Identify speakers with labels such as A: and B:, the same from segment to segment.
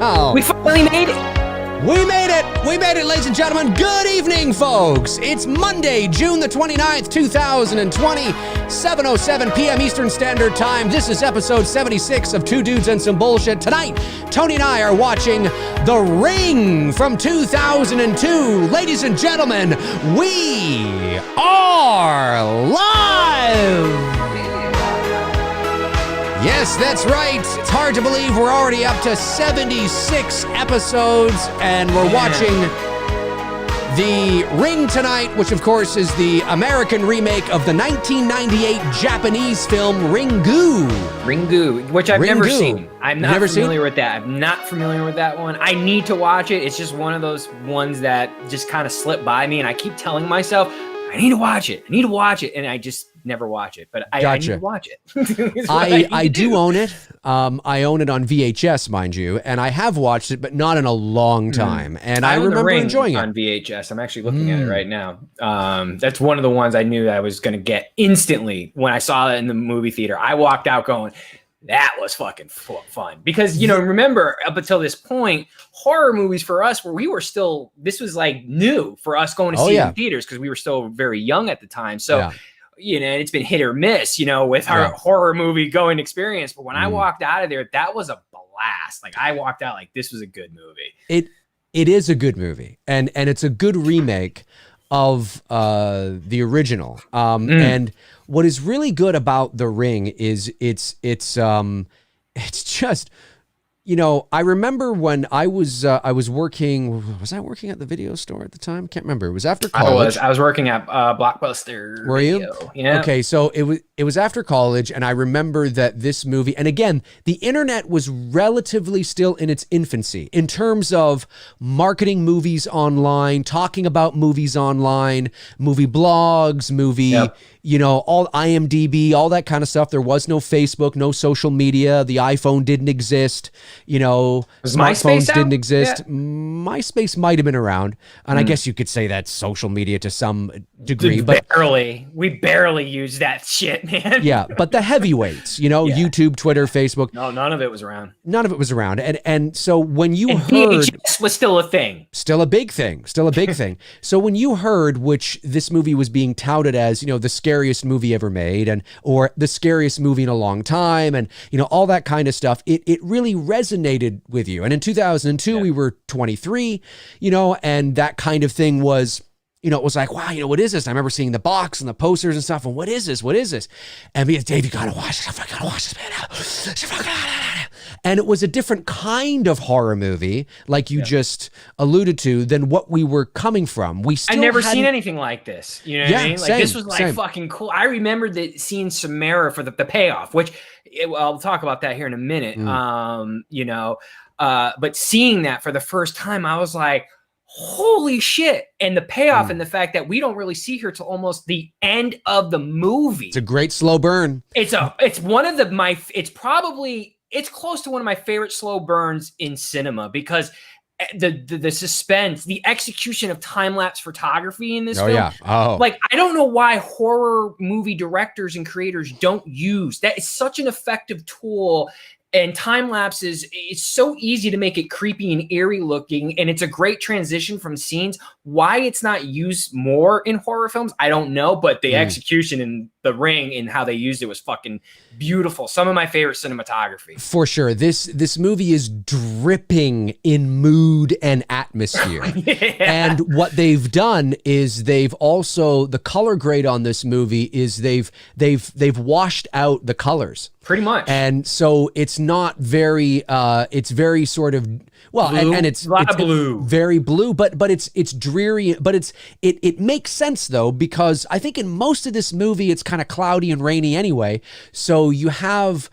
A: Oh.
B: We finally made it.
A: We made it! We made it, ladies and gentlemen. Good evening, folks. It's Monday, June the 29th, 2020, 7:07 p.m. Eastern Standard Time. This is episode 76 of Two Dudes and Some Bullshit. Tonight, Tony and I are watching The Ring from 2002. Ladies and gentlemen, we are live! Yes, that's right. It's hard to believe we're already up to 76 episodes, and we're watching The Ring tonight, which of course is the American remake of the 1998 Japanese film Ringu.
B: Ringu, which I've never seen. I'm not familiar with that. I'm not familiar with that one. I need to watch it. It's just one of those ones that just kind of slipped by me, and I keep telling myself, I need to watch it. I need to watch it, and I just never watch it, but I need to watch it.
A: I do own it. I own it on VHS, mind you, and I have watched it, but not in a long time. And I remember enjoying it
B: on VHS. I'm actually looking at it right now. That's one of the ones I knew that I was going to get instantly when I saw it in the movie theater. I walked out going, that was fucking fun. Because, you know, remember, up until this point, horror movies for us, this was like new for us going to see it in theaters because we were still very young at the time. So, you know, it's been hit or miss, you know, with our horror movie going experience. But when I walked out of there, that was a blast. Like, I walked out like this was a good movie.
A: It is a good movie, and it's a good remake of the original. And what is really good about The Ring is it's just, you know, I remember when I was working. Was I working at the video store at the time? Can't remember. It was after college.
B: I was working at Blockbuster.
A: Were you? Yeah. Okay, so it was after college, and I remember that this movie. And again, the internet was relatively still in its infancy in terms of marketing movies online, talking about movies online, movie blogs, you know, all IMDb, all that kind of stuff. There was no Facebook, no social media. The iPhone didn't exist. You know, smartphones didn't exist. Yeah. MySpace might have been around, and I guess you could say that's social media to some degree. But
B: we barely used that shit, man.
A: Yeah, but the heavyweights, you know, YouTube, Twitter, Facebook.
B: No, none of it was around.
A: None of it was around, and so when you heard,
B: VHS was still a thing,
A: still a big thing. So when you heard, which this movie was being touted as, you know, the scariest movie ever made, or the scariest movie in a long time, and you know, all that kind of stuff, it really resonated with you. And in 2002, we were 23, you know, and that kind of thing was, you know, it was like, wow, you know, what is this? And I remember seeing the box and the posters and stuff, and what is this? What is this? And me and Dave, you gotta watch this. I gotta watch this, man. And it was a different kind of horror movie, like you just alluded to, than what we were coming from.
B: I'd never seen anything like this. You know what I mean? Like, this was like fucking cool. I remember seeing Samara for the payoff, which I'll talk about that here in a minute. You know, but seeing that for the first time, I was like, holy shit. And the payoff and the fact that we don't really see her till almost the end of the movie.
A: It's a great slow burn.
B: It's close to one of my favorite slow burns in cinema, because the suspense, the execution of time-lapse photography in this film. Like, I don't know why horror movie directors and creators don't use that. It's such an effective tool. And time-lapse it's so easy to make it creepy and eerie looking, and it's a great transition from scenes. Why it's not used more in horror films, I don't know, but the execution in The Ring and how they used it was fucking beautiful. Some of my favorite cinematography. For sure.
A: This movie is dripping in mood and atmosphere. And what they've done is they've also, the color grade on this movie is they've washed out the colors.
B: Pretty much.
A: And so it's not very it's very sort of, well, and it's
B: a lot of blue.
A: Very blue, but it's dreary, but it makes sense though, because I think in most of this movie it's kind of cloudy and rainy anyway. So you have,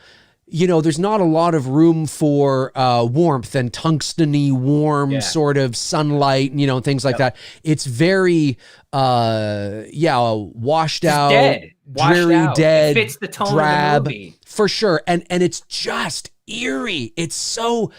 A: you know, there's not a lot of room for warmth and tungsten-y warm sort of sunlight, you know, things like that. It's very washed out, dreary, dead,
B: it fits the tone
A: drab,
B: of the movie.
A: for sure. And it's just eerie. It's so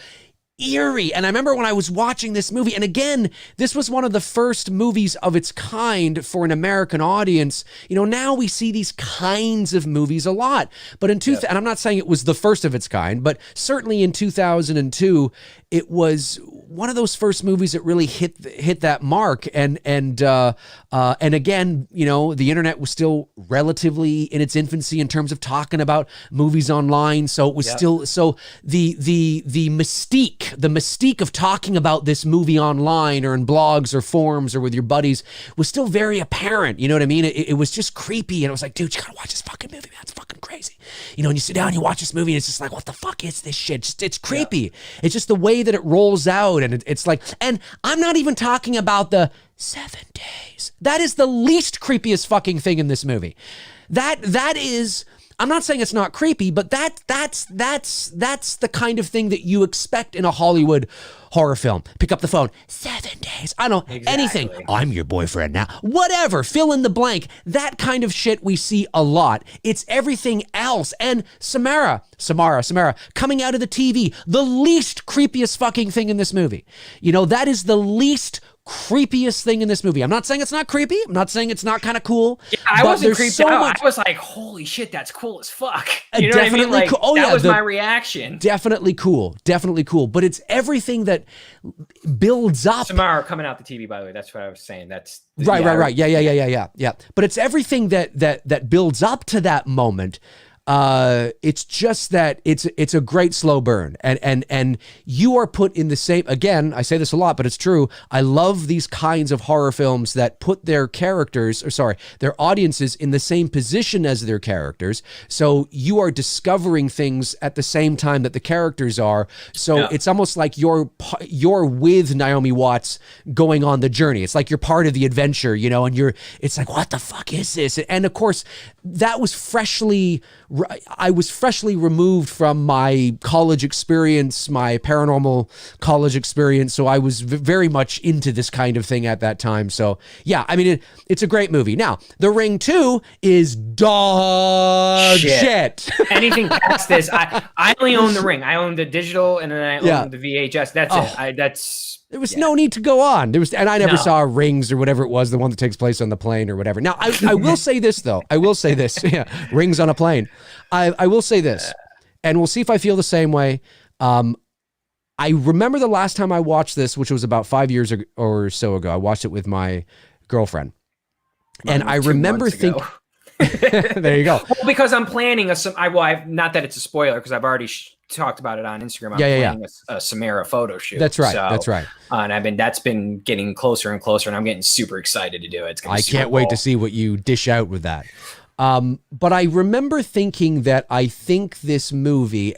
A: eerie. And I remember when I was watching this movie, and again, this was one of the first movies of its kind for an American audience. You know, now we see these kinds of movies a lot, but and I'm not saying it was the first of its kind, but certainly in 2002, it was one of those first movies that really hit that mark. And again, you know, the internet was still relatively in its infancy in terms of talking about movies online. So it was still, so the mystique of talking about this movie online or in blogs or forums or with your buddies was still very apparent. You know what I mean? It was just creepy. And it was like, dude, you gotta watch this fucking movie, man. It's fucking crazy. You know, and you sit down and you watch this movie and it's just like, what the fuck is this shit? It's creepy. Yeah. It's just the way that it rolls out. And it's like, and I'm not even talking about the 7 days. That is the least creepiest fucking thing in this movie. That is, I'm not saying it's not creepy, but that's the kind of thing that you expect in a Hollywood horror film. Pick up the phone, 7 days. I don't know, anything. I'm your boyfriend now. Whatever, fill in the blank. That kind of shit we see a lot. It's everything else. And Samara coming out of the TV, the least creepiest fucking thing in this movie. You know, that is the least creepiest thing in this movie. I'm not saying it's not creepy. I'm not saying it's not kind of cool.
B: Yeah, I wasn't creeped out. I was like, holy shit, that's cool as fuck. You know what I mean? Like, cool. That was my reaction.
A: Definitely cool. But it's everything that builds up.
B: Samara coming out the TV, by the way. That's what I was saying. That's
A: right. Yeah. But it's everything that builds up to that moment. It's just that it's a great slow burn, and you are put in the same, again, I say this a lot, but it's true. I love these kinds of horror films that put their audiences in the same position as their characters. So you are discovering things at the same time that the characters are. So it's almost like you're with Naomi Watts going on the journey. It's like you're part of the adventure, you know, and it's like, what the fuck is this? And of course, I was freshly removed from my college experience, my paranormal college experience. So I was very much into this kind of thing at that time. So yeah, I mean, it's a great movie. Now, The Ring 2 is dog shit.
B: Anything past this, I only own The Ring. I own the digital and then I own the VHS. That's it.
A: There was no need to go on. And I never saw Rings or whatever it was, the one that takes place on the plane or whatever. Now, I will say this, though. Yeah, Rings on a plane. I will say this, and we'll see if I feel the same way. I remember the last time I watched this, which was about 5 years or so ago. I watched it with my girlfriend. And I remember thinking... There you go.
B: Well, because I'm planning not that it's a spoiler, because I've already talked about it on Instagram. I'm planning a Samara photo shoot.
A: That's right. That's right.
B: And that's been getting closer and closer, and I'm getting super excited to do it.
A: I can't wait to see what you dish out with that. But I remember thinking that I think this movie,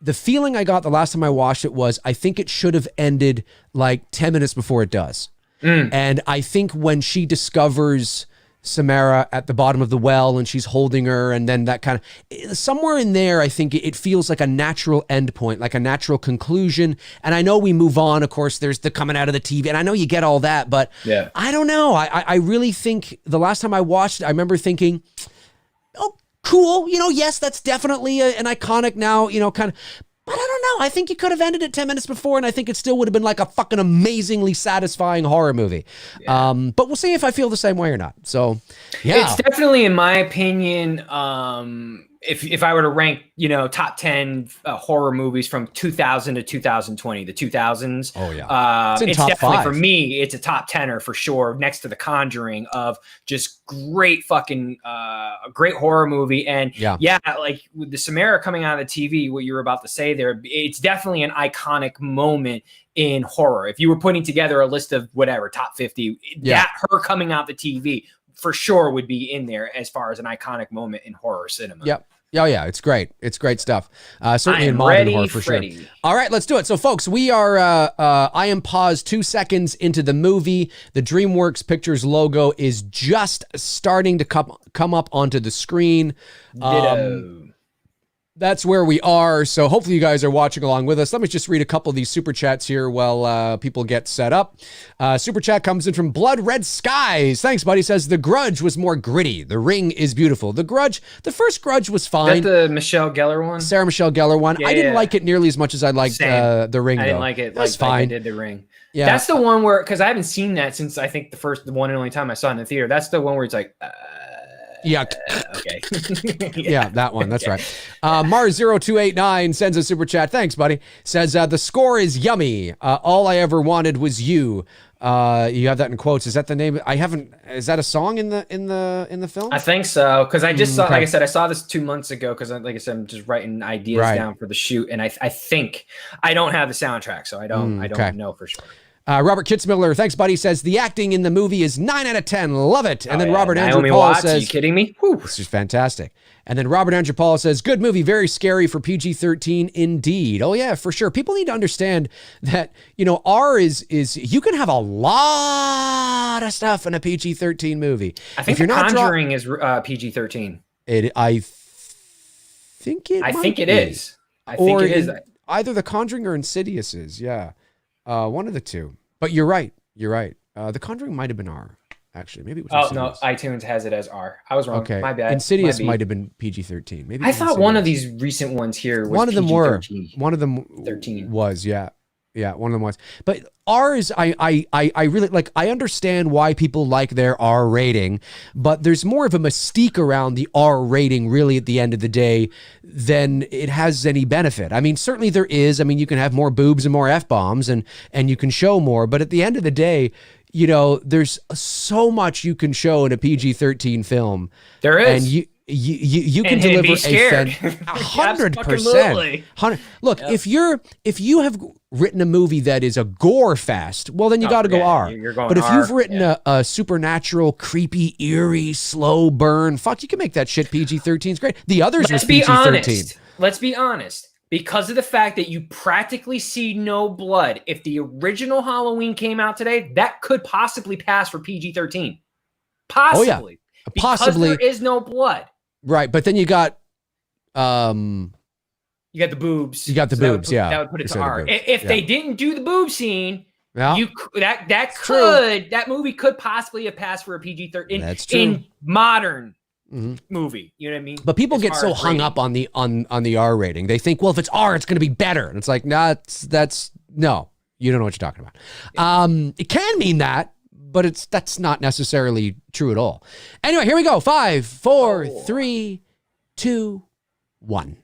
A: the feeling I got the last time I watched it was, I think it should have ended like 10 minutes before it does. And I think when she discovers Samara at the bottom of the well and she's holding her, and then that kind of, somewhere in there, I think it feels like a natural end point, like a natural conclusion. And I know we move on. Of course, there's the coming out of the TV, and I know you get all that, but I don't know. I really think the last time I watched it, I remember thinking, oh, cool. You know, yes, that's definitely an iconic now, you know, kind of. But I don't know. I think you could have ended it 10 minutes before, and I think it still would have been like a fucking amazingly satisfying horror movie. Yeah. But we'll see if I feel the same way or not. So, yeah.
B: It's definitely, in my opinion, if I were to rank, you know, top 10 horror movies from 2000 to 2020, the 2000s.
A: Oh, yeah.
B: It's definitely, 5. For me, it's a top 10er for sure, next to The Conjuring, of just great fucking, great horror movie. And like with the Samara coming out of the TV, what you were about to say there, it's definitely an iconic moment in horror. If you were putting together a list of whatever, top 50, that her coming out the TV for sure would be in there as far as an iconic moment in horror cinema.
A: Yep. Oh, yeah, it's great. It's great stuff. Certainly in modern horror for sure. All right, let's do it. So, folks, we are, I am paused 2 seconds into the movie. The DreamWorks Pictures logo is just starting to come up onto the screen. that's where we are. So hopefully you guys are watching along with us. Let me just read a couple of these super chats here while people get set up. Super chat comes in from Blood Red Skies. Thanks, buddy. Says The Grudge was more gritty. The Ring is beautiful. The first Grudge was fine.
B: Is that the Michelle Gellar one?
A: Sarah Michelle Gellar one.
B: Yeah,
A: I didn't like it nearly as much as I liked The Ring.
B: I didn't like it.
A: That's fine.
B: I did The Ring.
A: Yeah,
B: that's the one where, because I haven't seen that since I think the one and only time I saw it in the theater. That's the one where it's like.
A: Yeah.
B: Okay.
A: Yeah, that one. That's right. Mars0289 sends a super chat. Thanks, buddy. Says the score is yummy. All I ever wanted was you. You have that in quotes. Is that the name? I haven't. Is that a song in the film?
B: I think so, because I just saw. Okay. Like I said, I saw this 2 months ago. Because like I said, I'm just writing ideas down for the shoot, and I think I don't have the soundtrack, so I don't know for sure.
A: Robert Kitzmiller, thanks, buddy, says the acting in the movie is 9 out of 10. Love it. And then Robert Andrew Paul says,
B: "Are you kidding me? Whew.
A: This is fantastic." And then Robert Andrew Paul says, "Good movie, very scary for PG-13 indeed." Oh yeah, for sure. People need to understand that, R is you can have a lot of stuff in a PG-13 movie.
B: I think The Conjuring is PG-13.
A: I think it
B: is. I think it is.
A: Either The Conjuring or Insidious is. Yeah. One of the two. But you're right. The Conjuring might have been R, actually. Maybe it was Insidious.
B: No, iTunes has it as R. I was wrong. Okay. My bad.
A: Insidious might have been PG-13. Maybe
B: I thought one of these recent ones here was PG-13.
A: One of them 13 was, yeah. Yeah, one of them was. But R is, I really, like, I understand why people like their R rating, but there's more of a mystique around the R rating, really, at the end of the day, than it has any benefit. I mean, certainly there is. I mean, you can have more boobs and more F-bombs, and you can show more, but at the end of the day, there's so much you can show in a PG-13 film.
B: There is.
A: And you can deliver a 100%. Look, if you have written a movie that is a gore fest, well, then you got to go R. But if you've written a supernatural, creepy, eerie, slow burn, you can make that shit PG-13 is great. The others was PG-13.
B: Let's be honest. Because of the fact that you practically see no blood, if the original Halloween came out today, that could possibly pass for PG-13. Possibly.
A: Oh, yeah. Possibly.
B: Because there is no blood.
A: Right, but then you got
B: you got the boobs.
A: You got the boobs,
B: that would put it to R. If they didn't do the boob scene, that movie could possibly have passed for a PG-13
A: That's true.
B: In modern movie. You know what I mean?
A: But people get so hung up on the R rating. They think, well, if it's R, it's going to be better. And it's like, nah, that's no. You don't know what you're talking about. It can mean that, but that's not necessarily true at all. Anyway, here we go. 5, 4, 3, 2, 1.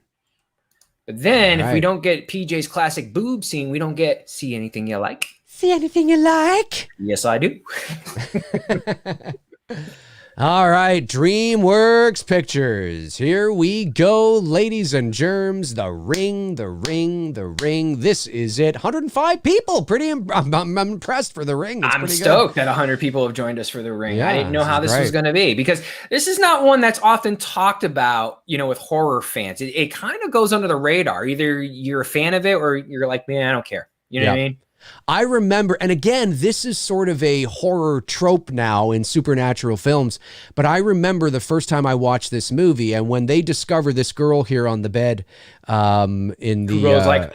B: But then if we don't get PJ's classic boob scene, we don't get See Anything You Like.
A: See anything you like?
B: Yes, I do.
A: All right, DreamWorks Pictures. Here we go, ladies and germs. The Ring. This is it. 105 people. I'm impressed for The Ring.
B: I'm stoked that 100 people have joined us for The Ring. Yeah, I didn't know how this was going to be, because this is not one that's often talked about, with horror fans. It kind of goes under the radar. Either you're a fan of it or you're like, man, I don't care. You know what I mean?
A: I remember, and again, this is sort of a horror trope now in supernatural films, but I remember the first time I watched this movie, and when they discover this girl here on the bed in the...
B: Girl's like,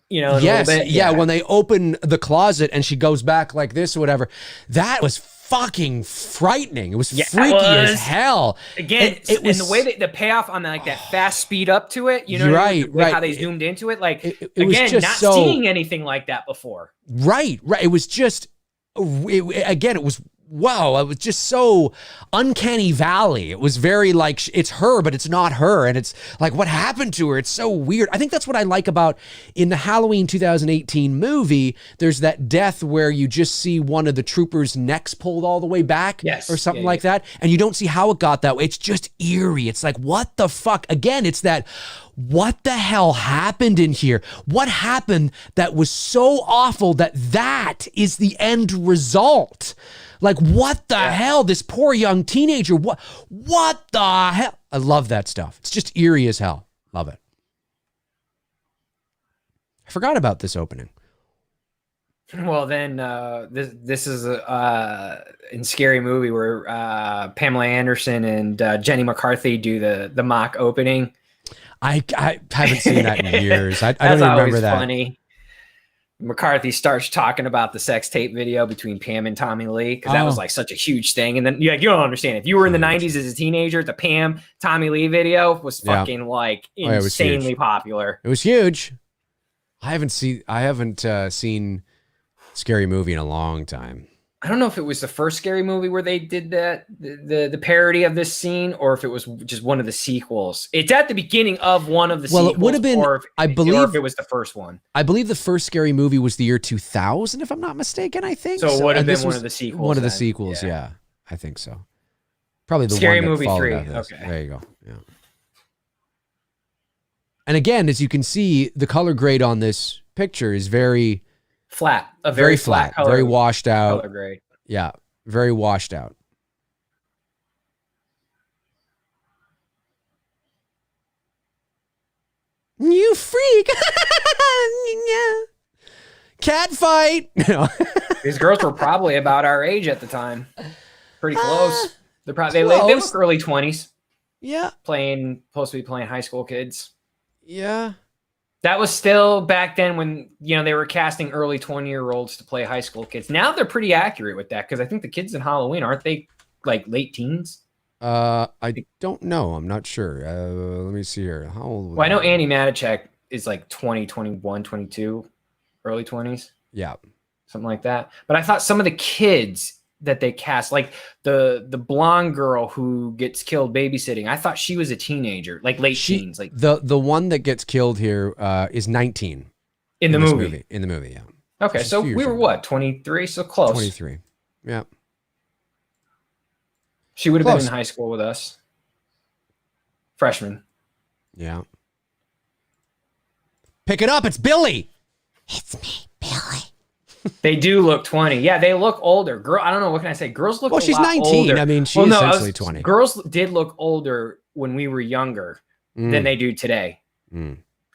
A: yes, when they open the closet and she goes back like this or whatever, that was fucking frightening. It was freaky as hell.
B: Again, it was, and the way that the payoff on that fast speed up to it, right, how they zoomed into it, like it again, was just not seeing anything like that before.
A: Right. It was just, it was. Wow, it was just so uncanny valley. It was very like, it's her, but it's not her. And it's like, what happened to her? It's so weird. I think that's what I like about in the Halloween 2018 movie. There's that death where you just see one of the troopers' necks pulled all the way back or something like that. And you don't see how it got that way. It's just eerie. It's like, what the fuck? Again, it's that, what the hell happened in here? What happened that was so awful that is the end result? Like, what the hell? This poor young teenager, what the hell? I love that stuff. It's just eerie as hell. Love it. I forgot about this opening.
B: Well, then this is a Scary Movie where Pamela Anderson and Jenny McCarthy do the mock opening.
A: I haven't seen that in years. I don't even remember that.
B: Funny. McCarthy starts talking about the sex tape video between Pam and Tommy Lee, because that was like such a huge thing. And then you don't understand. If you were in the 90s as a teenager, the Pam Tommy Lee video was fucking like insanely popular.
A: It was huge. I haven't seen Scary Movie in a long time.
B: I don't know if it was the first Scary Movie where they did that, the parody of this scene, or if it was just one of the sequels. It's at the beginning of one of the sequels. Well, it would have been, or if it was the first one.
A: I believe the first Scary Movie was the year 2000, if I'm not mistaken, I think.
B: So it would have been one of the sequels.
A: One of the sequels, yeah. I think so. Probably the
B: Scary
A: one that
B: Movie
A: followed
B: 3.
A: After this.
B: Okay.
A: There you go. Yeah. And again, as you can see, the color grade on this picture is very
B: flat, very flat color,
A: very washed out.
B: Color grade.
A: Yeah, very washed out. You freak! Cat fight.
B: These girls were probably about our age at the time, pretty close. They're probably they look early 20s.
A: Yeah,
B: supposed to be playing high school kids.
A: Yeah.
B: That was still back then when, they were casting early 20-year-olds to play high school kids. Now they're pretty accurate with that, because I think the kids in Halloween, aren't they like late teens?
A: I don't know. I'm not sure. Let me see here. How old?
B: Well, I know Andy Matichak is like 20, 21, 22, early 20s.
A: Yeah.
B: Something like that. But I thought some of the kids that they cast, like the blonde girl who gets killed babysitting, I thought she was a teenager, like late teens. Like
A: the one that gets killed here is 19
B: in the movie.
A: In the movie, yeah.
B: Okay, so we were what, 23? So close.
A: 23. Yeah.
B: She would have been in high school with us. Freshman.
A: Yeah. Pick it up, it's Billy. It's me, Billy.
B: They do look 20. Yeah, they look older. Girl, I don't know, what can I say? Girls look
A: she's 19.
B: Older.
A: I mean, she's essentially 20.
B: Girls did look older when we were younger than they do today.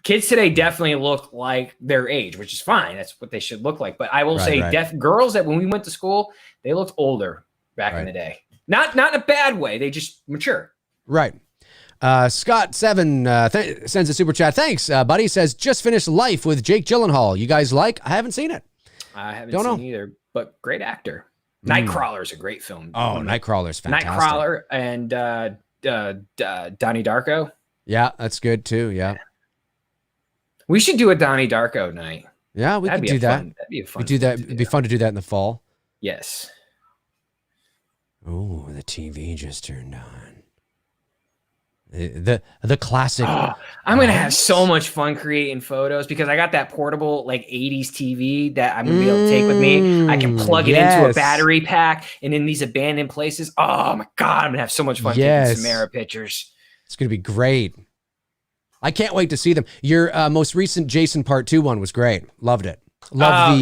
B: Kids today definitely look like their age, which is fine. That's what they should look like. But I will say girls that when we went to school, they looked older back in the day. Not in a bad way. They just mature.
A: Right. Scott7 sends a super chat. Thanks, buddy. Says, just finished Life with Jake Gyllenhaal. You guys like? I haven't seen it.
B: I haven't seen either, but great actor. Nightcrawler is a great film.
A: Oh, Nightcrawler's fantastic.
B: Nightcrawler and Donnie Darko.
A: Yeah, that's good too. Yeah.
B: We should do a Donnie Darko night.
A: Yeah, we could do that.
B: That'd be a fun.
A: We do that. It'd be fun to do that in the fall.
B: Yes.
A: Oh, the TV just turned on. The classic.
B: Oh, I'm gonna have so much fun creating photos because I got that portable like 80s TV that I'm gonna be able to take with me. I can plug it into a battery pack, and in these abandoned places. Oh my god, I'm gonna have so much fun taking Samara pictures.
A: It's gonna be great. I can't wait to see them. Your most recent Jason Part 2 one was great. Loved it. Love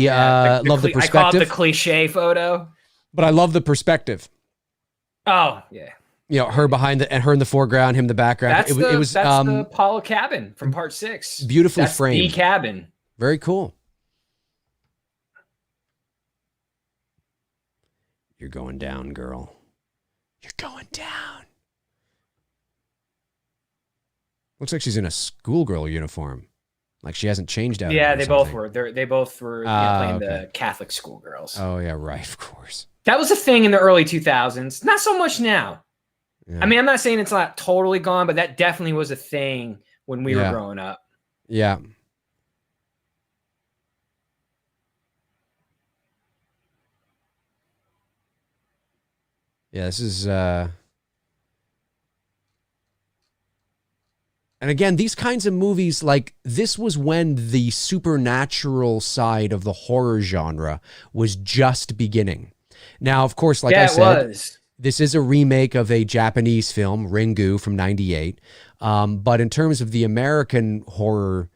A: love the perspective. I call it
B: the cliche photo,
A: but I love the perspective.
B: Oh yeah.
A: Her behind and her in the foreground, him in the background.
B: That's the Apollo cabin from Part 6.
A: Beautifully framed.
B: The cabin.
A: Very cool. You're going down, girl. You're going down. Looks like she's in a schoolgirl uniform. Like she hasn't changed out.
B: Yeah, they both were. They both were playing the Catholic schoolgirls.
A: Oh yeah, right. Of course.
B: That was a thing in the early 2000s. Not so much now. Yeah. I mean, I'm not saying it's not totally gone, but that definitely was a thing when we were growing up.
A: Yeah. Yeah, this is and again, these kinds of movies, like this was when the supernatural side of the horror genre was just beginning. Now, of course, like I said, this is a remake of a Japanese film, Ringu, from '98. But in terms of the American horror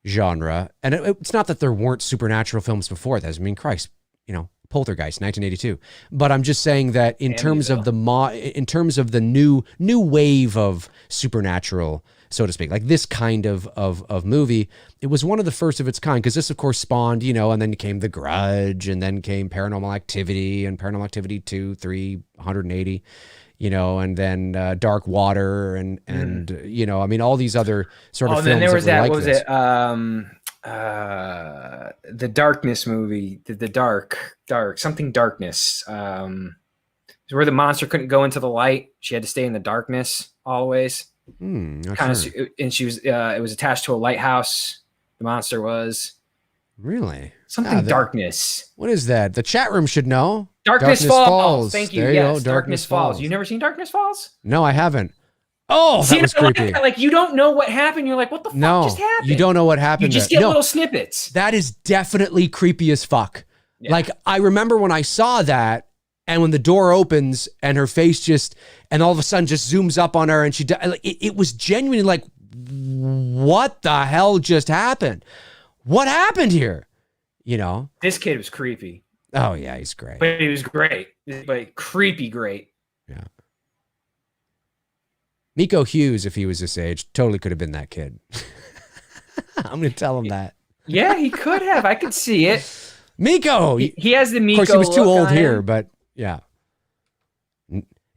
A: genre, and it's not that there weren't supernatural films before this. I mean, Christ, Poltergeist, 1982. But I'm just saying that in terms of the new wave of supernatural, so to speak, like this kind of movie, it was one of the first of its kind, because this, of course, spawned, and then came The Grudge, and then came Paranormal Activity, and Paranormal Activity 2, 3, 180, you know, and then Dark Water and you know, I mean, all these other sort of films.
B: Then there was
A: that
B: what
A: was
B: it? The Darkness movie, the dark something darkness. Where the monster couldn't go into the light; she had to stay in the darkness always. And she was it was attached to a lighthouse. The monster was
A: really
B: something darkness.
A: What is that? The chat room should know.
B: Darkness Falls. Thank you. Yes, Darkness Falls. You never seen Darkness Falls?
A: No, I haven't. Oh, that was creepy.
B: Like you don't know what happened. You're like, what the fuck just happened?
A: You don't know what happened.
B: You just get little snippets.
A: That is definitely creepy as fuck. Yeah. Like I remember when I saw that. And when the door opens and her face just, and all of a sudden just zooms up on her and it was genuinely like, what the hell just happened? What happened here? You know?
B: This kid was creepy.
A: Oh yeah, he's great.
B: But he was great. But creepy great.
A: Yeah. Miko Hughes, if he was this age, totally could have been that kid. I'm going to tell him that.
B: Yeah, he could have. I could see it.
A: Miko!
B: He has the Miko.
A: Of course, he was too old here, but yeah.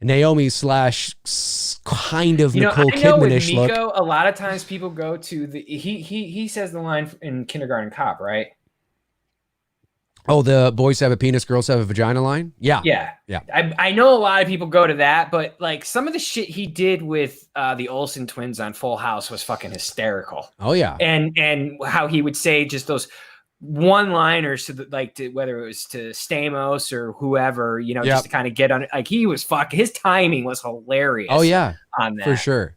A: Naomi / kind of Nicole Kidman-ish look.
B: Miko, a lot of times people go to he says the line in Kindergarten Cop, right?
A: Oh, the boys have a penis, girls have a vagina line? Yeah.
B: I know a lot of people go to that, but like some of the shit he did with the Olsen twins on Full House was fucking hysterical.
A: Oh yeah.
B: And how he would say just those one-liners to whether it was to Stamos or whoever, you know, just to kind of get on it. Like he was his timing was hilarious.
A: Oh yeah,
B: on that.
A: For sure.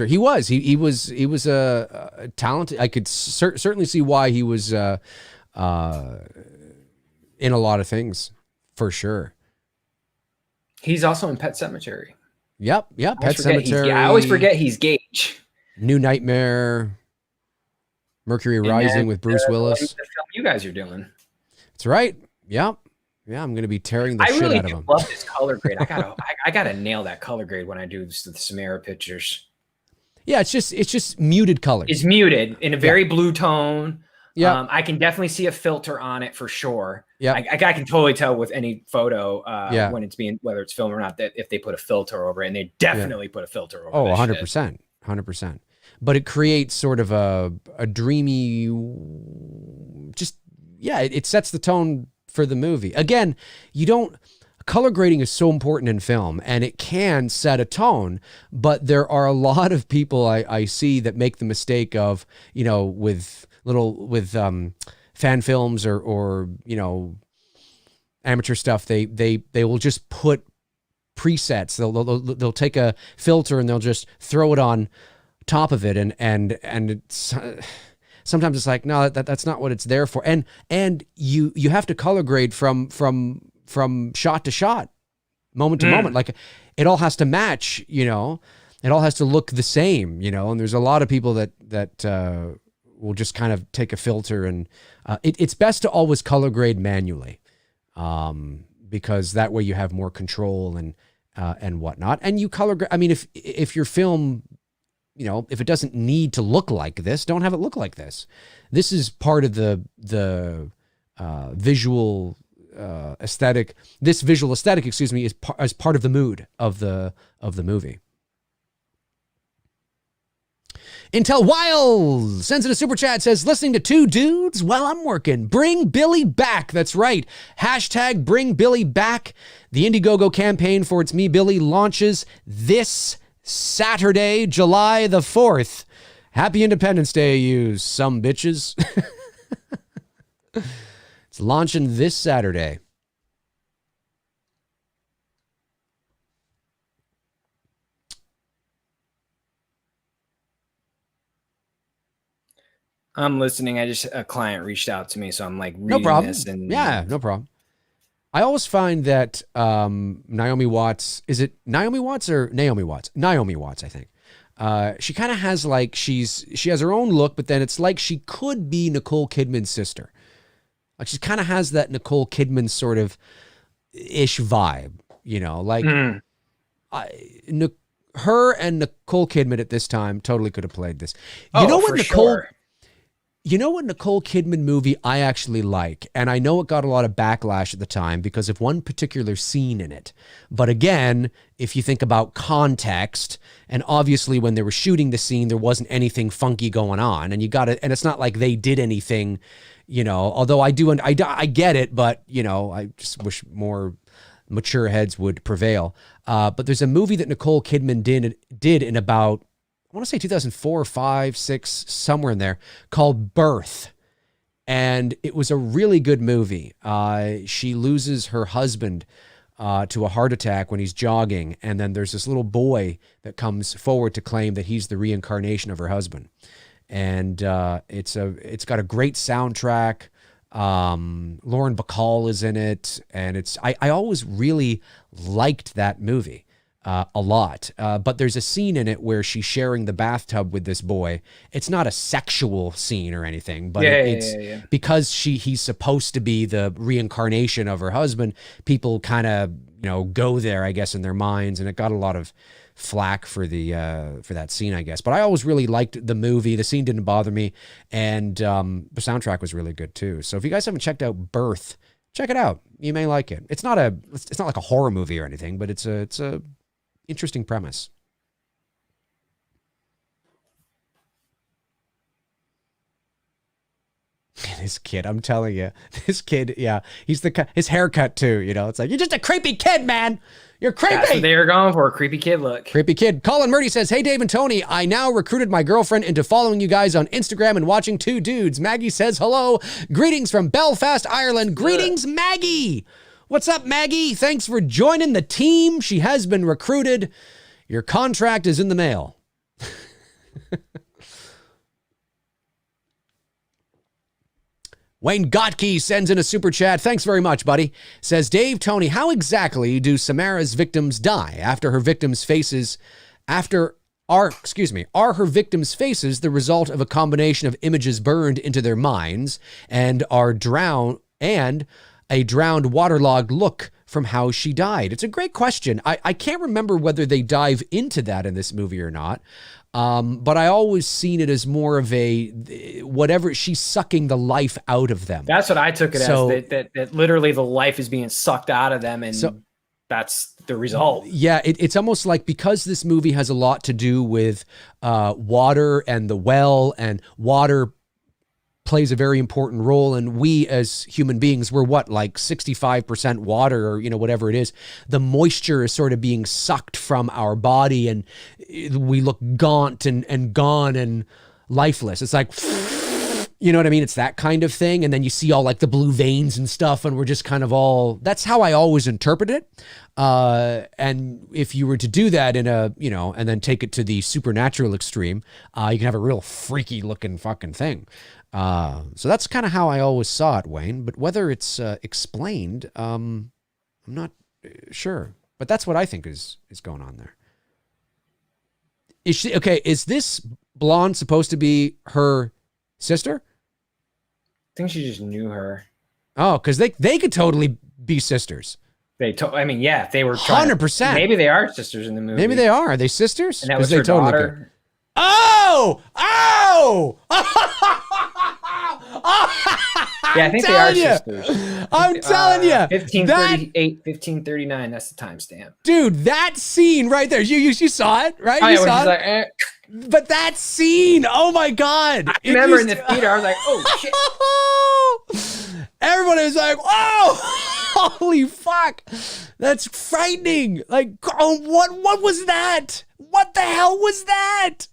A: He was a talented. I could certainly see why he was in a lot of things, for sure.
B: He's also in Pet Sematary.
A: Yep. Pet Sematary.
B: I always forget he's Gage.
A: New Nightmare. Mercury Rising with Bruce Willis.
B: The film you guys are doing.
A: That's right. Yep. Yeah, I'm going to be tearing the shit out of them.
B: I love this color grade. I gotta nail that color grade when I do the Samara pictures.
A: Yeah, it's just muted color.
B: It's muted in a very blue tone. Yeah, I can definitely see a filter on it for sure. Yeah, I can totally tell with any photo when it's whether it's film or not, that if they put a filter over it, and they definitely put a filter over.
A: Oh, 100%, 100%. But it creates sort of a dreamy, it sets the tone for the movie. Again, color grading is so important in film, and it can set a tone, but there are a lot of people I see that make the mistake of, you know, with fan films or you know, amateur stuff, they will just put presets. They'll take a filter and they'll just throw it on top of it, and it's, sometimes it's like, no, that's not what it's there for, and you have to color grade from shot to shot, moment to moment. Like it all has to match, you know, it all has to look the same, you know. And there's a lot of people that will just kind of take a filter, and it's best to always color grade manually, because that way you have more control and whatnot. And you color grade. I mean, if your film, you know, if it doesn't need to look like this, don't have it look like this. This is part of the visual aesthetic. This visual aesthetic, excuse me, is part of the mood of the movie. Intel Wild sends in a super chat, says, listening to two dudes while I'm working. Bring Billy back. That's right. Hashtag bring Billy back. The Indiegogo campaign for It's Me Billy launches this Saturday, July the 4th. Happy Independence Day, you some bitches. It's launching this Saturday.
B: I'm listening. A client reached out to me, so I'm like reading this. And
A: yeah, no problem. I always find that Naomi Watts, is it Naomi Watts or Naomi Watts? Naomi Watts, I think. She kind of has like, she has her own look, but then it's like she could be Nicole Kidman's sister. Like she kind of has that Nicole Kidman sort of ish vibe, you know, like her and Nicole Kidman at this time totally could have played this. You know what Nicole... Sure. You know what Nicole Kidman movie I actually like? And I know it got a lot of backlash at the time because of one particular scene in it. But again, if you think about context, and obviously when they were shooting the scene, there wasn't anything funky going on. And and it's not like they did anything, you know, although I get it, but, you know, I just wish more mature heads would prevail. But there's a movie that Nicole Kidman did in about, I want to say 2004, 5, 6, somewhere in there, called Birth. And it was a really good movie. She loses her husband to a heart attack when he's jogging. And then there's this little boy that comes forward to claim that he's the reincarnation of her husband. And it's got a great soundtrack. Lauren Bacall is in it. And I always really liked that movie. A lot. But there's a scene in it where she's sharing the bathtub with this boy. It's not a sexual scene or anything, but it's because he's supposed to be the reincarnation of her husband. People kind of, you know, go there, I guess, in their minds, and it got a lot of flack for that scene, I guess. But I always really liked the movie. The scene didn't bother me, and the soundtrack was really good too. So if you guys haven't checked out Birth, check it out. You may like it. It's not like a horror movie or anything, but it's a interesting premise. This kid, I'm telling you, this kid, yeah, his haircut too, you know, it's like, you're just a creepy kid, man. You're creepy.
B: That's what they were going for, a creepy kid look.
A: Creepy kid. Colin Murdy says, hey, Dave and Tony, I now recruited my girlfriend into following you guys on Instagram and watching Two Dudes. Maggie says hello. Greetings from Belfast, Ireland. Greetings, Maggie. What's up, Maggie? Thanks for joining the team. She has been recruited. Your contract is in the mail. Wayne Gotke sends in a super chat. Thanks very much, buddy. Says, Dave, Tony, how exactly do Samara's victims die? Are her victims' faces the result of a combination of images burned into their minds and a drowned, waterlogged look from how she died? It's a great question. I can't remember whether they dive into that in this movie or not. But I always seen it as more of whatever, she's sucking the life out of them.
B: That's what I took it as, that literally the life is being sucked out of them, and that's the result.
A: Yeah, it's almost like, because this movie has a lot to do with water and the well, and water plays a very important role, and we as human beings, we're like 65% water, or, you know, whatever it is. The moisture is sort of being sucked from our body, and we look gaunt and gone and lifeless. It's like, you know what I mean? It's that kind of thing. And then you see all like the blue veins and stuff, and we're just kind of that's how I always interpret it. And if you were to do that and then take it to the supernatural extreme, you can have a real freaky looking fucking thing. So that's kind of how I always saw it, Wayne. But whether it's explained, I'm not sure. But that's what I think is going on there. Is she okay? Is this blonde supposed to be her sister?
B: I think she just knew her.
A: Oh, because they could totally be sisters.
B: I mean, yeah, they were
A: 100%.
B: Maybe they are sisters in the movie.
A: Maybe they are. Are they sisters?
B: And that was her daughter.
A: Oh!
B: Yeah, I think they are sisters.
A: I'm telling you.
B: 1538, 1539. That's the timestamp.
A: Dude, that scene right there. You saw it, right? You saw it.
B: Like, eh.
A: But that scene, oh my God.
B: I remember in the theater, I was like, oh shit.
A: Everybody was like, oh, holy fuck. That's frightening. Like, oh, what was that? What the hell was that?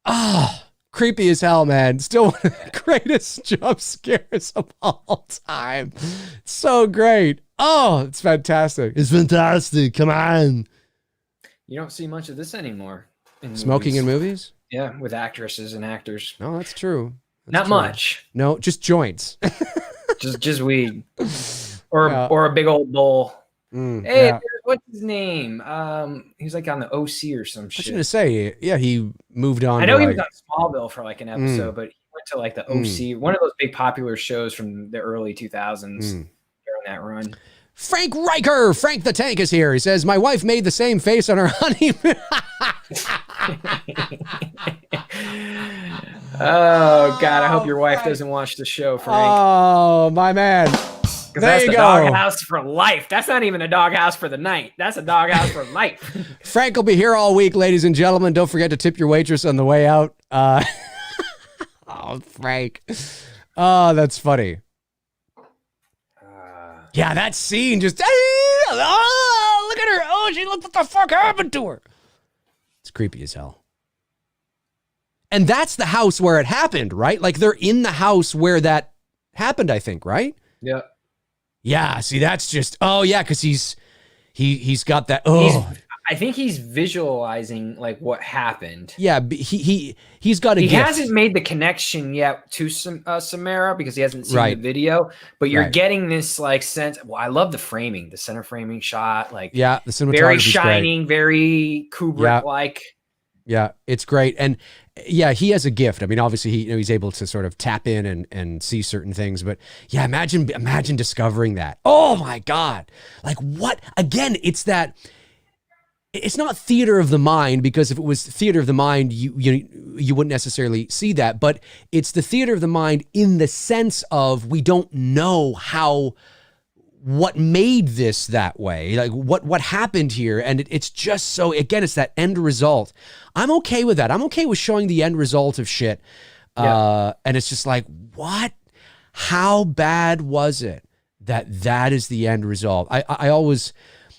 A: Ah. Creepy as hell, man. Still one of the greatest jump scares of all time. So great. Oh, it's fantastic. It's fantastic. Come on.
B: You don't see much of this anymore.
A: Smoking in movies?
B: Yeah, with actresses and actors.
A: No, that's true.
B: Not much.
A: No, just joints.
B: just weed. Or a big old bowl. Hey, what's his name? He was like on the OC or some shit.
A: I was gonna say, yeah, he moved on.
B: I know he was on Smallville for like an episode, but he went to like the OC, one of those big popular shows from the early 2000s during that run.
A: Frank Riker, Frank the Tank is here. He says, my wife made the same face on her honeymoon.
B: Oh God, I hope your wife doesn't watch the show, Frank.
A: Oh, my man. There
B: that's
A: you
B: the
A: go.
B: doghouse for life. That's not even a doghouse for the night. That's a doghouse for life.
A: Frank will be here all week, ladies and gentlemen. Don't forget to tip your waitress on the way out. Oh, Frank. Oh, that's funny. Yeah, that scene just... Oh, look at her. Oh, look what the fuck happened to her. It's creepy as hell. And that's the house where it happened, right? Like, they're in the house where that happened, I think, right?
B: Yeah.
A: Yeah, see, that's just... Oh, yeah, because he's got that... Oh,
B: I think he's visualizing like what happened.
A: yeah, he's got a
B: He
A: gift.
B: hasn't made the connection yet to Samara because he hasn't seen the video, but you're getting this like sense. Well, I love the framing, the center framing shot, like
A: the cinematography
B: very shining, very Kubrick like.
A: Yeah, it's great. And yeah, he has a gift. I mean, obviously he's able to sort of tap in and see certain things, but yeah, imagine discovering that. Oh my God. Like what? Again, it's not theater of the mind, because if it was theater of the mind, you wouldn't necessarily see that, but it's the theater of the mind in the sense of we don't know what made this that way, like what happened here. And it's just so, again, it's that end result. I'm okay with that. I'm okay with showing the end result of shit. And it's just like, what? How bad was it that is the end result? I always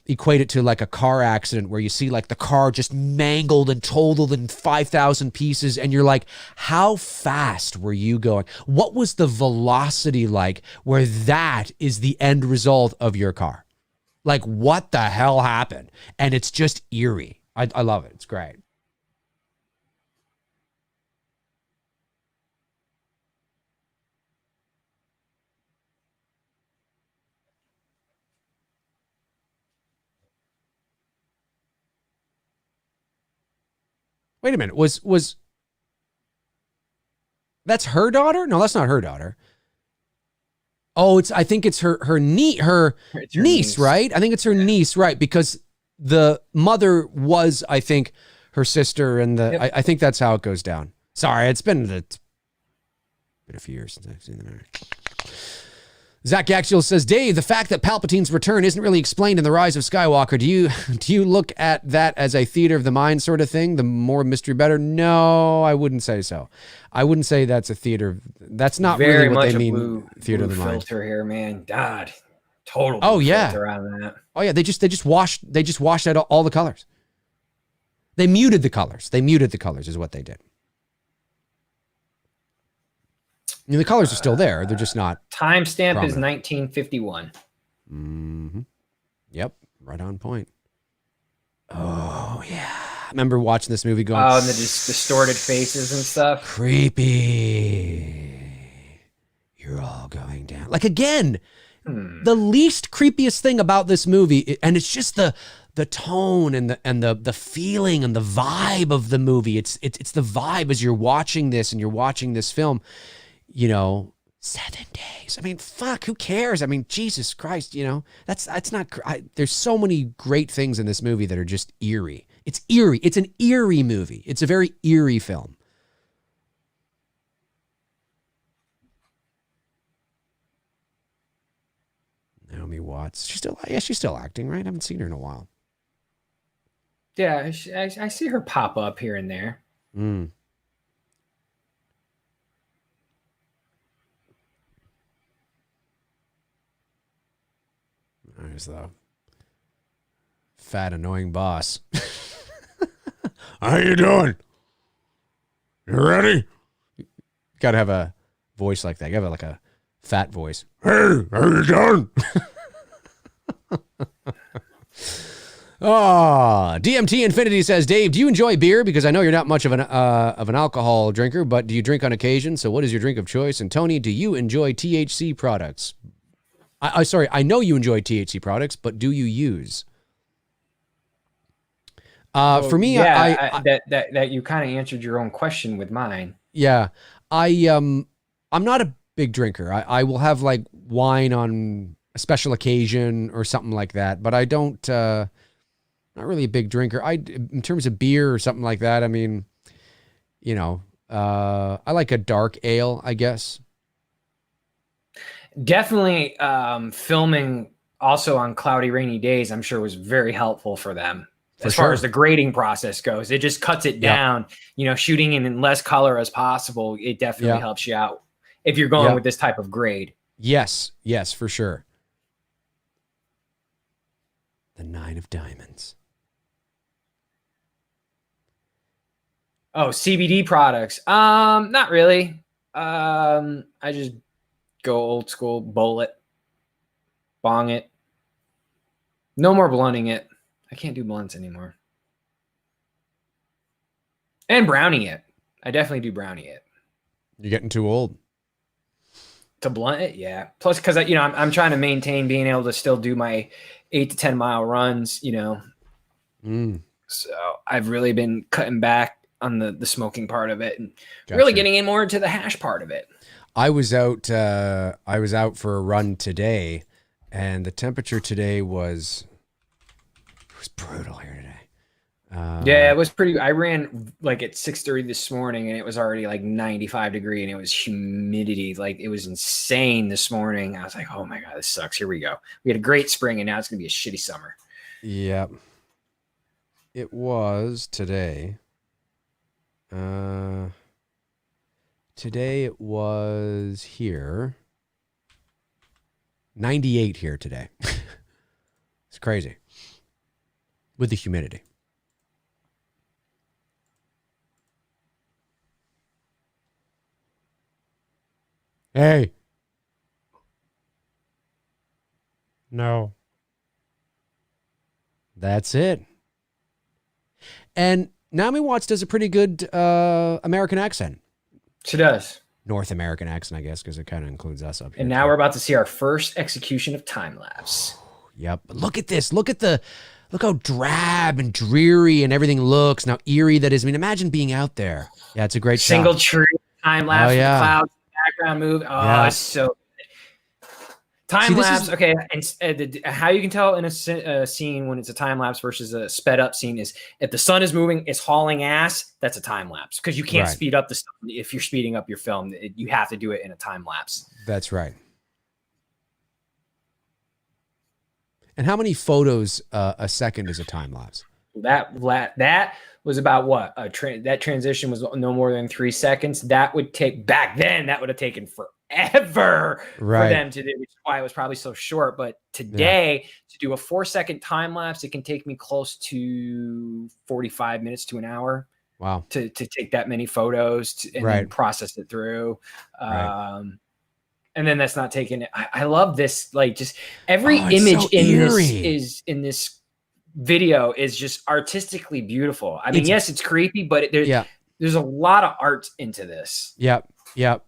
A: equate it to like a car accident where you see like the car just mangled and totaled in 5,000 pieces, and you're like, how fast were you going? What was the velocity like where that is the end result of your car? Like, what the hell happened? And it's just eerie. I love it. It's great. Wait a minute. Was that's her daughter? No, that's not her daughter. Oh, I think it's her niece, right? I think it's her niece, right? Because the mother was, I think, her sister, and I think that's how it goes down. Sorry, it's been a few years since I've seen that. Zach Gaxiel says, Dave, the fact that Palpatine's return isn't really explained in The Rise of Skywalker. Do you look at that as a theater of the mind sort of thing? The more mystery, better? No, I wouldn't say so. I wouldn't say that's a theater. That's not
B: very
A: really what
B: much
A: they mean.
B: Blue
A: Theater of the mind.
B: Filter here, man. God, total.
A: Oh yeah.
B: Filter on that.
A: Oh yeah. They just washed out all the colors. They muted the colors. Is what they did. I mean, the colors are still there. They're just not.
B: Timestamp is 1951.
A: Mm-hmm. Yep. Right on point. Oh, yeah. I remember watching this movie going,
B: oh, and the distorted faces and stuff.
A: Creepy. You're all going down. Like, again, the least creepiest thing about this movie, and it's just the tone and the feeling and the vibe of the movie. It's the vibe as you're watching this and you're watching this film. 7 days. I mean, fuck, who cares? I mean, Jesus Christ, that's not, there's so many great things in this movie that are just eerie. It's eerie. It's an eerie movie. It's a very eerie film. Naomi Watts. She's still acting, right? I haven't seen her in a while.
B: Yeah, I see her pop up here and there.
A: There's the fat, annoying boss. How you doing? You ready? You gotta have a voice like that. You gotta have like a fat voice. Hey, how you doing? DMT Infinity says, Dave, do you enjoy beer? Because I know you're not much of an alcohol drinker, but do you drink on occasion? So what is your drink of choice? And Tony, do you enjoy THC products? Sorry, I know you enjoy THC products, but do you use? For me,
B: that you kind of answered your own question with mine.
A: Yeah, I'm not a big drinker. I will have like wine on a special occasion or something like that, but I don't. Not really a big drinker. In terms of beer or something like that. I mean, I like a dark ale, I guess.
B: Definitely filming also on cloudy, rainy days, I'm sure was very helpful for them. As far as the grading process goes, it just cuts it down. You know, shooting in less color as possible, it definitely helps you out if you're going with this type of grade.
A: Yes, yes, for sure. The 9 of Diamonds.
B: Oh, CBD products. Not really. I just go old school, bowl it, bong it. No more blunting it. I can't do blunts anymore. And brownie it. I definitely do brownie it.
A: You're getting too old.
B: To blunt it, yeah. Plus, because I'm trying to maintain being able to still do my 8 to 10 mile runs, you know. So I've really been cutting back on the smoking part of it and really getting in more into the hash part of it.
A: I was out for a run today, and the temperature today was brutal here today.
B: Yeah, it was pretty. I ran like at 6:30 this morning, and it was already like 95 degree, and it was humidity. Like, it was insane this morning. I was like, oh my God, this sucks. Here we go. We had a great spring, and now it's going to be a shitty summer.
A: Yep. It was today. Today it was here. 98 here today. It's crazy. With the humidity. Hey. No. That's it. And Naomi Watts does a pretty good American accent.
B: She does.
A: North American accent, I guess, because it kind of includes us up here.
B: And now we're about to see our first execution of time-lapse.
A: Yep. But look at this. Look how drab and dreary and everything looks. Now eerie that is. I mean, imagine being out there. Yeah, it's a great
B: Single
A: shot.
B: tree, time-lapse, the clouds, background move. Oh, it's so time-lapse, okay, and how you can tell in a scene when it's a time-lapse versus a sped-up scene is if the sun is moving, it's hauling ass, that's a time-lapse. Because you can't speed up the stuff. If you're speeding up your film, you have to do it in a time-lapse.
A: That's right. And how many photos a second is a time-lapse?
B: That was about what? That transition was no more than 3 seconds. That would take, back then, that would have taken forever for them to do, which is why it was probably so short. But today, to do a 4-second time lapse, it can take me close to 45 minutes to an hour.
A: Wow.
B: To take that many photos and then process it through. And then that's not taking it. I love this. Like, just every image in this video is just artistically beautiful. I mean, yes, it's creepy, but there's a lot of art into this.
A: Yep.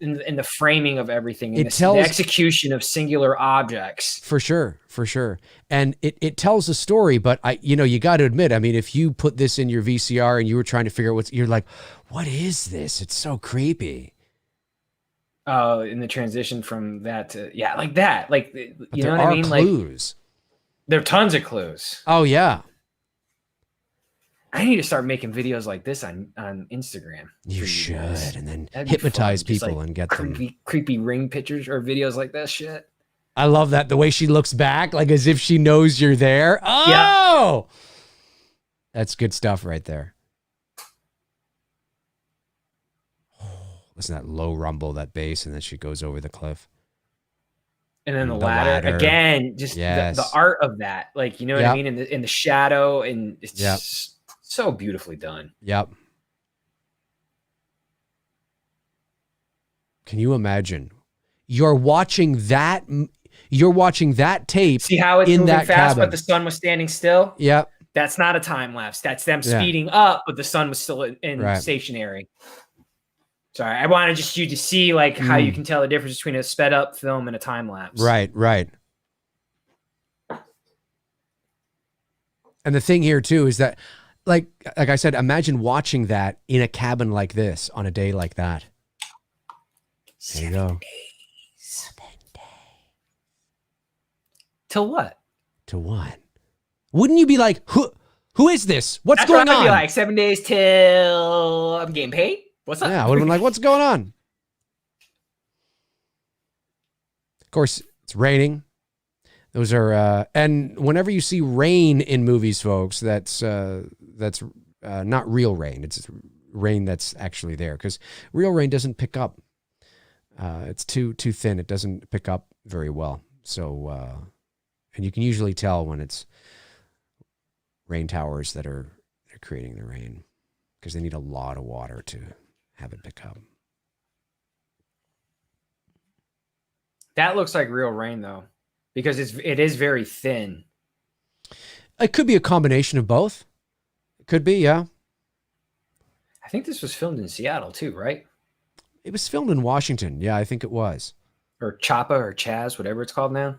B: In the framing of everything, and the execution of singular objects.
A: For sure. And it tells a story, but you got to admit, I mean, if you put this in your VCR and you were trying to figure out you're like, what is this? It's so creepy.
B: Oh, in the transition from that to like that, like, you know what I mean?
A: Clues.
B: Like, there are tons of clues.
A: Oh yeah.
B: I need to start making videos like this on Instagram.
A: You should, and then hypnonize people and get
B: creepy ring pictures or videos like that shit.
A: I love that, the way she looks back, like as if she knows you're there. Oh, that's good stuff right there. Listen to that low rumble, that bass, and then she goes over the cliff.
B: And then the ladder again, just the art of that, like, you know what I mean, in the shadow, and it's just so beautifully done. Yep.
A: Can you imagine? You're watching that tape.
B: See how it's
A: in
B: moving
A: that
B: fast,
A: cabin.
B: but the sun was standing still?
A: Yep.
B: That's not a time lapse. That's them speeding up, but the sun was still in stationary. Sorry, I wanted just you to see like how you can tell the difference between a sped up film and a time lapse.
A: Right. And the thing here too is that, like I said, imagine watching that in a cabin like this on a day like that. There you go.
B: 7 days. 7 days. Till what?
A: To what? Wouldn't you be like, who is this? What's going on?
B: I'd be like 7 days till I'm getting paid. What's up?
A: Yeah, I would have been like, what's going on? Of course, it's raining. Those are, and whenever you see rain in movies, folks, that's not real rain. It's rain that's actually there, because real rain doesn't pick up. It's too thin. It doesn't pick up very well. So, and you can usually tell when it's rain towers that are creating the rain, because they need a lot of water to have it pick up.
B: That looks like real rain, though, because it is very thin.
A: It could be a combination of both. It could be, yeah.
B: I think this was filmed in Seattle too, right?
A: It was filmed in Washington. Yeah, I think it was.
B: Or Chapa or Chaz, whatever it's called now.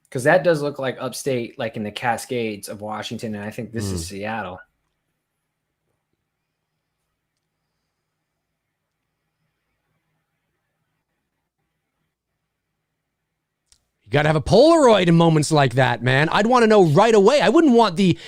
B: Because that does look like upstate, like in the Cascades of Washington, and I think this is Seattle.
A: You got to have a Polaroid in moments like that, man. I'd want to know right away. I wouldn't want the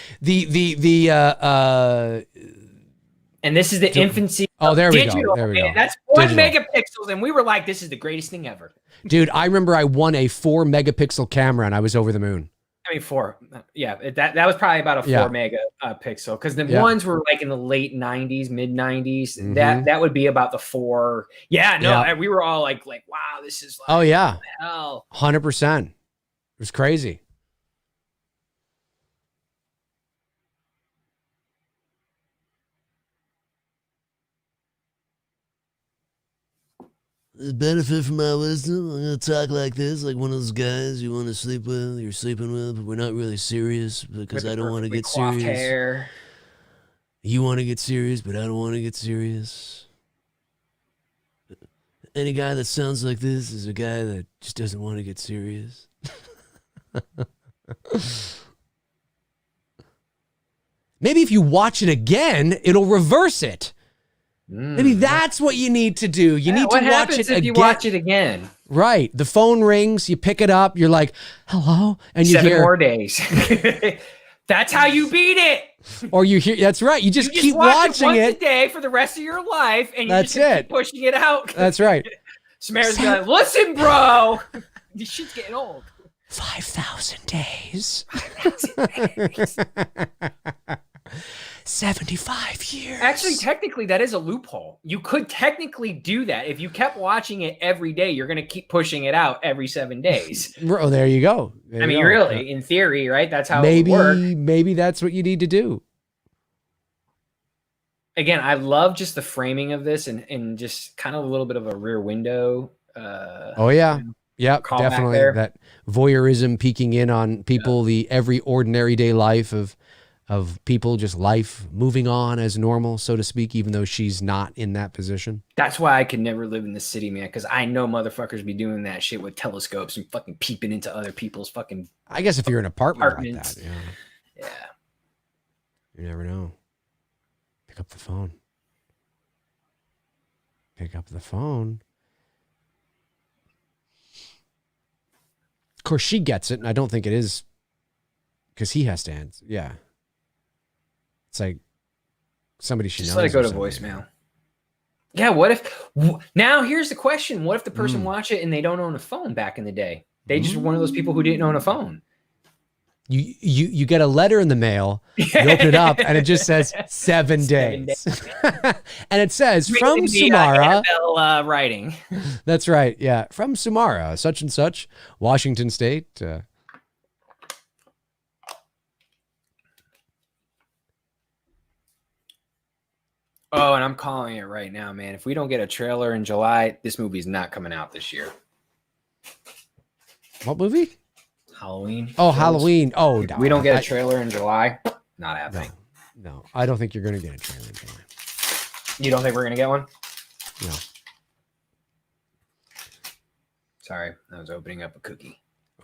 B: and this is the infancy.
A: Oh, there we
B: digital,
A: go. There we go.
B: That's 1 megapixels, and we were like, "This is the greatest thing ever."
A: Dude, I remember I won a 4 megapixel camera, and I was over the moon.
B: I mean, 4. Yeah, that was probably about a 4 megapixel, because the ones were like in the late 90s, mid 90s. That would be about the 4. Yeah, no, we were all like, wow, this is like,
A: oh yeah,
B: what the hell,
A: 100%. It was crazy.
C: The benefit from my wisdom, I'm going to talk like this, like one of those guys you want to sleep with, you're sleeping with, but we're not really serious because I don't want to get serious.
B: Hair.
C: You want to get serious, but I don't want to get serious. Any guy that sounds like this is a guy that just doesn't want to get serious.
A: Maybe if you watch it again, it'll reverse it. Maybe that's what you need to do. You need to watch it again.
B: If you watch it again?
A: Right. The phone rings, you pick it up, you're like, hello? And you
B: 7
A: hear
B: more days. That's how you beat it.
A: Or you hear, that's right. You just keep
B: watch
A: watching
B: it once a day for the rest of your life, and you
A: that's
B: just keep pushing it out.
A: That's right.
B: Samara's be like, listen, bro. This shit's getting old.
A: 5,000 days. 75 years.
B: Actually, technically, that is a loophole. You could technically do that. If you kept watching it every day, you're going to keep pushing it out every 7 days.
A: Oh, there you go.
B: Really, in theory, right? That's how it would work.
A: Maybe that's what you need to do.
B: Again, I love just the framing of this and just kind of a little bit of a rear window.
A: Oh, yeah. Yeah, definitely. That voyeurism peeking in on people, the every ordinary day life of people, just life moving on as normal, so to speak, even though she's not in that position.
B: That's why I could never live in the city, man, because I know motherfuckers be doing that shit with telescopes and fucking peeping into other people's fucking
A: I guess if you're in an apartment like that,
B: yeah.
A: You never know. Pick up the phone. Pick up the phone. Of course, she gets it, and I don't think it is because he has to answer. Yeah. It's like somebody she knows.
B: Just let it go to voicemail. Yeah, what if... Now, here's the question. What if the person watched it and they don't own a phone back in the day? They just were one of those people who didn't own a phone.
A: You get a letter in the mail, you open it up, and it just says 7 days. And it says, from Samara...
B: writing.
A: That's right, yeah. From Samara, such and such, Washington State...
B: Oh, and I'm calling it right now, man. If we don't get a trailer in July, this movie's not coming out this year.
A: What movie?
B: Halloween.
A: Oh, Halloween. Oh,
B: if we don't get a trailer in July, not happening.
A: No, I don't think you're going to get a trailer in July.
B: You don't think we're going to get one?
A: No.
B: Sorry, I was opening up a cookie.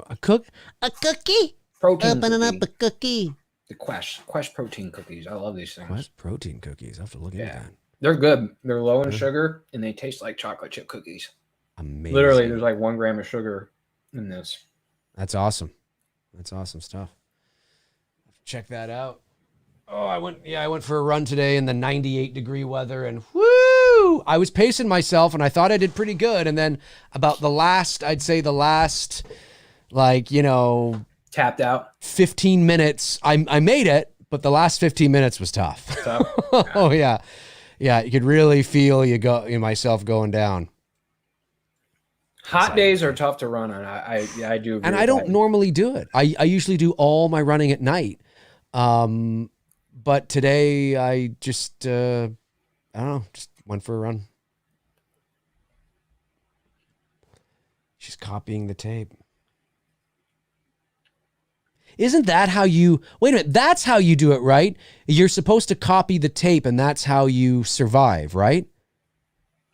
A: A cookie?
B: Protein
C: Opening
B: cookie.
C: up a cookie.
B: The Quest protein cookies. I love these things.
A: Quest protein cookies. I have to look into that.
B: They're good. They're low in sugar, and they taste like chocolate chip cookies.
A: Amazing.
B: Literally, there's like 1 gram of sugar in this.
A: That's awesome. That's awesome stuff. check that out. Oh, I went for a run today in the 98-degree weather, and whoo! I was pacing myself, and I thought I did pretty good. And then about I'd say the last, like, you know,
B: tapped out
A: 15 minutes. I made it, but the last 15 minutes was tough. Oh yeah, yeah. You could really feel myself going down.
B: Hot days are tough to run on. I do agree.
A: And I don't normally do it. I usually do all my running at night. But today I just, I don't know, just went for a run. She's copying the tape. Isn't that how you, wait a minute, that's how you do it, right? You're supposed to copy the tape and that's how you survive, right?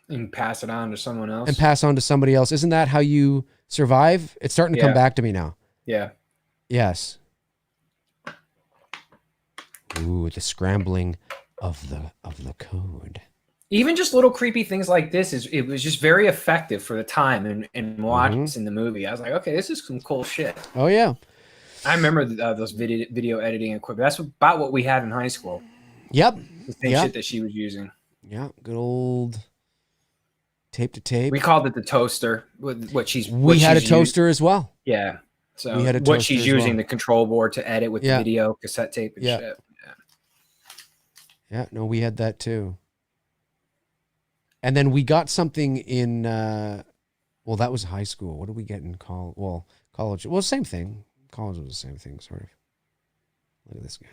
B: And pass it on to someone else.
A: And pass on to somebody else. Isn't that how you survive? It's starting to come back to me now.
B: Yeah.
A: Yes. Ooh, the scrambling of the code.
B: Even just little creepy things like this it was just very effective for the time and watching the movie. I was like, okay, this is some cool shit.
A: Oh yeah.
B: I remember those video editing equipment. That's about what we had in high school.
A: Yep.
B: The same shit that she was using.
A: Yeah, good old tape to tape.
B: We called it the toaster.
A: We had a toaster as well.
B: Yeah. So
A: we had a
B: what she's
A: as
B: using,
A: well.
B: the control board to edit with the video, cassette tape and shit.
A: Yeah, no, we had that too. And then we got something in, well, that was high school. What did we get in college? Well, college. Well, same thing. College was the same thing, sort of. Look at this guy.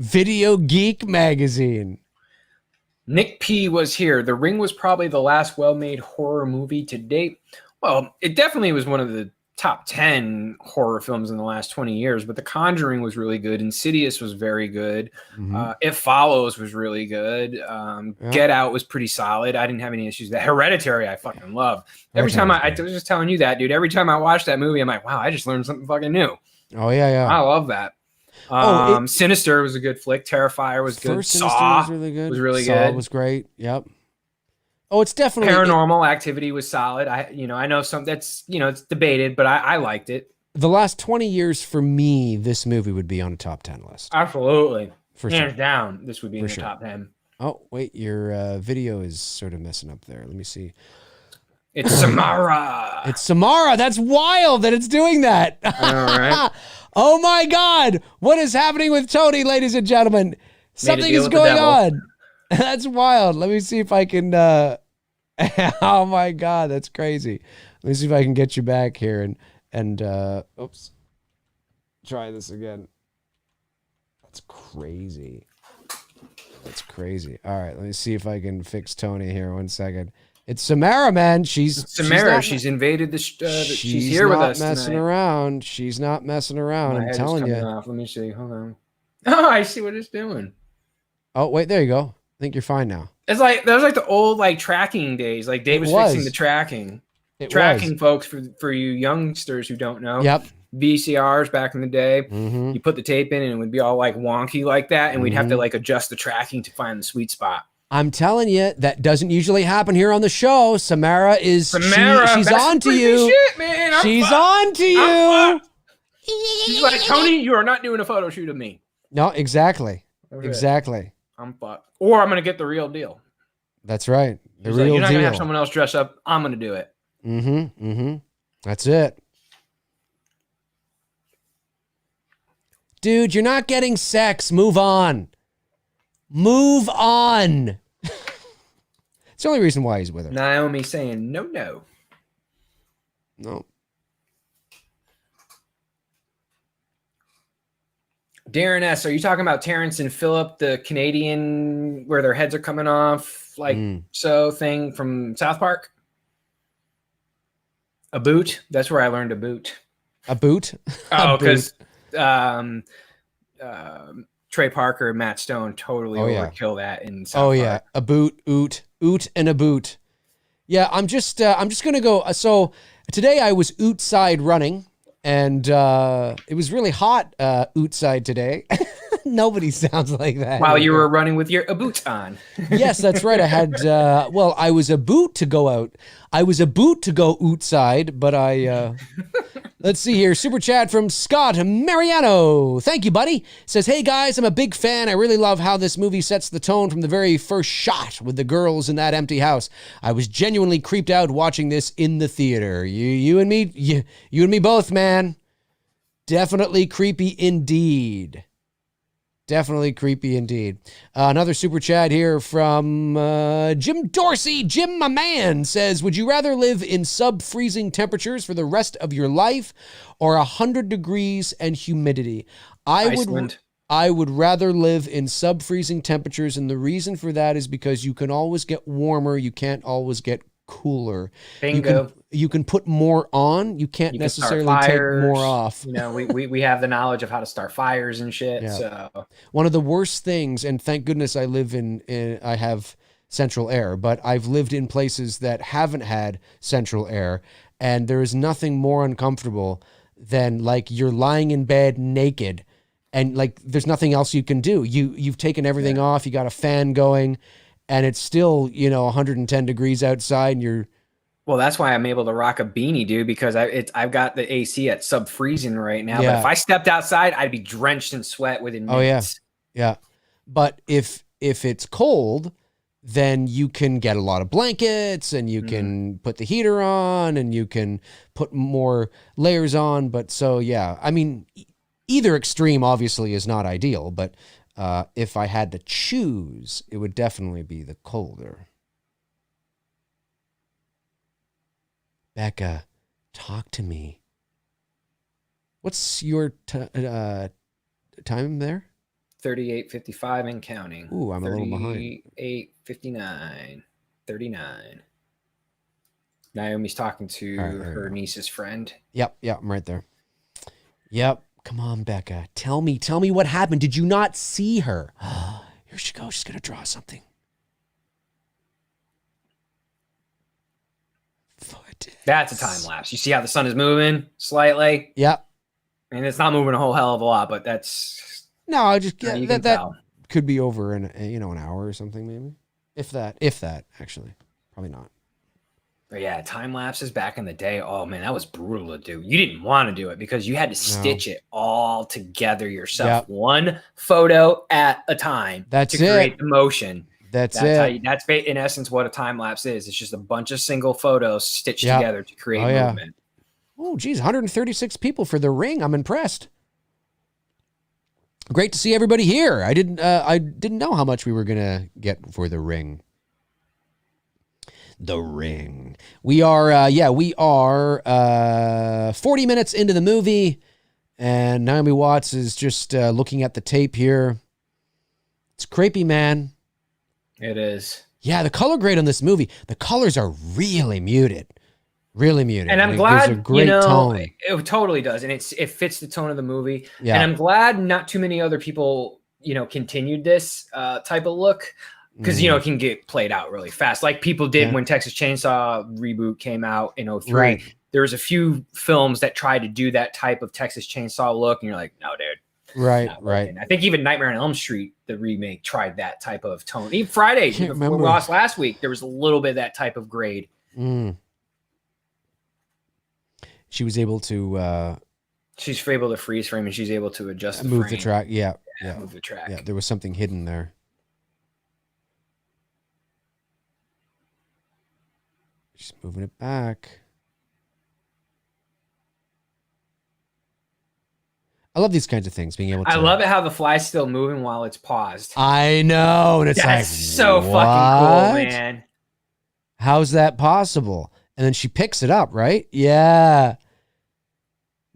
A: Video Geek Magazine.
B: Nick P was here. The Ring was probably the last well-made horror movie to date. Well, it definitely was one of the top 10 horror films in the last 20 years, but The Conjuring was really good. Insidious was very good. It Follows was really good. Get Out was pretty solid. I didn't have any issues with that. Hereditary, I fucking love. Every time I was just telling you that, dude, every time I watch that movie, I'm like, wow, I just learned something fucking new.
A: Oh, yeah.
B: I love that. Sinister was a good flick. Terrifier was good. Saw was really good.
A: Saw was great. Yep. Oh, it's definitely
B: Paranormal Activity was solid. I know some that's it's debated, but I liked it.
A: The last 20 years for me, this movie would be on a top 10 list.
B: Absolutely.
A: For
B: Hands
A: sure.
B: down, this would be in the top 10.
A: Oh, wait, your video is sort of messing up there. Let me see.
B: It's Samara.
A: It's Samara. That's wild that it's doing that.
B: All right.
A: Oh my God. What is happening with Tony, ladies and gentlemen? Something is going on. That's wild. Let me see if I can, oh my God, that's crazy. Let me see if I can get you back here and oops. Try this again. That's crazy. That's crazy. All right, let me see if I can fix Tony here. 1 second. It's Samara, man.
B: Samara. She's invaded the. She's here with us.
A: She's not messing around. She's not messing around. I'm telling you.
B: Let me see. Hold on. Oh, I see what it's doing.
A: Oh, wait. There you go. I think you're fine now.
B: It's like that was like the old tracking days. Like Dave was fixing the tracking. Folks, for you youngsters who don't know.
A: Yep.
B: VCRs back in the day. You put the tape in and it would be all wonky like that, and we'd have to adjust the tracking to find the sweet spot.
A: I'm telling you, that doesn't usually happen here on the show. Samara is she's on to you.
B: Shit, man.
A: She's on to you.
B: She's like, Tony, you are not doing a photo shoot of me.
A: No, exactly.
B: Okay.
A: Exactly.
B: I'm fucked. Or I'm gonna get the real deal.
A: That's right. The real
B: deal. You're not gonna
A: deal.
B: have someone else dress up. I'm gonna do it.
A: That's it. Dude, you're not getting sex. Move on. Move on. It's the only reason why he's with her.
B: Naomi saying no.
A: No.
B: Darren S., are you talking about Terrence and Phillip, the Canadian where their heads are coming off so thing from South Park? A boot? That's where I learned a boot.
A: A boot?
B: Oh, because Trey Parker and Matt Stone totally overkill that in South Park.
A: Yeah, a boot, oot, and a boot. Yeah, I'm just gonna go. So today I was outside running, and it was really hot outside today. Nobody sounds like that.
B: While you were running with your boots on.
A: Yes, that's right. I had, I was a boot to go out. I was a boot to go outside, but let's see here. Super chat from Scott Mariano. Thank you, buddy. Says, hey guys, I'm a big fan. I really love how this movie sets the tone from the very first shot with the girls in that empty house. I was genuinely creeped out watching this in the theater. You and me both, man. Definitely creepy indeed. Definitely creepy indeed. Another super chat here from Jim Dorsey. Jim, my man, says, would you rather live in sub-freezing temperatures for the rest of your life or 100 degrees and humidity?
B: Iceland.
A: I would rather live in sub-freezing temperatures, and the reason for that is because you can always get warmer. You can't always get cooler.
B: Bingo.
A: You can put more on. You can't necessarily take more off.
B: You know, we have the knowledge of how to start fires and shit. Yeah. So
A: one of the worst things, and thank goodness I live I have central air, but I've lived in places that haven't had central air, and there is nothing more uncomfortable than like you're lying in bed naked and like there's nothing else you can do. You've taken everything off, you got a fan going, and it's still, 110 degrees outside, and you're...
B: Well, that's why I'm able to rock a beanie, dude, because I've got the AC at sub-freezing right now. Yeah. But if I stepped outside, I'd be drenched in sweat within minutes.
A: Yeah. But if it's cold, then you can get a lot of blankets, and you can put the heater on, and you can put more layers on. But so, yeah, I mean, either extreme obviously is not ideal, but... if I had to choose, it would definitely be the colder. Becca, talk to me. What's your time there?
B: 38:55 and counting.
A: Ooh, I'm a little behind.
B: 38:59, 39. Naomi's talking to her niece's friend.
A: Yep, I'm right there. Yep. Come on, Becca. Tell me what happened. Did you not see her? Here she goes. She's going to draw something.
B: That's a time lapse. You see how the sun is moving slightly?
A: Yep.
B: I mean, it's not moving a whole hell of a lot, but that's...
A: No, I just... that could be over in, an hour or something, maybe. If that, actually. Probably not.
B: But yeah, time lapses back in the day. Oh man, that was brutal to do. You didn't want to do it because you had to stitch it all together yourself, one photo at a time.
A: That's
B: to create the motion.
A: That's
B: in essence what a time lapse is. It's just a bunch of single photos stitched together to create movement.
A: Oh, geez, 136 people for The Ring. I'm impressed. Great to see everybody here. I didn't know how much we were gonna get for The Ring. The Ring. We are 40 minutes into the movie, and Naomi Watts is just looking at the tape here. It's creepy, man.
B: It is.
A: Yeah, the color grade on this movie, the colors are really muted. Really muted.
B: And I'm glad, tone. It totally does. And it fits the tone of the movie. Yeah. And I'm glad not too many other people, continued this type of look. Because, it can get played out really fast. Like people did when Texas Chainsaw reboot came out in 2003. Right. There was a few films that tried to do that type of Texas Chainsaw look. And you're like, no, dude.
A: Right.
B: I think even Nightmare on Elm Street, the remake, tried that type of tone. Even Friday, before we lost last week, there was a little bit of that type of grade.
A: She was able to...
B: she's able to freeze frame, and she's able to adjust the
A: move
B: frame.
A: The track. Yeah.
B: Move the track.
A: Yeah, there was something hidden there. Just moving it back. I love these kinds of things, being able to...
B: I love it how the fly's still moving while it's paused.
A: I know. And it's
B: so fucking cool, man.
A: How's that possible? And then she picks it up, right? Yeah.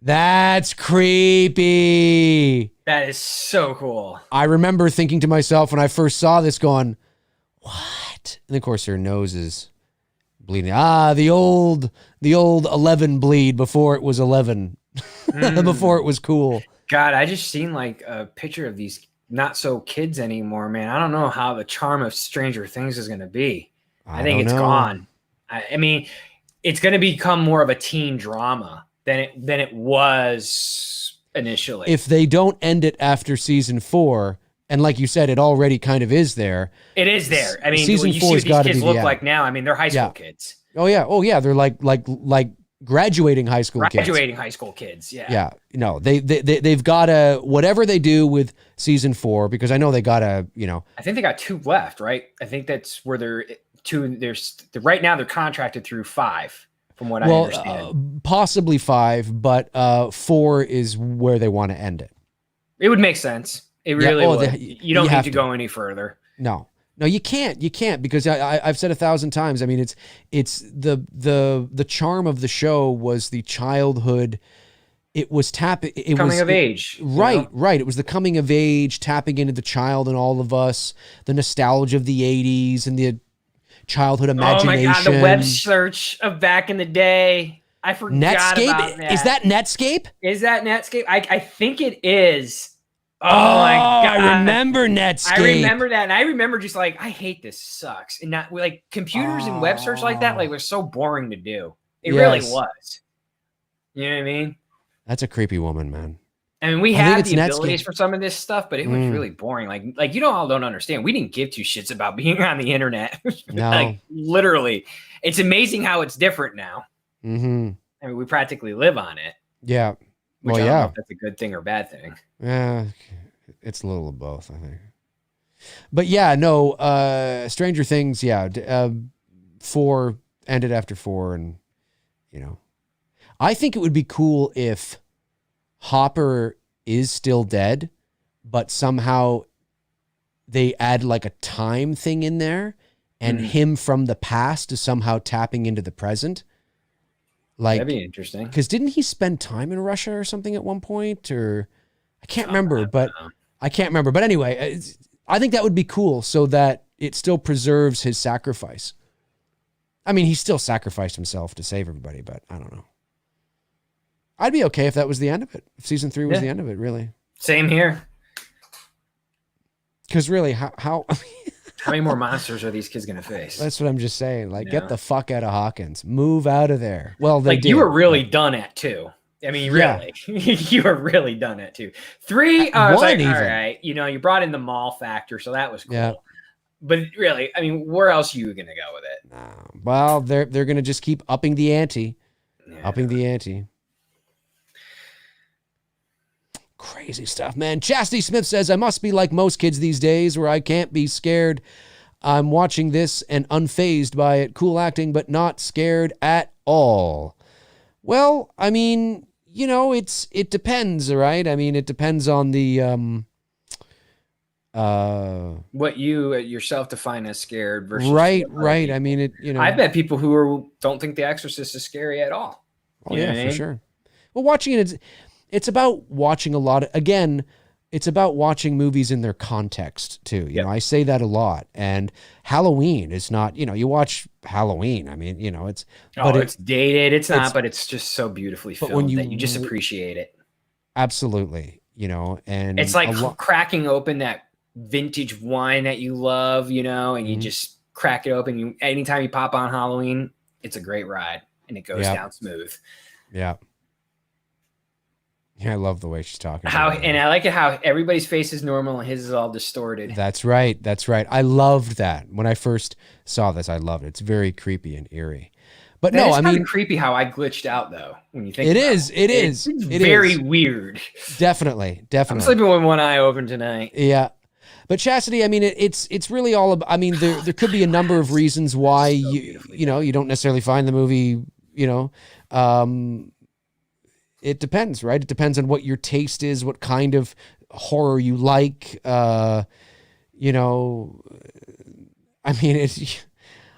A: That's creepy.
B: That is so cool.
A: I remember thinking to myself when I first saw this going, what? And of course her nose is bleeding. The old 11 bleed before it was 11. Before it was cool.
B: God, I just seen like a picture of these not so kids anymore, man. I don't know how the charm of Stranger Things is going to be. I think it's gone. I mean, it's going to become more of a teen drama than it was initially.
A: If they don't end it after season 4, and like you said, it already kind of is there.
B: It is there. I mean,
A: season
B: you
A: 4
B: see what these kids look like now. I mean, they're high school kids.
A: Oh yeah. They're like graduating high school kids.
B: Graduating high school kids. Yeah.
A: Yeah. No, they've got to, whatever they do with season 4, because I know they got to,
B: I think they got 2 left, right? I think that's where they're 2. Right now they're contracted through 5, from what I understand.
A: Possibly 5, but 4 is where they want to end it.
B: It would make sense. It really would. You don't need to go any further.
A: No, you can't because I've said 1,000 times. I mean, it's the charm of the show was the childhood. It was coming of age.
B: Right.
A: It was the coming of age, tapping into the child in all of us, the nostalgia of the 80s and the childhood imagination.
B: Oh my God, the web search of back in the day. I forgot
A: Netscape?
B: About that.
A: Is that Netscape?
B: Is that Netscape? I think it is. Oh my God.
A: I remember Netscape.
B: I remember that. And I remember just like, I hate this sucks. And not like computers and web search like that, like were so boring to do. It really was. You know what I mean?
A: That's a creepy woman, man.
B: I mean, we had the abilities for some of this stuff, but it was really boring. Like you all don't understand. We didn't give 2 shits about being on the internet.
A: No.
B: Like literally. It's amazing how it's different now.
A: Mm-hmm.
B: I mean, we practically live on it.
A: Yeah.
B: Which I don't know if that's a good thing or bad thing.
A: Yeah, it's a little of both, I think. But yeah, no, Stranger Things, 4 ended after 4, and I think it would be cool if Hopper is still dead, but somehow they add like a time thing in there, and him from the past is somehow tapping into the present. Like,
B: that'd be interesting.
A: Because didn't he spend time in Russia or something at one point? Or I can't remember, but I can't remember. But anyway, I think that would be cool so that it still preserves his sacrifice. I mean, he still sacrificed himself to save everybody, but I don't know. I'd be okay if that was the end of it. If season 3 was the end of it, really.
B: Same here.
A: Because really, how
B: how many more monsters are these kids going to face?
A: That's what I'm just saying. Like, get the fuck out of Hawkins. Move out of there. Well, they did.
B: You were really done at 2. I mean, really. You were really done at 2. 3, I was like, all right. You brought in the mall factor, so that was cool. Yeah. But really, I mean, where else are you going to go with it?
A: Well, they're going to just keep upping the ante. Upping the ante. Crazy stuff, man. Chastity Smith says, I must be like most kids these days where I can't be scared. I'm watching this and unfazed by it. Cool acting, but not scared at all. Well, I mean, it depends, right? I mean, it depends on the
B: what you yourself define as scared versus
A: right. I mean,
B: I bet people who don't think The Exorcist is scary at all.
A: Oh yeah, for sure. Well, watching it, it's about watching a lot of, again, it's about watching movies in their context too. You know, I say that a lot. And Halloween is not, you watch Halloween. I mean, it's
B: it's dated. It's not, but it's just so beautifully filmed that you just appreciate it.
A: Absolutely. And
B: it's like cracking open that vintage wine that you love, and you just crack it open. Anytime you pop on Halloween, it's a great ride and it goes down smooth.
A: Yeah. Yeah, I love the way she's talking.
B: And I like it how everybody's face is normal and his is all distorted.
A: That's right. I loved that. When I first saw this, I loved it. It's very creepy and eerie. But no, I mean,
B: creepy how I glitched out though. When you think
A: it is, it's
B: very weird.
A: Definitely.
B: I'm sleeping with one eye open tonight.
A: Yeah. But Chastity, I mean, it's really all about, I mean, there could be a number of reasons why you don't necessarily find the movie, it depends, right? It depends on what your taste is, what kind of horror you like. I mean,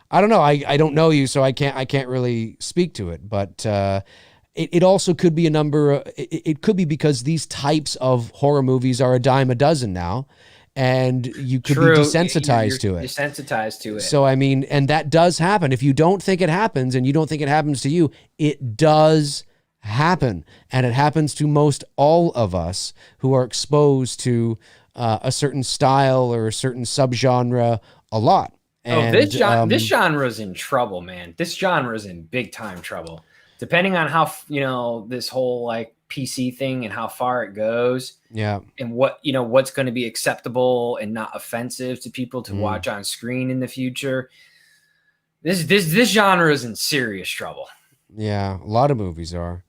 A: I don't know. I don't know you, so I can't really speak to it. But it also could be it could be because these types of horror movies are a dime a dozen now, and you could be desensitized to it.
B: Desensitized to it.
A: So, I mean, and that does happen. If you don't think it happens and you don't think it happens to you, it does happen. And it happens to most all of us who are exposed to a certain style or a certain subgenre a lot. And,
B: this genre is in trouble, man. This genre is in big time trouble. Depending on how, this whole like PC thing and how far it goes.
A: Yeah.
B: And what's going to be acceptable and not offensive to people to watch on screen in the future. This genre is in serious trouble.
A: Yeah, a lot of movies are.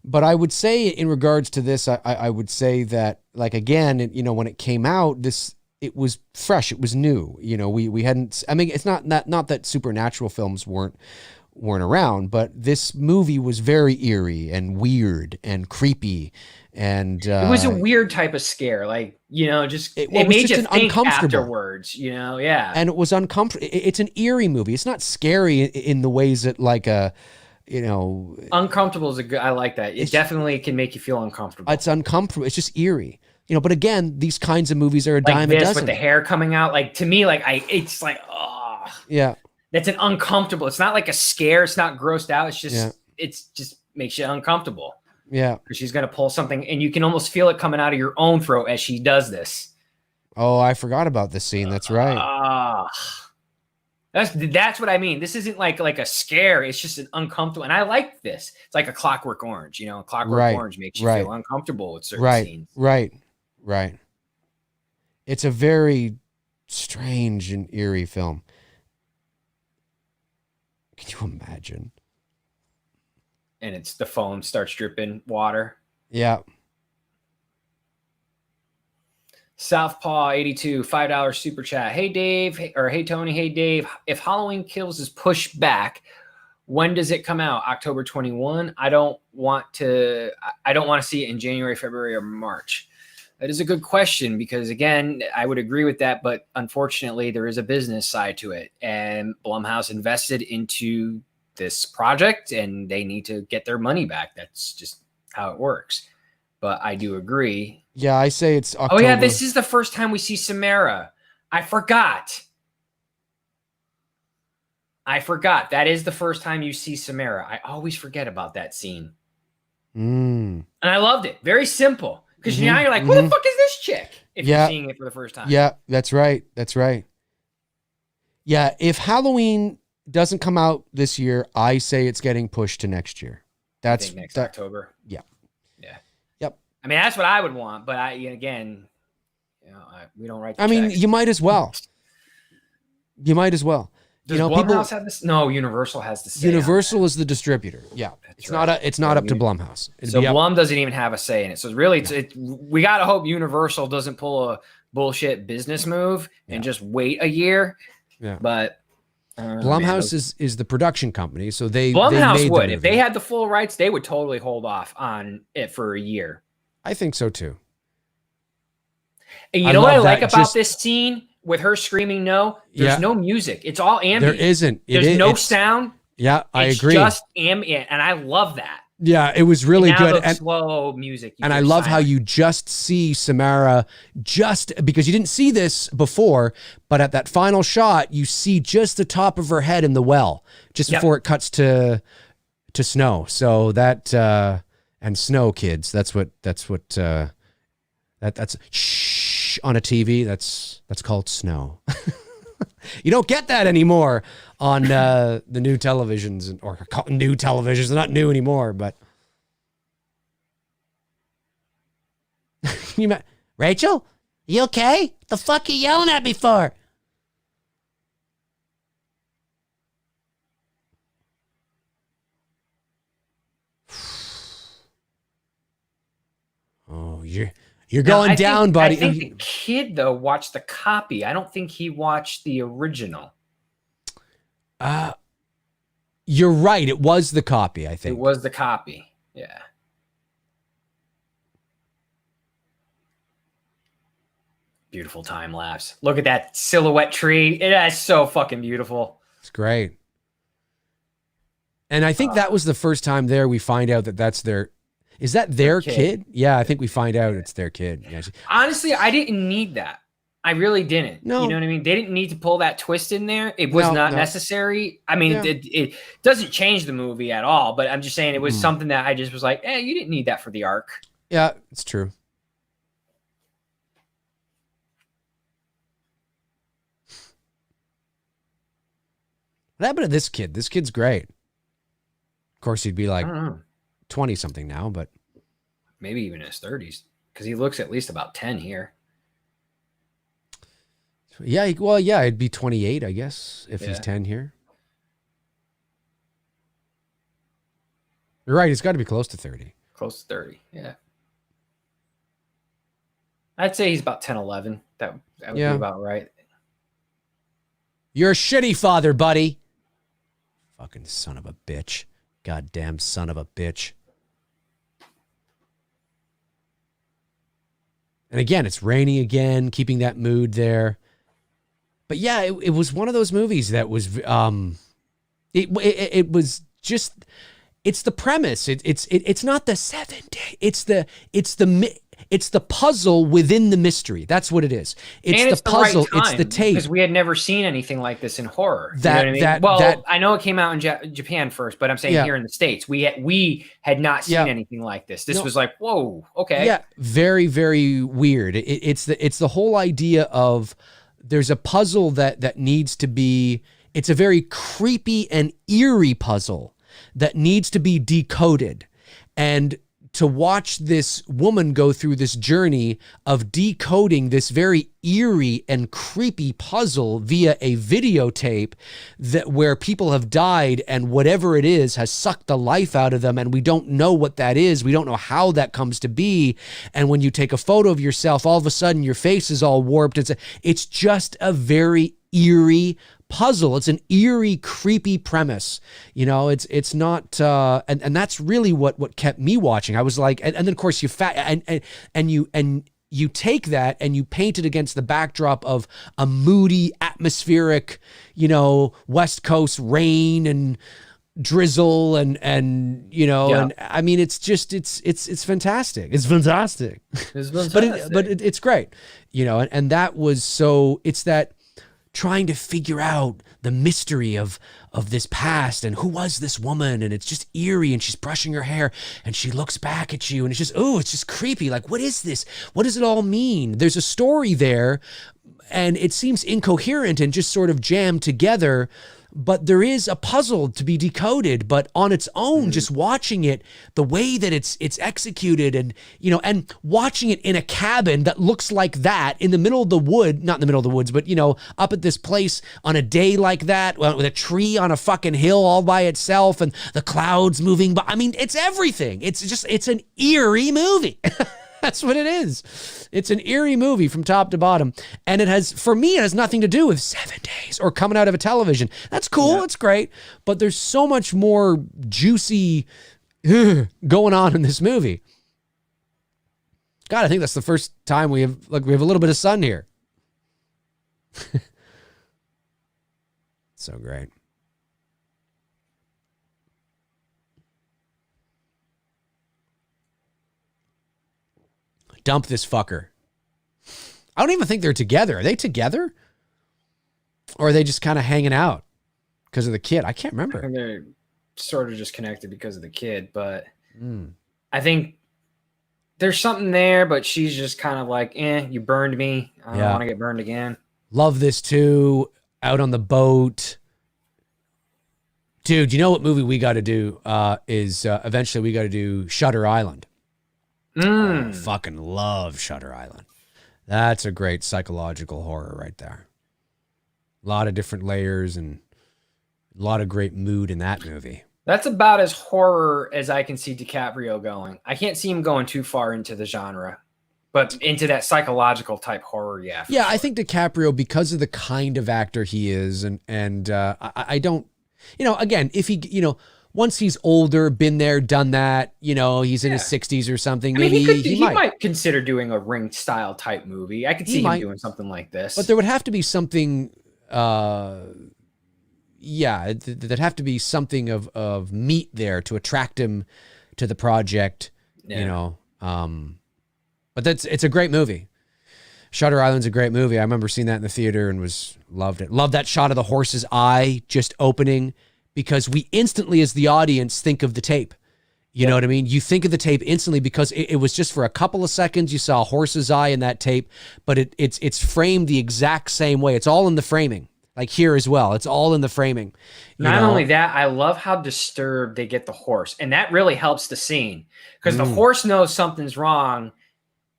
A: But I would say in regards to this, I would say that, like, again, when it came out, it was fresh, it was new. We hadn't, I mean, it's not that supernatural films weren't around, but this movie was very eerie and weird and creepy. And
B: it was a weird type of scare, like, it made you think afterwards, yeah.
A: And it was uncomfortable. It's an eerie movie. It's not scary in the ways that like
B: uncomfortable is I like that. It definitely can make you feel uncomfortable.
A: It's uncomfortable. It's just eerie. But again, these kinds of movies are a dime a dozen.
B: With the hair coming out, like, to me, like, it's like, oh.
A: Yeah.
B: That's an uncomfortable. It's not like a scare. It's not grossed out. It's just, It's just makes you uncomfortable.
A: Yeah.
B: Because she's going to pull something and you can almost feel it coming out of your own throat as she does this.
A: Oh, I forgot about this scene. That's right.
B: That's what I mean. This isn't like a scare. It's just an uncomfortable. And I like this. It's like a Clockwork Orange, Clockwork Orange makes you feel uncomfortable with certain scenes.
A: Right. It's a very strange and eerie film. Can you imagine?
B: And it's the phone starts dripping water.
A: Yeah.
B: Southpaw 82, $5 super chat. Hey Dave, hey Tony, hey Dave. If Halloween Kills is pushed back, when does it come out? October 21. I don't want to see it in January, February, or March. That is a good question because, again, I would agree with that, but unfortunately there is a business side to it, and Blumhouse invested into this project and they need to get their money back. That's just how it works. But I do agree.
A: Yeah, I say it's October.
B: Oh yeah, this is the first time we see Samara. I forgot. That is the first time you see Samara. I always forget about that scene. And I loved it. Very simple. Because now you're like, who the fuck is this chick? If you're seeing it for the first time.
A: Yeah, that's right. Yeah, if Halloween doesn't come out this year, I say it's getting pushed to next year. That's
B: next October.
A: Yeah.
B: Yep. I mean, that's what I would want, but we don't write the
A: checks.
B: mean,
A: you might as well.
B: Does Blumhouse have this? No, Universal has the say.
A: Universal is the distributor. Yeah, it's not up to Blumhouse.
B: So Blum doesn't even have a say in it. So really, we gotta hope Universal doesn't pull a bullshit business move and just wait a year.
A: Yeah,
B: but
A: Blumhouse is the production company, so
B: Blumhouse would, if they had the full rights, they would totally hold off on it for a year.
A: I think so too.
B: And you know what I like about this scene? With her screaming no, there's no music. It's all ambient.
A: There isn't.
B: There's no sound.
A: Yeah, I agree.
B: It's just ambient, and I love that.
A: Yeah, it was really good.
B: And slow music.
A: And I love how you just see Samara, just because you didn't see this before, but at that final shot, you see just the top of her head in the well, just before it cuts to snow. So that and snow, kids. That's shh on a TV. That's called snow. You don't get that anymore on the new televisions, or new televisions. They're not new anymore, but Rachel, you okay? What the fuck are you yelling at me for? Oh, you're going down, buddy.
B: I think the kid, though, watched the copy. I don't think he watched the original.
A: You're right. It was the copy, I think.
B: It was the copy. Yeah. Beautiful time lapse. Look at that silhouette tree. It is so fucking beautiful.
A: It's great. And I think that was the first time there we find out that that's their... Is that their kid? Yeah, I think we find out it's their kid. Yeah.
B: Honestly, I didn't need that. I really didn't.
A: No.
B: You know what I mean? They didn't need to pull that twist in there. It was not necessary. I mean, it doesn't change the movie at all, but I'm just saying it was something that I just was like, you didn't need that for the arc.
A: Yeah, it's true. What happened to this kid? This kid's great. Of course, he'd be like 20 something now, but
B: maybe even in his 30s, because he looks at least about 10 here.
A: Yeah, well, yeah, it'd be 28, I guess, if he's 10 here. You're right. It's got to be close to 30.
B: Close to 30, yeah. I'd say he's about 10, 11. That would be about right.
A: You're a shitty father, buddy. Fucking son of a bitch. Goddamn son of a bitch. And again, it's raining again, keeping that mood there. But yeah, it was one of those movies that was, it was just, it's the premise. It's not the 7 day. It's the puzzle within the mystery. That's what it is. It's the puzzle.
B: Right time,
A: it's the tape.
B: Because we had never seen anything like this in horror. You know what I mean? I know it came out in Japan first, but I'm saying here in the States, we had not seen anything like this. This was like, whoa, okay.
A: Yeah, very, very weird. It's the whole idea of there's a puzzle that needs to be. It's a very creepy and eerie puzzle that needs to be decoded, and to watch this woman go through this journey of decoding this very eerie and creepy puzzle via a videotape where people have died and whatever it is has sucked the life out of them, and we don't know what that is. We don't know how that comes to be. And when you take a photo of yourself, all of a sudden your face is all warped. It's just a very eerie puzzle. It's an eerie, creepy premise. You know, it's not, and that's really what kept me watching. I was like, and then of course you take that and you paint it against the backdrop of a moody, atmospheric, you know, West Coast rain and drizzle and you know, and I mean, it's just, it's fantastic. It's fantastic.
B: It's fantastic.
A: but it's great, you know, and that was so, it's that trying to figure out the mystery of this past and who was this woman, and it's just eerie, and she's brushing her hair and she looks back at you and it's just creepy. Like, what is this? What does it all mean? There's a story there and it seems incoherent and just sort of jammed together, but there is a puzzle to be decoded. But on its own, just watching it, the way that it's executed, and you know, and watching it in a cabin that looks like that in the middle of the wood, not in the middle of the woods, but you know, up at this place on a day like that, with a tree on a fucking hill all by itself and the clouds moving by. I mean, it's everything. It's an eerie movie. That's what it is. It's an eerie movie from top to bottom. And it has nothing to do with 7 days or coming out of a television. That's cool. It's great. But there's so much more juicy going on in this movie. God, I think that's the first time we have a little bit of sun here. So great. Dump this fucker. I don't even think they're together. Are they together? Or are they just kind of hanging out because of the kid? I can't remember.
B: And they're sort of just connected because of the kid, but I think there's something there, but she's just kind of like, you burned me. I don't want to get burned again.
A: Love this too. Out on the boat. Dude, you know what movie we got to do is eventually we got to do Shutter Island. I fucking love Shutter Island. That's a great psychological horror right there. A lot of different layers and a lot of great mood in that movie.
B: That's about as horror as I can see DiCaprio going. I can't see him going too far into the genre, but into that psychological type horror, yeah.
A: Yeah, sure. I think DiCaprio, because of the kind of actor he is, and I don't, you know, again, if he, you know, once he's older, been there, done that, you know, he's in his 60s or something.
B: I mean,
A: maybe
B: he might consider doing a Ring style type movie. I could see him doing something like this.
A: But there would have to be something, there'd have to be something of meat there to attract him to the project, you know. But it's a great movie. Shutter Island's a great movie. I remember seeing that in the theater and loved it. Loved that shot of the horse's eye just opening, because we instantly, as the audience, think of the tape. You know what I mean? You think of the tape instantly because it was just for a couple of seconds. You saw a horse's eye in that tape, but it's framed the exact same way. It's all in the framing. like here as well. It's all in the framing.
B: Not only that, I love how disturbed they get the horse. And that really helps the scene because the horse knows something's wrong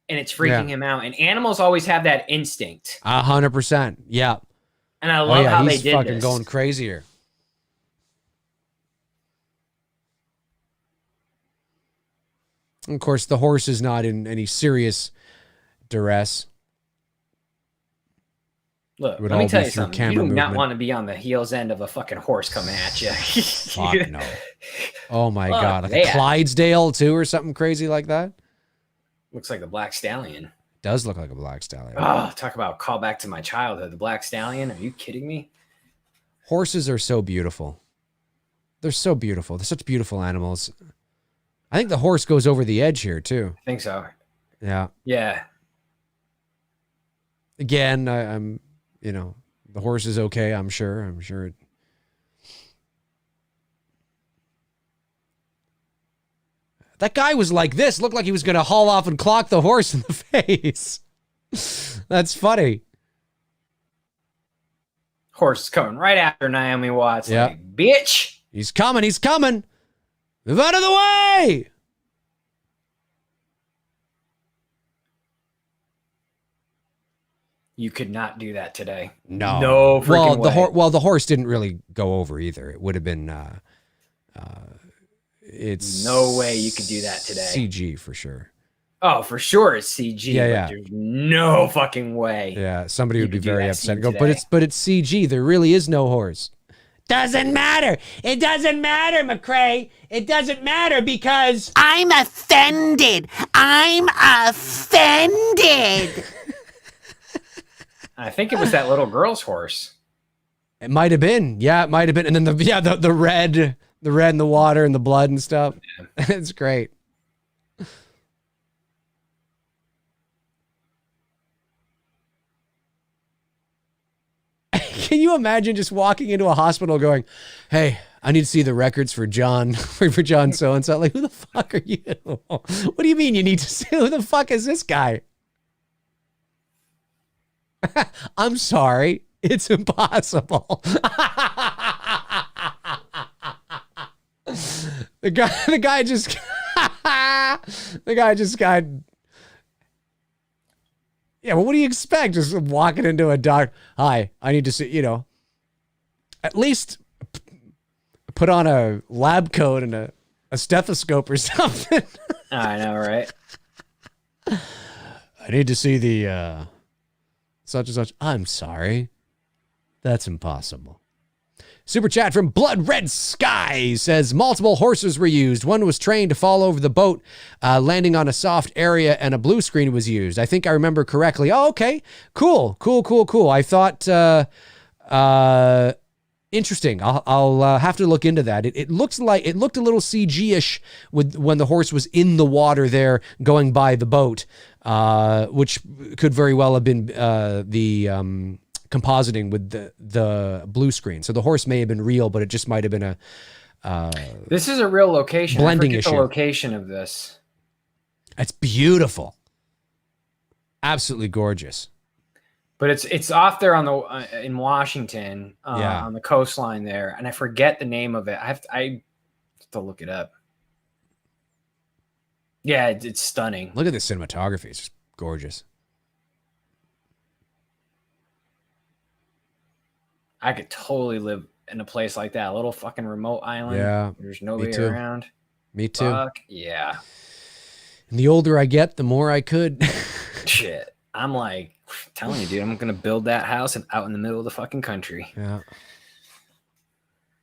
B: and it's freaking him out. And animals always have that instinct.
A: 100%. Yeah.
B: And I love how they did
A: this. He's fucking
B: this.
A: going crazier. Of course, the horse is not in any serious duress.
B: Look, let me tell you something. You do not want to be on the heels end of a fucking horse coming at you.
A: Fuck no. Oh my God. Like a Clydesdale too or something crazy like that?
B: Looks like a black stallion.
A: It does look like a black stallion.
B: Oh, talk about call back to my childhood. The black stallion. Are you kidding me?
A: Horses are so beautiful. They're so beautiful. They're such beautiful animals. I think the horse goes over the edge here too.
B: I think so.
A: Yeah.
B: Yeah.
A: Again, I'm, you know, the horse is okay. I'm sure. That guy was like this. Looked like he was going to haul off and clock the horse in the face. That's funny.
B: Horse is coming right after Naomi Watts. Yeah. Like, bitch.
A: He's coming. He's coming. Move out of the way.
B: You could not do that today.
A: No.
B: No freaking way.
A: The horse didn't really go over either. It would have been it's
B: no way you could do that today.
A: CG for sure.
B: Oh, for sure it's CG. Yeah. There's no fucking way.
A: Yeah, somebody would be very upset and go, but it's CG. There really is no horse. Doesn't matter. It doesn't matter, McRae. It doesn't matter because
C: I'm offended. I'm offended.
B: I think it was that little girl's horse.
A: It might have been. Yeah, it might have been. And then the red and the water and the blood and stuff. Yeah. It's great. Can you imagine just walking into a hospital going, hey, I need to see the records for John, for John so-and-so. Like, who the fuck are you? What do you mean you need to see? Who the fuck is this guy? I'm sorry. It's impossible. The guy just got. Yeah, well, what do you expect? Just walking into a doctor. Hi, I need to see, you know, at least put on a lab coat and a stethoscope or something.
B: I know, right?
A: I need to see the such and such. I'm sorry. That's impossible. Super chat from Blood Red Sky says multiple horses were used. One was trained to fall over the boat, landing on a soft area, and a blue screen was used. I think I remember correctly. Oh, okay. Cool. I thought interesting. I'll have to look into that. It looked a little CG-ish when the horse was in the water there going by the boat, which could very well have been the compositing with the blue screen. So the horse may have been real, but it just might have been a
B: this is a real location.
A: Blending
B: I
A: issue.
B: The location of this.
A: It's beautiful. Absolutely gorgeous.
B: But it's off there on the in Washington, on the coastline there, and I forget the name of it. I have to look it up. Yeah, it's stunning.
A: Look at the cinematography; it's just gorgeous.
B: I could totally live in a place like that, a little fucking remote island.
A: Yeah,
B: there's nobody around.
A: Me too.
B: Fuck yeah.
A: And the older I get, the more I could.
B: Shit, I'm like telling you, dude. I'm gonna build that house and out in the middle of the fucking country.
A: Yeah.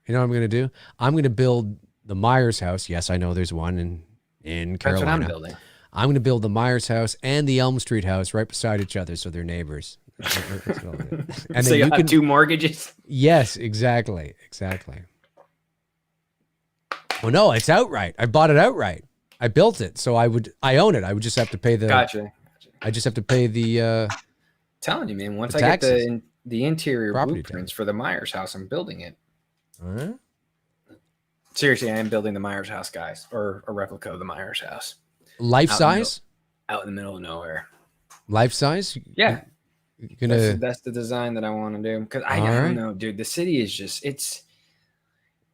A: You know what I'm gonna do? I'm gonna build the Myers house. Yes, I know there's one in Carolina.
B: That's what I'm building.
A: I'm gonna build the Myers house and the Elm Street house right beside each other, so they're neighbors.
B: And so you have two mortgages.
A: Yes, exactly. Well, no, it's outright. I bought it outright. I built it, so I own it. I would just have to pay the.
B: Gotcha.
A: I just have to pay the.
B: Telling you, man. Once I get the interior blueprints for the Myers house, I'm building it.
A: Huh?
B: Seriously, I am building the Myers house, guys, or a replica of the Myers house.
A: Life size?
B: Out in the middle of nowhere.
A: Life size?
B: Yeah. That's the design that I want to do, because I don't know, dude. The city is just it's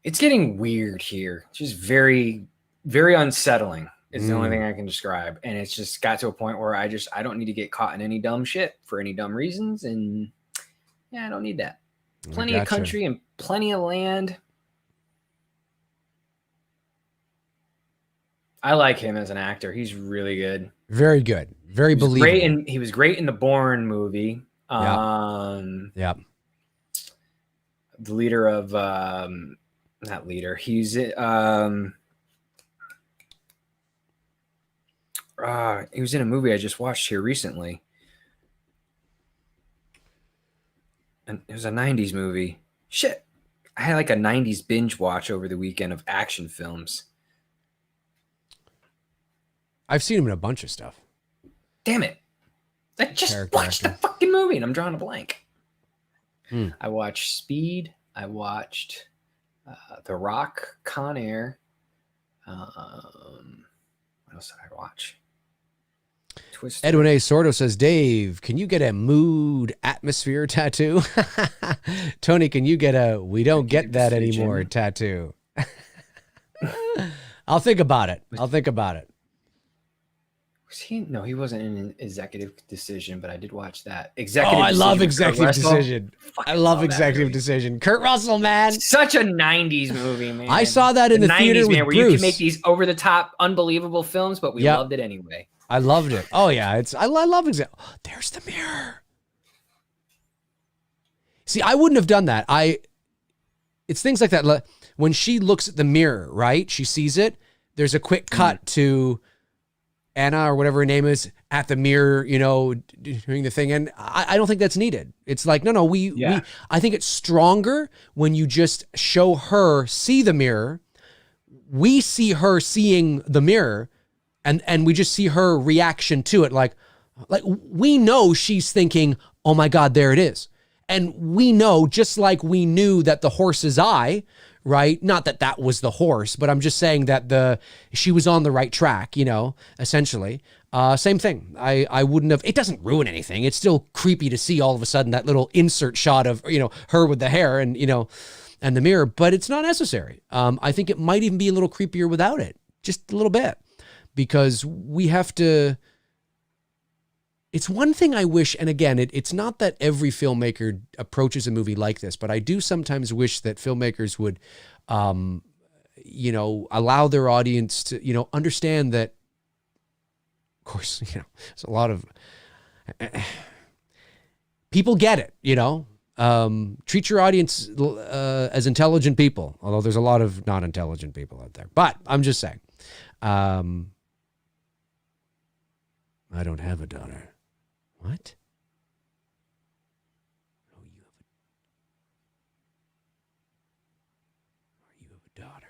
B: getting weird here. It's just very, very unsettling. Is the only thing I can describe, and it's just got to a point where I don't need to get caught in any dumb shit for any dumb reasons, and I don't need that. Plenty of country and plenty of land. I like him as an actor. He's really good.
A: Very good. Very believable.
B: He was great in the Bourne movie.
A: Yeah.
B: The leader of not leader. He's he was in a movie I just watched here recently. And it was a 90s movie. Shit. I had like a 90s binge watch over the weekend of action films.
A: I've seen him in a bunch of stuff.
B: Damn it. I just watched the fucking movie and I'm drawing a blank. I watched Speed. I watched The Rock, Con Air. What else did I watch? Twisted.
A: Edwin A. Sordo says, Dave, can you get a mood atmosphere tattoo? Tony, can you get a we don't get that anymore tattoo? I'll think about it.
B: Was he? No, he wasn't in an Executive Decision, but I did watch that. Executive
A: Decision.
B: I
A: love Executive Decision. I love Executive Decision. Kurt Russell, man.
B: Such a 90s movie, man.
A: I saw that in the theater with
B: man,
A: Bruce.
B: Where you can make these over-the-top, unbelievable films, but we loved it anyway.
A: I loved it. Oh, yeah. I love Executive. Oh, there's the mirror. See, I wouldn't have done that. It's things like that. When she looks at the mirror, right? She sees it. There's a quick cut to Anna or whatever her name is at the mirror, doing the thing. And I don't think that's needed. It's like, no, I think it's stronger when you just show her see the mirror. We see her seeing the mirror and we just see her reaction to it. Like we know she's thinking, oh my God, there it is. And we know, just like we knew that the horse's eye, right? Not that that was the horse, but I'm just saying that she was on the right track, essentially. Same thing. I wouldn't have, it doesn't ruin anything. It's still creepy to see all of a sudden that little insert shot of, her with the hair and, and the mirror, but it's not necessary. I think it might even be a little creepier without it, just a little bit, because we have to, it's one thing I wish, and again, it's not that every filmmaker approaches a movie like this, but I do sometimes wish that filmmakers would, allow their audience to, understand that, of course, there's a lot of, people get it, treat your audience as intelligent people, although there's a lot of not intelligent people out there, but I'm just saying, I don't have a daughter. What? Oh, you have a daughter.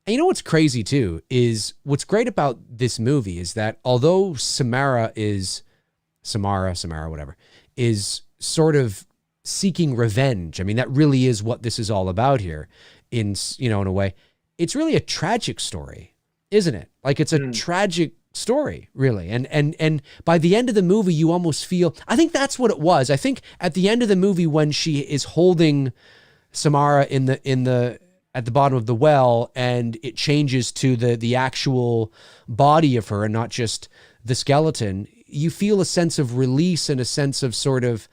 A: And you know what's crazy too is what's great about this movie is that although Samara, whatever, is sort of seeking revenge. I mean, that really is what this is all about here in a way. It's really a tragic story, isn't it? Like it's a tragic story, really. And by the end of the movie, you almost feel, I think that's what it was. I think at the end of the movie, when she is holding Samara at the bottom of the well, and it changes to the actual body of her and not just the skeleton, you feel a sense of release and a sense of sort of,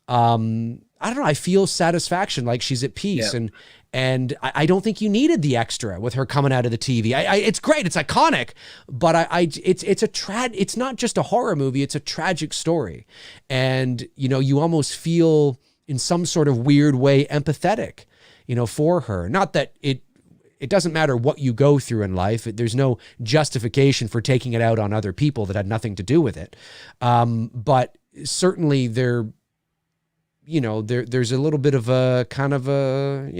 A: I don't know, I feel satisfaction, like she's at peace. Yeah. And I don't think you needed the extra with her coming out of the TV. It's great, it's iconic, but it's not just a horror movie, it's a tragic story. And, you almost feel in some sort of weird way empathetic, for her. Not that it doesn't matter what you go through in life. There's no justification for taking it out on other people that had nothing to do with it. But certainly there's a little bit of a kind of a,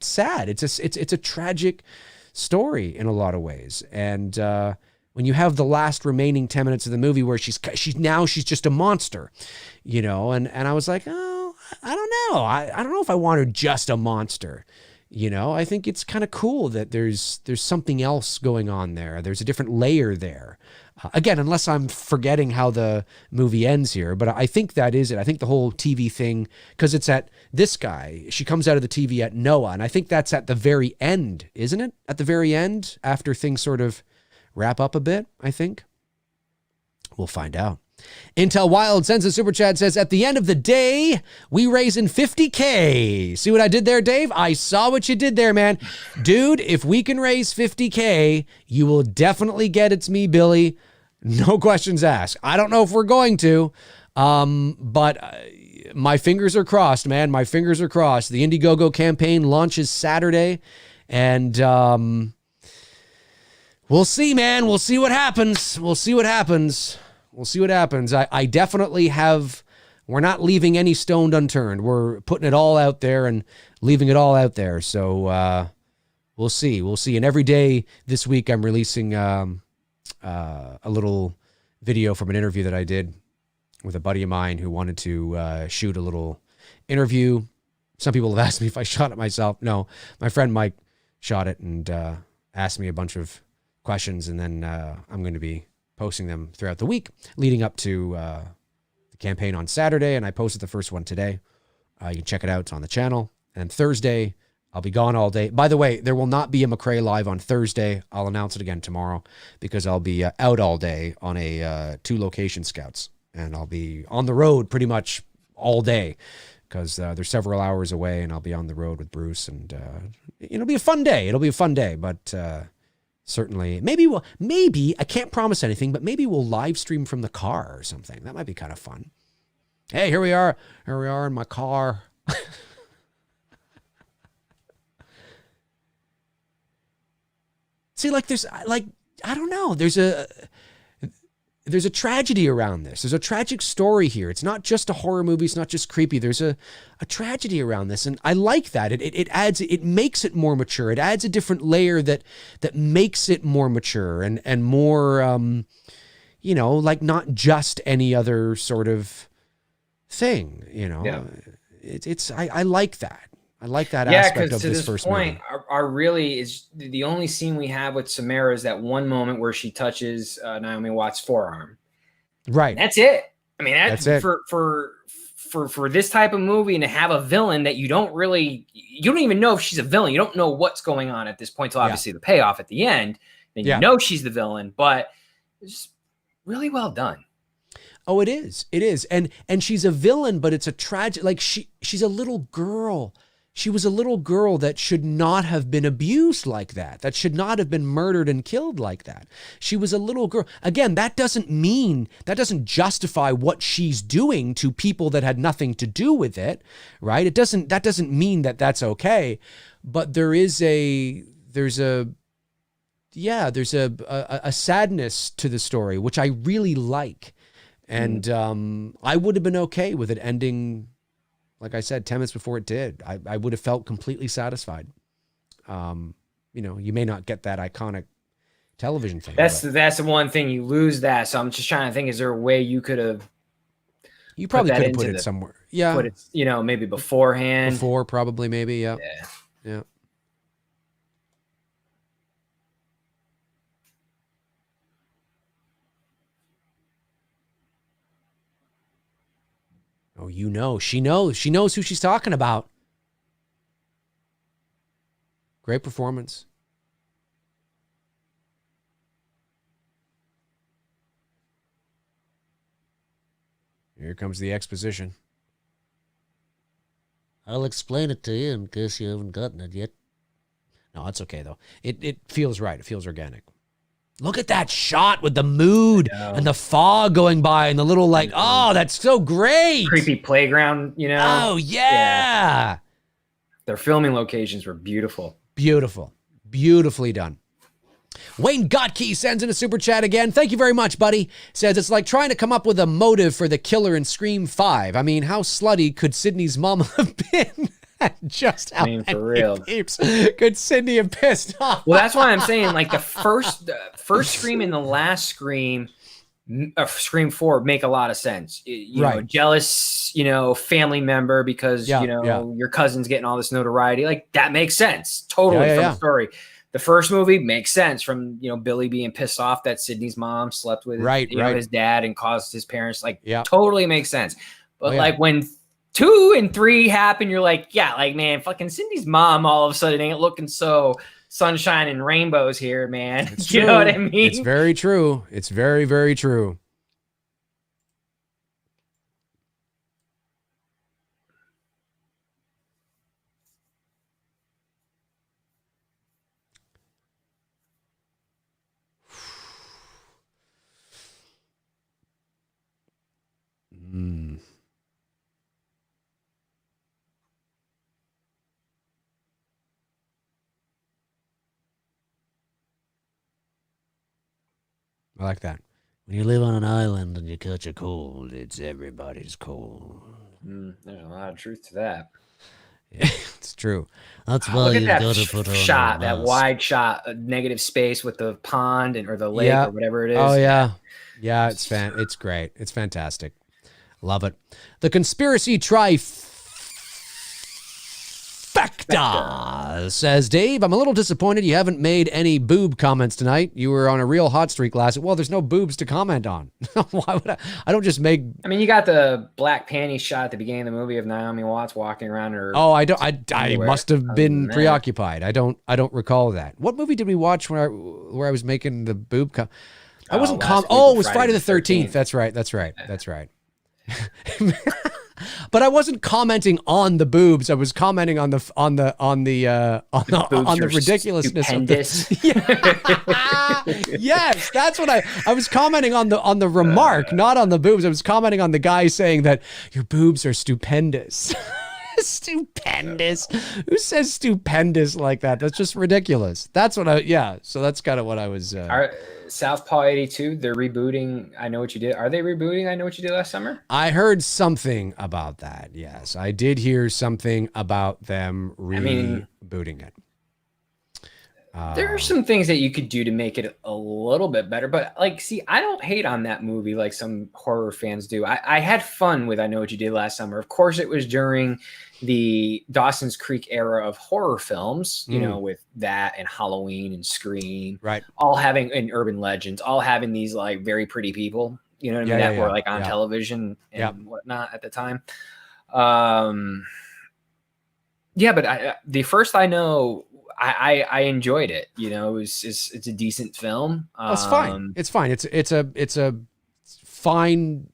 A: sad. It's a tragic story in a lot of ways. And when you have the last remaining 10 minutes of the movie where she's just a monster, and I was like, oh, I don't know. I don't know if I want her just a monster, You know, I think it's kind of cool that there's something else going on there. There's a different layer there. Again, unless I'm forgetting how the movie ends here, but I think that is it. I think the whole TV thing, because it's at this guy, she comes out of the TV at Noah, and I think that's at the very end, isn't it? At the very end, after things sort of wrap up a bit, I think. We'll find out. Intel Wild sends a super chat, says, at the end of the day, we raising $50K. See what I did there, Dave? I saw what you did there, man. Dude, if we can raise $50K, you will definitely get It's Me, Billy. No questions asked. I don't know if we're going to, but my fingers are crossed, man. My fingers are crossed. The Indiegogo campaign launches Saturday, and we'll see, man. We'll see what happens. We'll see what happens. We'll see what happens. I definitely have, we're not leaving any stone unturned. We're putting it all out there and leaving it all out there. So we'll see. We'll see. And every day this week, I'm releasing a little video from an interview that I did with a buddy of mine who wanted to shoot a little interview. Some people have asked me if I shot it myself. No, my friend Mike shot it and asked me a bunch of questions. And then I'm going to be posting them throughout the week leading up to the campaign on Saturday. And I posted the first one today. You can check it out. It's on the channel. And Thursday, I'll be gone all day. By the way, there will not be a McRae live on Thursday. I'll announce it again tomorrow because I'll be out all day on a 2 location scouts. And I'll be on the road pretty much all day because they're several hours away and I'll be on the road with Bruce. And it'll be a fun day. It'll be a fun day. But certainly, maybe, I can't promise anything, but maybe we'll live stream from the car or something. That might be kind of fun. Hey, here we are in my car. See, I don't know. There's a tragedy around this. There's a tragic story here. It's not just a horror movie. It's not just creepy. There's a tragedy around this. And I like that. It makes it more mature. It adds a different layer that makes it more mature and more, like not just any other sort of thing, Yeah. I like that. I like that aspect of this first movie. Yeah, because to this
B: point, our really is the only scene we have with Samara is that one moment where she touches Naomi Watts' forearm.
A: Right.
B: And that's it. I mean,
A: that's it.
B: For this type of movie and to have a villain that you don't even know if she's a villain. You don't know what's going on at this point. So obviously the payoff at the end, then you know she's the villain, but it's really well done.
A: Oh, it is. It is. And she's a villain, but it's a tragic, like she's a little girl. She was a little girl that should not have been abused like that. That should not have been murdered and killed like that. She was a little girl. Again, that doesn't justify what she's doing to people that had nothing to do with it, right? That doesn't mean that that's okay. But there's a sadness to the story, which I really like. And I would have been okay with it ending, like I said, 10 minutes before it did. I would have felt completely satisfied. You may not get that iconic television thing.
B: That's the one thing, you lose that. So I'm just trying to think, is there a way you could have?
A: You probably could have put it somewhere. Yeah.
B: Put it, maybe beforehand.
A: Before, probably, maybe. Yeah. Yeah. Oh, she knows who she's talking about. Great performance. Here comes the exposition.
C: I'll explain it to you in case you haven't gotten it yet.
A: No, it's okay though. It feels right. It feels organic. Look at that shot with the mood and the fog going by and the little oh, that's so great.
B: Creepy playground,
A: Oh, yeah.
B: Their filming locations were beautiful.
A: Beautiful. Beautifully done. Wayne Gottke sends in a super chat again. Thank you very much, buddy. Says it's like trying to come up with a motive for the killer in Scream 5. I mean, how slutty could Sydney's mom have been? Just how
B: for real
A: could Sydney have pissed off?
B: Well, that's why I'm saying, like, the first Scream and the last Scream, Scream 4 make a lot of sense. You know, jealous, you know, family member because, you know, your cousin's getting all this notoriety. Like, that makes sense totally from the story. The first movie makes sense from, you know, Billy being pissed off that Sydney's mom slept with his dad and caused his parents, like, totally makes sense. But like when 2 and 3 happen, you're like, yeah, like, man, fucking Cindy's mom all of a sudden ain't looking so sunshine and rainbows here, man. You know what I mean?
A: It's very true. It's very, very true. I like that.
C: When you live on an island and you catch a cold, it's everybody's cold.
B: There's a lot of truth to that.
A: Yeah, it's true.
C: That's why you've got to put on
B: shot, that wide shot, negative space with the pond or the lake or whatever it is.
A: Oh yeah, yeah. It's great. It's fantastic. Love it. The conspiracy trifecta, says Dave. I'm a little disappointed you haven't made any boob comments tonight. You were on a real hot streak last. Well, there's no boobs to comment on. Why would I? I don't just make.
B: I mean, you got the black panty shot at the beginning of the movie of Naomi Watts walking around her.
A: Oh, I don't. I must have been preoccupied. I don't recall that. What movie did we watch where I was making the boob? I wasn't. It was Friday the 13th. That's right. That's right. But I wasn't commenting on the boobs. I was commenting on the ridiculousness of this. Yes, that's what I was commenting on the remark, not on the boobs. I was commenting on the guy saying that your boobs are stupendous. Stupendous. Who says stupendous like that? That's just ridiculous. That's what so that's kind of what I was.
B: Southpaw 82, they're rebooting I Know What You Did. Are they rebooting I Know What You Did Last Summer?
A: I heard something about that. Yes, I did hear something about them rebooting it.
B: There are some things that you could do to make it a little bit better, but like, see, I don't hate on that movie like some horror fans do. I had fun with I Know What You Did Last Summer. Of course, it was during the Dawson's Creek era of horror films, you know, with that and Halloween and Scream,
A: right?
B: All having, and Urban Legends, all having these like very pretty people, you know what I mean, that were like on television and whatnot at the time. But the first I Know, I enjoyed it. You know, it's a decent film.
A: It's fine. It's fine. It's a fine,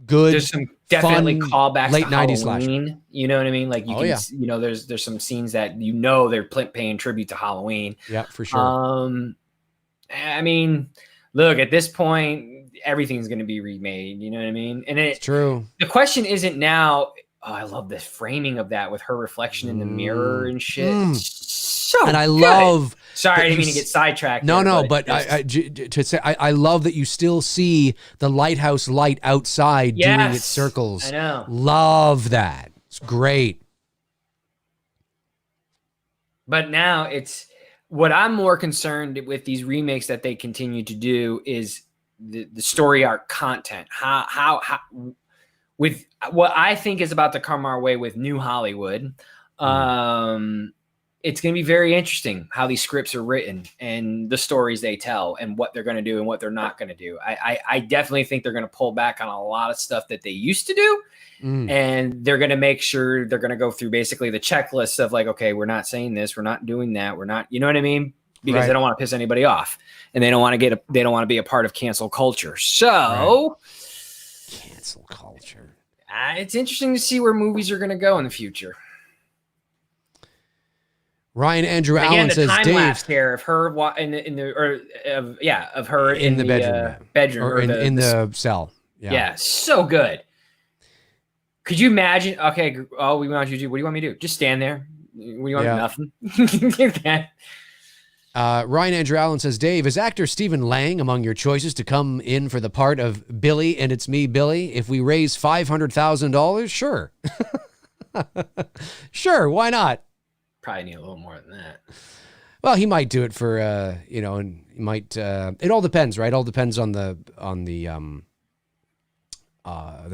A: good.
B: There's some definitely callbacks
A: late
B: to
A: 90s
B: Halloween.
A: slasher.
B: You know what I mean? Like you know, there's some scenes that you know they're paying tribute to Halloween.
A: Yeah, for sure.
B: I mean, look, at this point, everything's going to be remade. You know what I mean? And it's
A: true.
B: The question isn't now. Oh, I love the framing of that with her reflection in the mirror and shit. So
A: and I
B: good.
A: love.
B: Sorry, I didn't mean to get sidetracked.
A: But to say I love that you still see the lighthouse light outside doing its circles.
B: I know.
A: Love that. It's great.
B: But now it's what I'm more concerned with these remakes that they continue to do is the story arc content. How with what I think is about to come our way with New Hollywood. It's going to be very interesting how these scripts are written and the stories they tell and what they're going to do and what they're not going to do. I definitely think they're going to pull back on a lot of stuff that they used to do. And they're going to make sure they're going to go through basically the checklist of like, okay, we're not saying this, we're not doing that. We're not, you know what I mean? Because they don't want to piss anybody off and they don't want to be a part of cancel culture. So
A: cancel culture.
B: It's interesting to see where movies are going to go in the future.
A: Ryan Andrew Allen says,
B: Dave,
A: Dave,
B: here of her of her in the bedroom
A: or in the cell.
B: Yeah, so good. Could you imagine? Okay, we want you to do. What do you want me to do? Just stand there. What do you want? Nothing.
A: Ryan Andrew Allen says, Dave, is actor Stephen Lang among your choices to come in for the part of Billy and It's Me, Billy? If we raise $500,000, sure. Sure, why not?
B: Probably need a little more than that.
A: Well, he might do it for, and it all depends, right? It all depends on the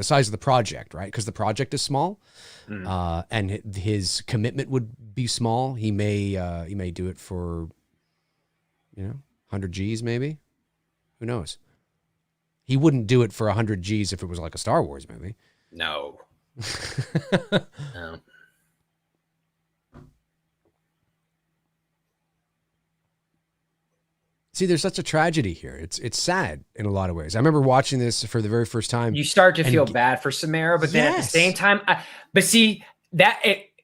A: size of the project, right? Because the project is small, and his commitment would be small. He may do it for, 100 G's maybe. Who knows? He wouldn't do it for 100 G's if it was like a Star Wars movie.
B: No. No.
A: See, there's such a tragedy here. It's sad in a lot of ways. I remember watching this for the very first time.
B: You start to feel bad for Samara, but then at the same time,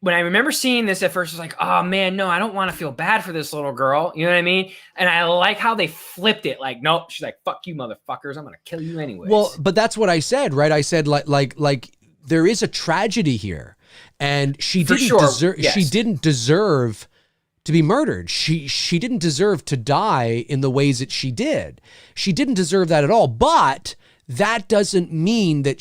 B: when I remember seeing this at first, I was like, oh man, no, I don't want to feel bad for this little girl. You know what I mean? And I like how they flipped it. Like, nope. She's like, fuck you, motherfuckers. I'm going to kill you anyways.
A: Well, but that's what I said, right? I said like there is a tragedy here, and she didn't deserve to be murdered. She didn't deserve to die in the ways that she did. She didn't deserve that at all. But that doesn't mean that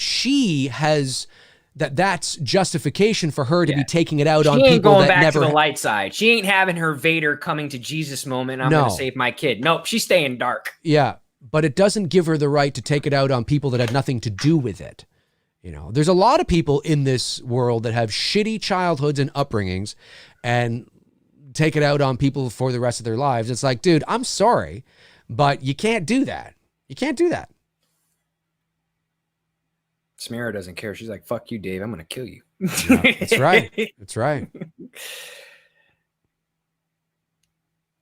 A: that's justification for her to be taking it out on people that never. She ain't going back
B: to the light side. She ain't having her Vader coming to Jesus moment. I'm going to save my kid. Nope, she's staying dark.
A: Yeah, but it doesn't give her the right to take it out on people that had nothing to do with it. There's a lot of people in this world that have shitty childhoods and upbringings, and take it out on people for the rest of their lives. It's like, dude, I'm sorry, but you can't do that. You can't do that.
B: Samara doesn't care. She's like, fuck you, Dave. I'm going to kill you.
A: Yeah, that's right. That's right.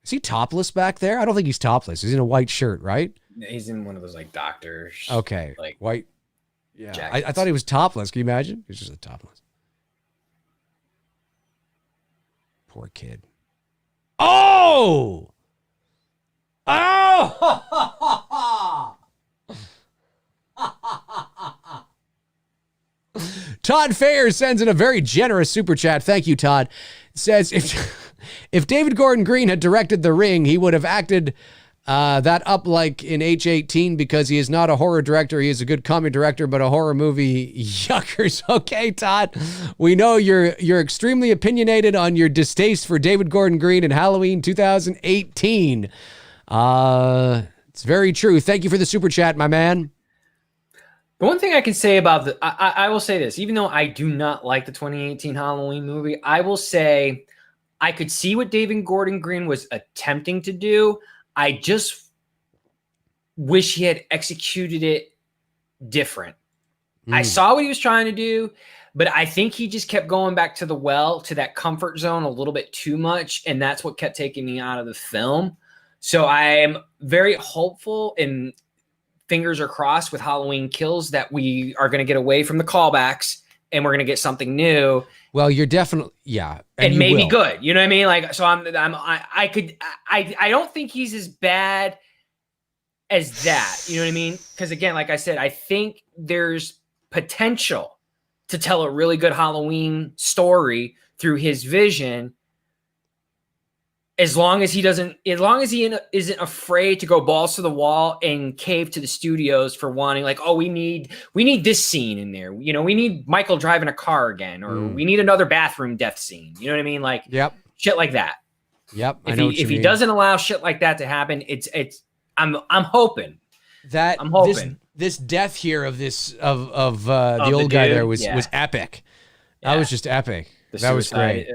A: Is he topless back there? I don't think he's topless. He's in a white shirt, right?
B: He's in one of those like doctors.
A: Okay. Like white. Yeah. I thought he was topless. Can you imagine? He's just a topless. Poor kid. Oh! Oh! Todd Fayer sends in a very generous super chat. Thank you, Todd. It says, if David Gordon Green had directed The Ring, he would have acted that up like in H-18 because he is not a horror director. He is a good comedy director, but a horror movie, yuckers. Okay, Todd, we know you're extremely opinionated on your distaste for David Gordon Green and Halloween 2018. It's very true. Thank you for the super chat, my man.
B: The one thing I can say about I will say this, even though I do not like the 2018 Halloween movie, I will say I could see what David Gordon Green was attempting to do. I just wish he had executed it different. I saw what he was trying to do, but I think he just kept going back to that comfort zone a little bit too much, and that's what kept taking me out of the film. So I am very hopeful, and fingers are crossed with Halloween Kills that we are going to get away from the callbacks and we're going to get something new.
A: Well, you're definitely, yeah.
B: And maybe good. You know what I mean? Like, so I don't think he's as bad as that. You know what I mean? Because again, like I said, I think there's potential to tell a really good Halloween story through his vision. As long as he isn't afraid to go balls to the wall and cave to the studios for wanting, like, oh, we need this scene in there. We need Michael driving a car again, or we need another bathroom death scene. You know what I mean? Like, shit like that.
A: Yep.
B: If he doesn't allow shit like that to happen, I'm hoping
A: this death here of the old guy there was epic. That was just epic. That was great.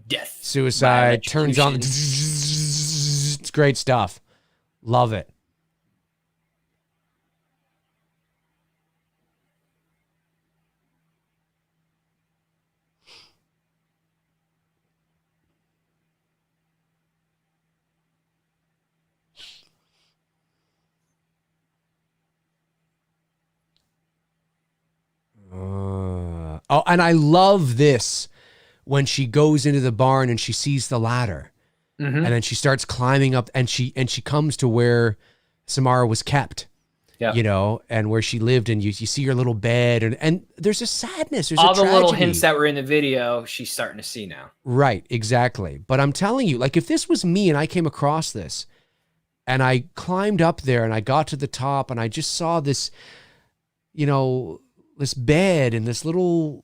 B: Death.
A: Suicide turns on. It's great stuff. Love it. And I love this. When she goes into the barn and she sees the ladder, and then she starts climbing up, and she comes to where Samara was kept, and where she lived, and you see her little bed, and there's a sadness. There's
B: all the little hints that were in the video. She's starting to see now.
A: Right, exactly. But I'm telling you, like, if this was me and I came across this, and I climbed up there and I got to the top and I just saw this, this bed and this little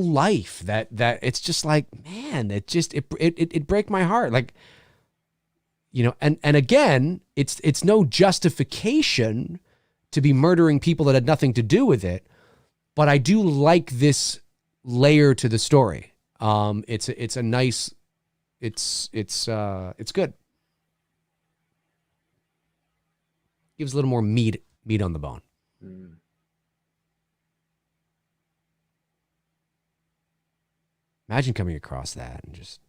A: life that it's just like, man, it break my heart. Like, and again, it's no justification to be murdering people that had nothing to do with it, but I do like this layer to the story. It's a nice, it's good. Gives a little more meat on the bone. Imagine coming across that and just.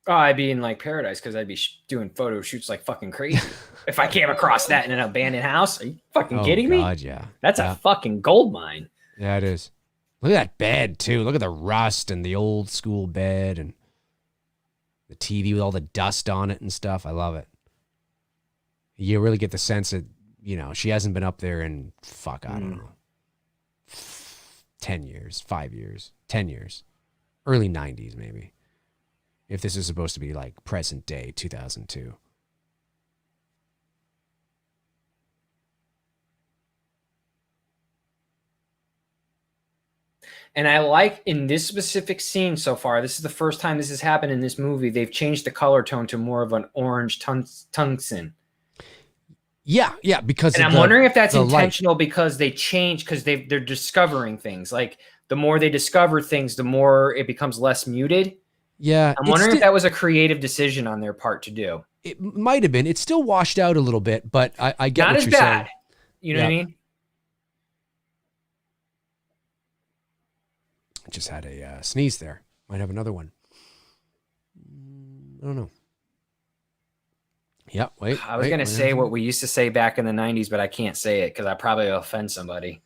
B: Oh, I'd be in like paradise because I'd be doing photo shoots like fucking crazy. If I came across that in an abandoned house, are you fucking kidding me?
A: Yeah.
B: That's a fucking gold mine.
A: Yeah, it is. Look at that bed too. Look at the rust and the old school bed and the TV with all the dust on it and stuff. I love it. You really get the sense that, she hasn't been up there in I don't know, 10 years, 5 years, 10 years, early 90s maybe. If this is supposed to be like present day 2002.
B: And I like in this specific scene so far, this is the first time this has happened in this movie, they've changed the color tone to more of an orange tungsten.
A: Yeah, because
B: and I'm wondering if that's intentional because they change because they're discovering things. Like the more they discover things, the more it becomes less muted.
A: Yeah.
B: I'm wondering if that was a creative decision on their part to do.
A: It might have been. It's still washed out a little bit, but I get
B: not
A: what
B: as
A: you're
B: bad.
A: saying.
B: You know what I mean?
A: I just had a sneeze there. Might have another one. I don't know. Yeah, wait.
B: I was going to say what we used to say back in the 90s, but I can't say it because I probably offend somebody.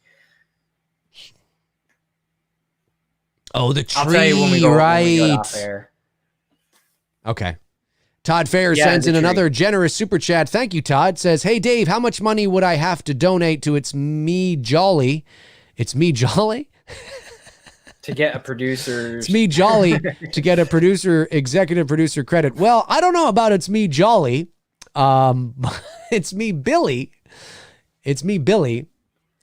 A: Oh, the tree,
B: I'll tell you when we go off air.
A: Okay. Todd Fair sends in another generous super chat. Thank you, Todd. Says, hey, Dave, how much money would I have to donate to It's Me Jolly? It's Me Jolly?
B: To get a producer.
A: It's Me Jolly to get a executive producer credit. Well, I don't know about It's Me Jolly. It's Me Billy. It's Me Billy.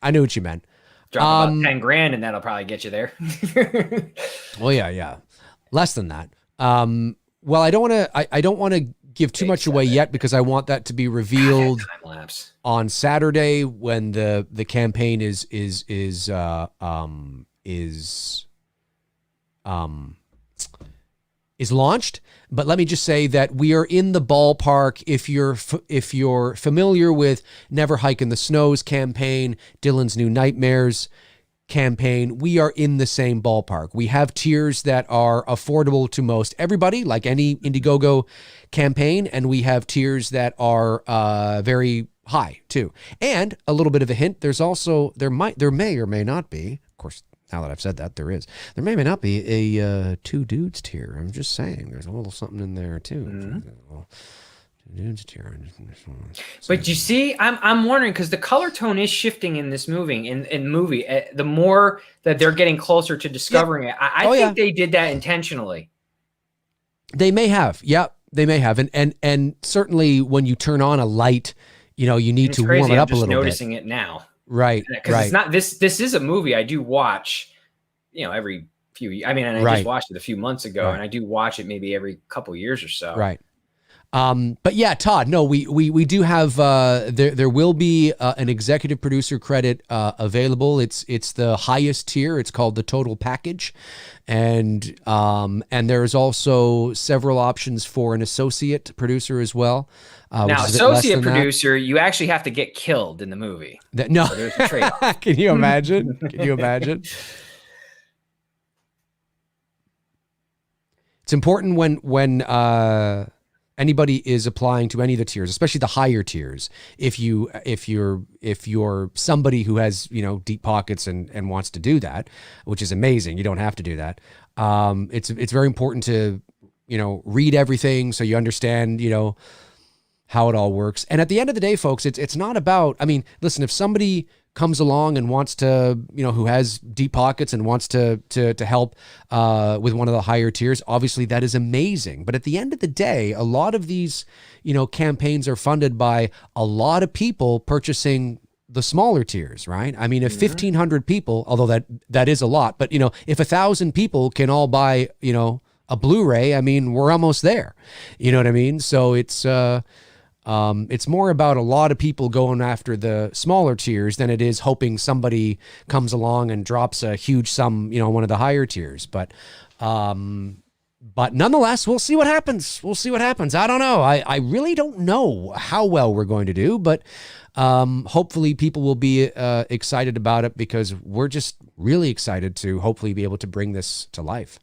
A: I knew what you meant.
B: Drop about 10 grand and that'll probably get you there.
A: Well, yeah. Less than that. Well, I don't want to give too much away yet because I want that to be revealed
B: Time-lapse
A: on Saturday when the campaign is launched. But let me just say that we are in the ballpark. If you're familiar with Never Hike in the Snows campaign, Dylan's New Nightmares campaign, we are in the same ballpark. We have tiers that are affordable to most everybody, like any Indiegogo campaign, and we have tiers that are very high too. And a little bit of a hint: there may or may not be, of course. Now that I've said that, there may or may not be a two dudes tier. I'm just saying, there's a little something in there too. Two dudes tier.
B: But you see, I'm wondering because the color tone is shifting in this movie. The more that they're getting closer to discovering it, I think they did that intentionally.
A: They may have, they may have, and certainly when you turn on a light, you need to warm it up a little bit.
B: I'm just noticing it now.
A: Right.
B: Because it's not this is a movie I do watch, every few. I just watched it a few months ago, and I do watch it maybe every couple years or so.
A: Right. But yeah, Todd, no, we do have there will be an executive producer credit available. It's the highest tier. It's called the total package, and there's also several options for an associate producer as well.
B: Now, associate producer, you actually have to get killed in the movie.
A: No,
B: so there's a trade-off.
A: Can you imagine? Can you imagine? It's important when anybody is applying to any of the tiers, especially the higher tiers. If you're somebody who has deep pockets and wants to do that, which is amazing. You don't have to do that. It's very important to read everything so you understand how it all works. And at the end of the day, folks, it's not about, listen, if somebody comes along and wants to, who has deep pockets and wants to help with one of the higher tiers, obviously that is amazing. But at the end of the day, a lot of these, campaigns are funded by a lot of people purchasing the smaller tiers, right? If 1,500 people, although that is a lot, but if 1,000 people can all buy, a Blu-ray, I mean, we're almost there. You know what I mean? So it's more about a lot of people going after the smaller tiers than it is hoping somebody comes along and drops a huge sum, one of the higher tiers. But nonetheless, we'll see what happens. I don't know. I really don't know how well we're going to do, but hopefully people will be excited about it, because we're just really excited to hopefully be able to bring this to life.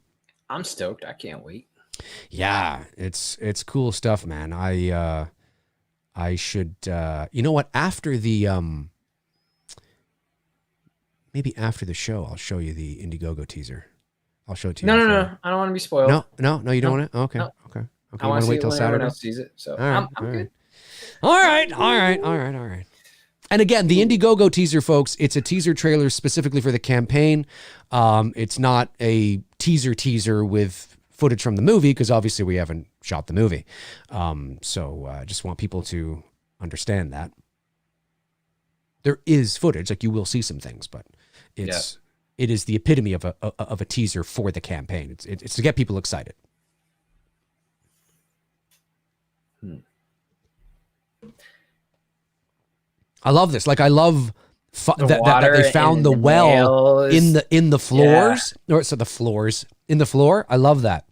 B: I'm stoked. I can't wait.
A: Yeah, it's cool stuff, man. I should, you know what? After the, maybe after the show, I'll show you the Indiegogo teaser. I'll show it to you.
B: No. I don't want to be spoiled.
A: No, you don't want to? Okay.
B: No.
A: Okay.
B: I want to wait till Saturday. Everyone else sees it. So I'm good.
A: All right. And again, the Indiegogo teaser, folks, it's a teaser trailer specifically for the campaign. It's not a teaser with footage from the movie, because obviously we haven't shot the movie. So I just want people to understand that. There is footage, like you will see some things, but it is the epitome of a teaser for the campaign. It's to get people excited. I love this. Like, I love that they found the well in the floors, in the floor. I love that.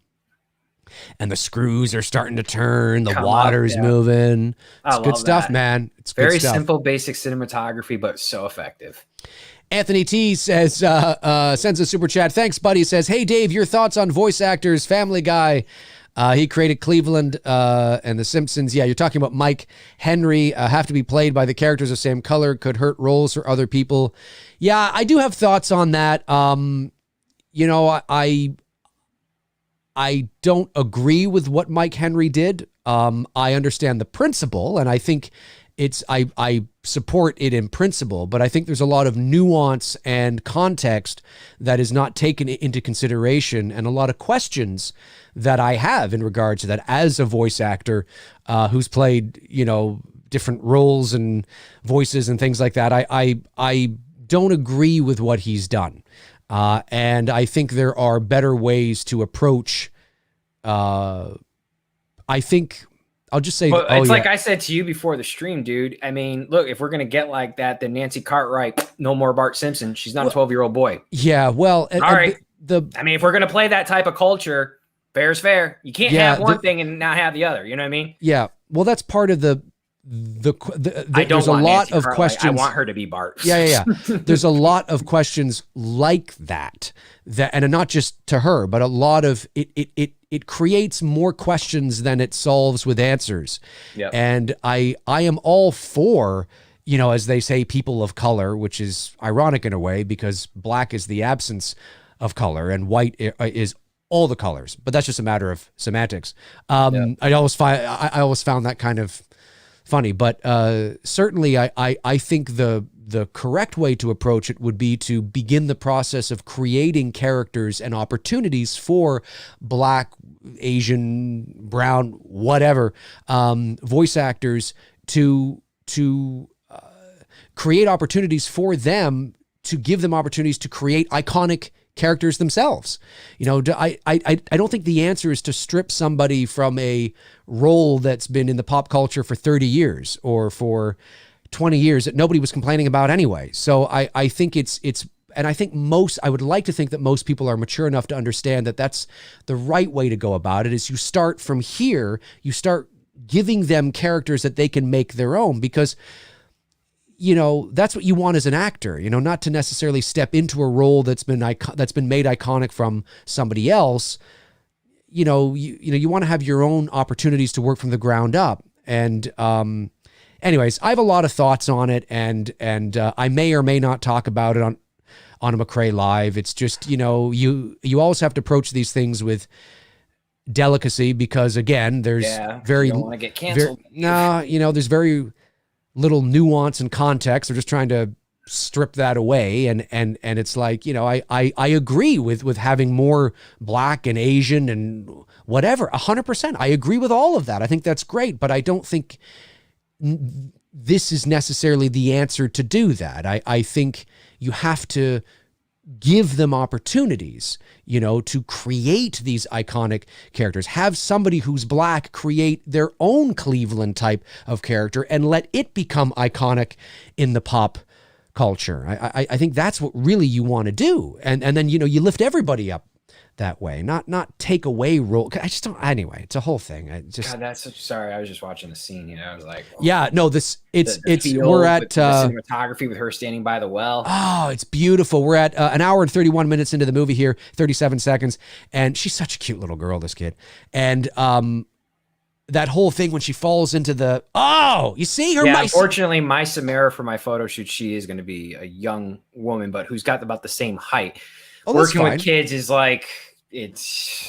A: And the screws are starting to turn. The water's moving. It's good stuff, man. It's
B: very simple, basic cinematography, but so effective.
A: Anthony T says, sends a super chat. Thanks, buddy. Says, hey, Dave, your thoughts on voice actors, Family Guy. He created Cleveland and The Simpsons. Yeah, you're talking about Mike Henry. Have to be played by the characters of same color. Could hurt roles for other people. Yeah, I do have thoughts on that. I don't agree with what Mike Henry did. I understand the principle, and I think I support it in principle, but I think there's a lot of nuance and context that is not taken into consideration, and a lot of questions that I have in regard to that as a voice actor who's played, different roles and voices and things like that. I don't agree with what he's done. And I think there are better ways to approach, I think I'll just say,
B: like I said to you before the stream, dude. I mean, look, if we're going to get like that, then Nancy Cartwright, no more Bart Simpson. She's not a 12-year-old boy.
A: Yeah. Well,
B: all right. I mean, if we're going to play that type of culture, fair's fair. You can't have one thing and not have the other. You know what I mean?
A: Yeah. Well, that's part of there's a lot of questions. I
B: want her to be Bart.
A: Yeah. There's a lot of questions like that, and not just to her, but a lot of it creates more questions than it solves with answers. Yep. And I am all for, as they say, people of color, which is ironic in a way, because black is the absence of color and white is all the colors, but that's just a matter of semantics. I always found that kind of funny, but certainly I think the correct way to approach it would be to begin the process of creating characters and opportunities for Black, Asian, brown, whatever, voice actors to create opportunities for them, to give them opportunities to create iconic characters themselves. I don't think the answer is to strip somebody from a role that's been in the pop culture for 30 years or for 20 years that nobody was complaining about anyway. So I think and I think I would like to think that most people are mature enough to understand that that's the right way to go about it. Is you start from here, you start giving them characters that they can make their own, because that's what you want as an actor, not to necessarily step into a role that's been made iconic from somebody else. You want to have your own opportunities to work from the ground up. And anyways, I have a lot of thoughts on it, and I may or may not talk about it on a McRae Live. It's just, you always have to approach these things with delicacy, because again, there's
B: you don't want to get canceled.
A: There's very little nuance and context. They're just trying to strip that away. And it's like, I agree with having more Black and Asian and whatever, 100%. I agree with all of that. I think that's great, but I don't think this is necessarily the answer to do that. I think you have to give them opportunities, you know, to create these iconic characters. Have somebody who's black create their own Cleveland type of character and let it become iconic in the pop culture. I think that's what really you want to do. And then, you know, you lift everybody up that way, not take away role. I just don't, anyway, it's a whole thing. I just,
B: God, that's such, sorry. I was just watching the scene here. I was like, oh,
A: yeah, no, this, it's,
B: field
A: we're at,
B: with the cinematography with her standing by the well.
A: Oh, it's beautiful. We're at an hour and 31 minutes into the movie here, 37 seconds. And she's such a cute little girl, this kid. And, that whole thing when she falls into the, oh, you see her.
B: Yeah, unfortunately, my Samara for my photo shoot, she is going to be a young woman, but who's got about the same height.
A: Oh,
B: working with kids is like, it's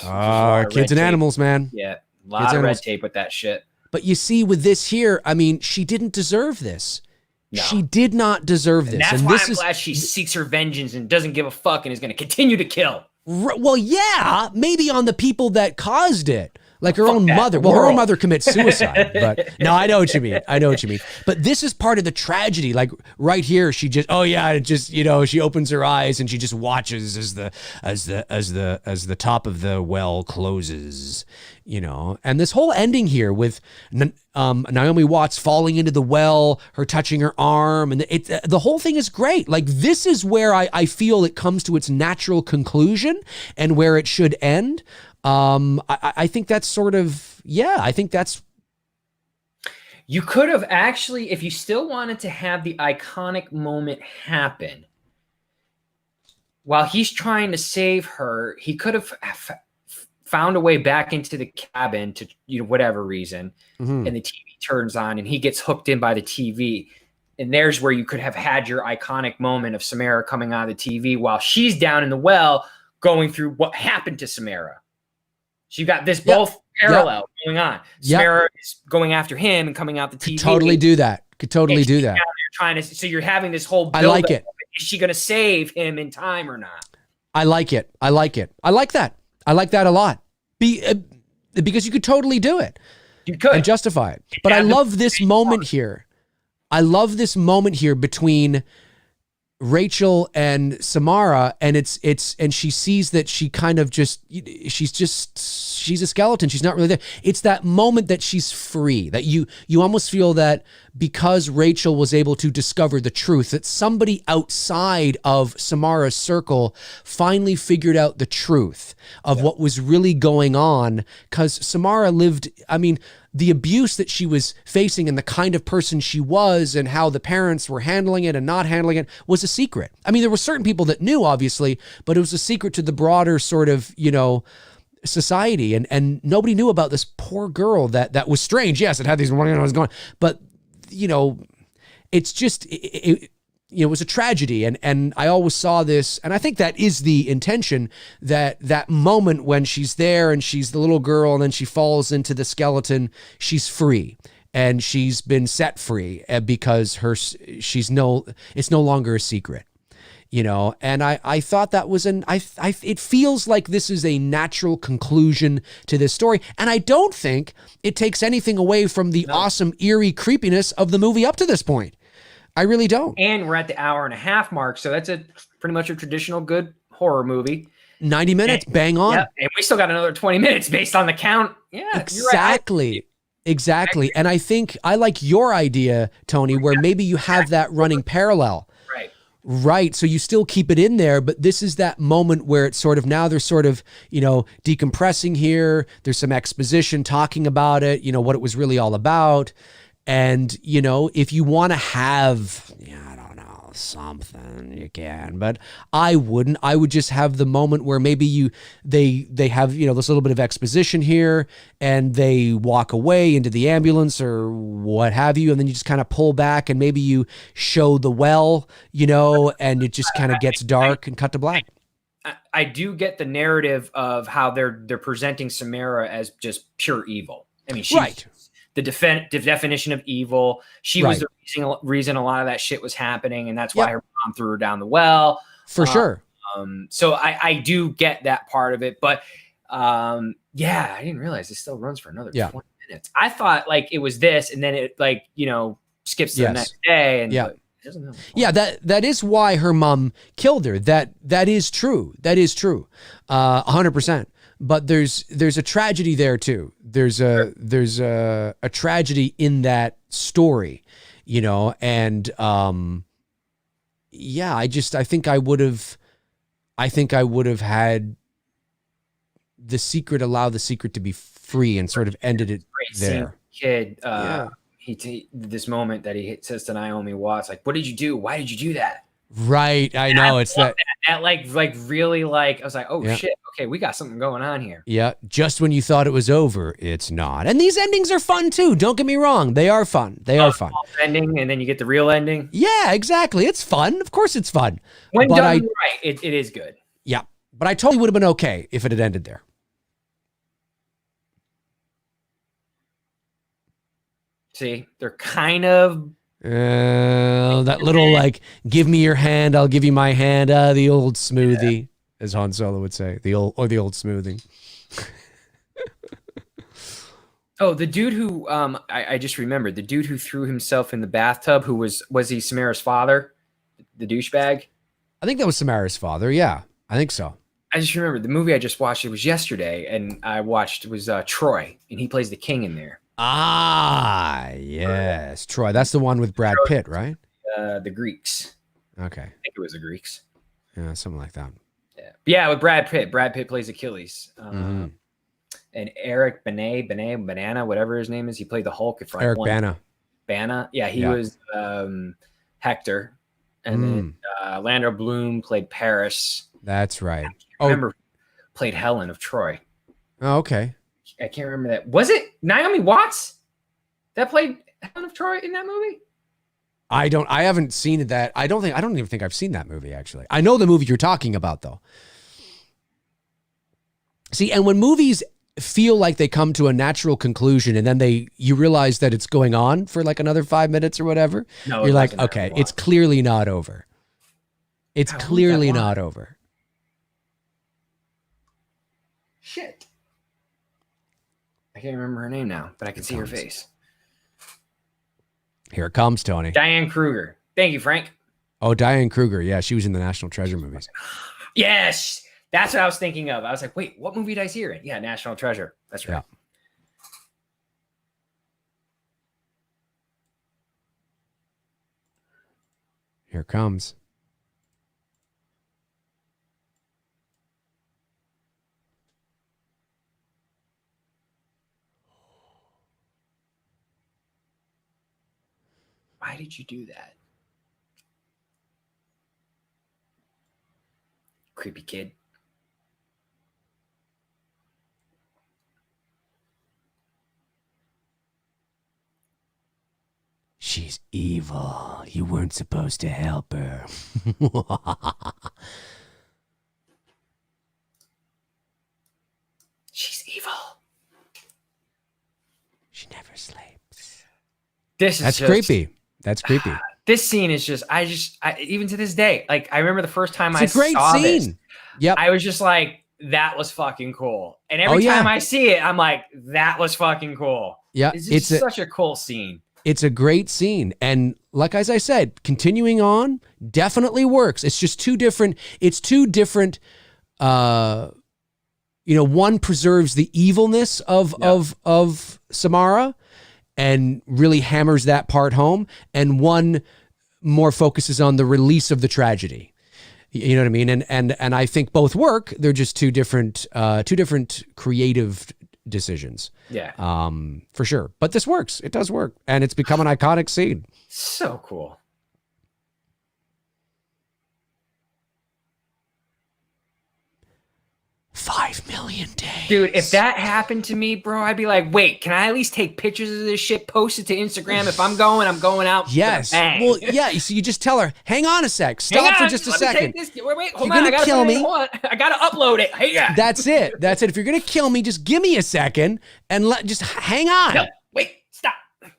A: kids and animals, man.
B: Yeah, a lot of red tape with that shit.
A: But you see, with this here, I mean, she didn't deserve this. No. She did not deserve this.
B: And that's why I'm glad she seeks her vengeance and doesn't give a fuck and is going to continue to kill.
A: Well, yeah, maybe on the people that caused it. Like her own mother. Well, her own mother commits suicide. But no, I know what you mean. I know what you mean. But this is part of the tragedy. Like right here, she just, oh yeah, it just, you know, she opens her eyes and she just watches as the top of the well closes, you know. And this whole ending here with Naomi Watts falling into the well, her touching her arm, and the whole thing is great. Like this is where I feel it comes to its natural conclusion and where it should end. I think that's sort of, yeah, I think that's.
B: You could have actually, if you still wanted to have the iconic moment happen, while he's trying to save her, he could have found a way back into the cabin to, you know, whatever reason, and the TV turns on and he gets hooked in by the TV. And there's where you could have had your iconic moment of Samara coming out of the TV while she's down in the well going through what happened to Samara. So you got this both parallel going on. Samara is going after him and coming out the TV.
A: Could totally do that. Could totally do that.
B: Trying to, so you're having this whole build.
A: I like it.
B: Is she going to save him in time or not?
A: I like it. I like it. I like that. I like that a lot. Because you could totally do it.
B: You could.
A: And justify it. But I love this moment here. I love this moment here between Rachel and Samara, and and she sees that she kind of she's a skeleton. She's not really there. It's that moment that she's free, that you almost feel that because Rachel was able to discover the truth, that somebody outside of Samara's circle finally figured out the truth of what was really going on. Because Samara lived, I mean, the abuse that she was facing and the kind of person she was and how the parents were handling it and not handling it was a secret. I mean, there were certain people that knew, obviously, but it was a secret to the broader sort of, you know, society. And nobody knew about this poor girl that was strange. Yes, it had these, I was going, but, you know, it's just, it was a tragedy. And I always saw this, and I think that is the intention, that moment when she's there and she's the little girl and then she falls into the skeleton, she's free and she's been set free because it's no longer a secret, you know. And I thought that was it feels like this is a natural conclusion to this story. And I don't think it takes anything away from the awesome, eerie creepiness of the movie up to this point. I really don't.
B: And we're at the hour and a half mark, so that's pretty much a traditional good horror movie.
A: 90 minutes, bang on.
B: Yeah, and we still got another 20 minutes based on the count. Yeah,
A: exactly. Right. Exactly. And I think I like your idea, Tony, where maybe you have that running parallel. Right. So you still keep it in there, but this is that moment where it's sort of, now they're sort of, you know, decompressing here. There's some exposition talking about it, you know, what it was really all about. And, you know, if you want to have, I don't know, something, you can, but I wouldn't. I would just have the moment where maybe they have, you know, this little bit of exposition here and they walk away into the ambulance or what have you. And then you just kind of pull back and maybe you show the well, you know, and it just kind of gets dark and cut to black.
B: I do get the narrative of how they're presenting Samara as just pure evil. I mean, she's the definition of evil. She was the reason a lot of that shit was happening, and that's why her mom threw her down the well.
A: For sure.
B: So I do get that part of it, but I didn't realize it still runs for another 20 minutes. I thought like it was this, and then it like, you know, skips to the next day, and doesn't know.
A: Yeah, that is why her mom killed her. That is true. That is true. 100%. But there's a tragedy there too. There's a tragedy in that story, you know, and yeah, I think I would have had the secret, allow the secret to be free and sort of ended it there.
B: Kid, he this moment that he says to Naomi Watts, like, "What did you do? Why did you do that?"
A: Right, I know. It's that
B: like really, like, I was like, "Oh shit, okay, we got something going on here."
A: Yeah, just when you thought it was over, it's not. And these endings are fun too. Don't get me wrong; they are fun. They are fun.
B: Ending, and then you get the real ending.
A: Yeah, exactly. It's fun. Of course, it's fun.
B: When done right, it is good.
A: Yeah, but I totally would have been okay if it had ended there.
B: See, they're kind of
A: that little, like, give me your hand, I'll give you my hand. The old smoothie, as Han Solo would say, the old smoothie.
B: Oh, the dude who I just remembered, the dude who threw himself in the bathtub, who was he Samara's father, the douchebag?
A: I think that was Samara's father. Yeah, I think so.
B: I just remember the movie I just watched. It was yesterday, and I watched, it was Troy, and he plays the king in there.
A: Ah, yes, Troy. That's the one with Brad Pitt, right?
B: The Greeks.
A: Okay. I
B: think it was the Greeks.
A: Yeah, something like that.
B: Yeah, with Brad Pitt. Brad Pitt plays Achilles. And Eric Banana, whatever his name is, he played the Hulk.
A: Eric Bana.
B: Bana. Yeah, he was Hector. And then Orlando Bloom played Paris.
A: That's right.
B: I remember played Helen of Troy.
A: Oh, okay.
B: I can't remember that. Was it Naomi Watts that played Helen of Troy in that movie?
A: I haven't seen that. I don't even think I've seen that movie, actually. I know the movie you're talking about, though. See, and when movies feel like they come to a natural conclusion and then you realize that it's going on for like another 5 minutes or whatever, you're like, okay, it's clearly not over. It's clearly not over.
B: Shit. I can't remember her name now, but I can see her face.
A: Here it comes, Tony.
B: Diane Kruger. Thank you, Frank.
A: Oh, Diane Kruger. Yeah, she was in the National Treasure movies.
B: Yes, that's what I was thinking of. I was like, wait, what movie did I see her in? Yeah, National Treasure. That's right. Yeah.
A: Here it comes.
B: Why did you do that? Creepy kid.
A: She's evil. You weren't supposed to help her.
B: She's evil.
A: She never sleeps.
B: That's
A: creepy. That's creepy.
B: This scene is just, I even to this day, like, I remember the first time
A: I saw this.
B: Yep. I was just like, that was fucking cool. And every time I see it, I'm like, that was fucking cool.
A: Yeah.
B: It's such a cool scene.
A: It's a great scene. And like, as I said, continuing on definitely works. It's just two different, one preserves the evilness of Samara and really hammers that part home, and one more focuses on the release of the tragedy. You know what I mean? And I think both work. They're just two different creative decisions.
B: Yeah.
A: For sure. But this works. It does work. And it's become an iconic scene.
B: So cool.
A: $5 million days.
B: Dude, if that happened to me, bro, I'd be like, wait, can I at least take pictures of this shit, post it to Instagram? If I'm going out.
A: Yes. Well, yeah. So you just tell her, hang on a sec. Stop for just a second.
B: Wait, hold on. I gotta kill me. I gotta upload it. Hey, yeah.
A: That's it. If you're gonna kill me, just give me a second and just hang on.
B: No, wait, stop.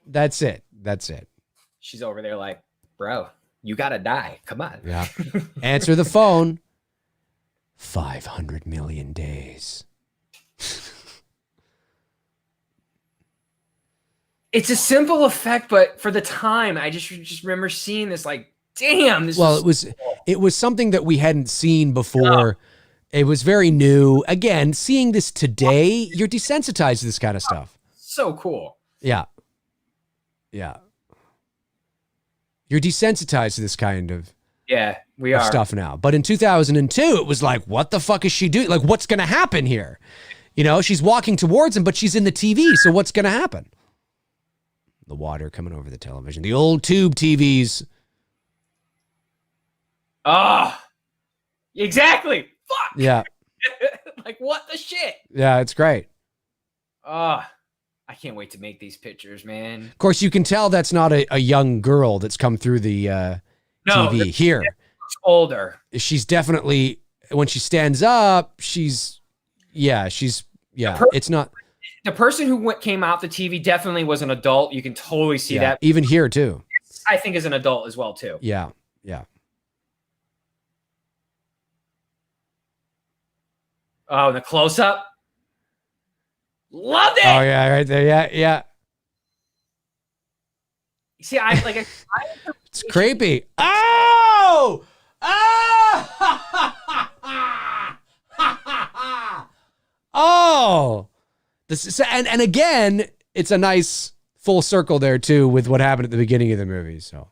A: That's it.
B: She's over there like, bro, you gotta die. Come on.
A: Yeah. Answer the phone. 500 million days.
B: It's a simple effect, but for the time, I just remember seeing this like damn.
A: It was something that we hadn't seen before. It was very new. Again, seeing this today, you're desensitized to this kind of stuff.
B: So cool.
A: Yeah. Yeah. You're desensitized to this kind of stuff now. But in 2002, it was like, what the fuck is she doing? Like, what's going to happen here? You know, she's walking towards him, but she's in the TV. So what's going to happen? The water coming over the television. The old tube TVs.
B: Oh, exactly. Fuck.
A: Yeah.
B: Like, what the shit?
A: Yeah, it's great.
B: Oh, I can't wait to make these pictures, man.
A: Of course, you can tell that's not a young girl that's come through the TV here.
B: Older.
A: She's definitely, when she stands up, it's not.
B: The person who came out the TV definitely was an adult. You can totally see that.
A: Even here, too.
B: I think is an adult as well, too.
A: Yeah, yeah.
B: Oh, the close-up. Loved it.
A: Oh, yeah, right there. Yeah, yeah.
B: See,
A: it's creepy. Oh! Oh! This is, and again, it's a nice full circle there too with what happened at the beginning of the movie. So,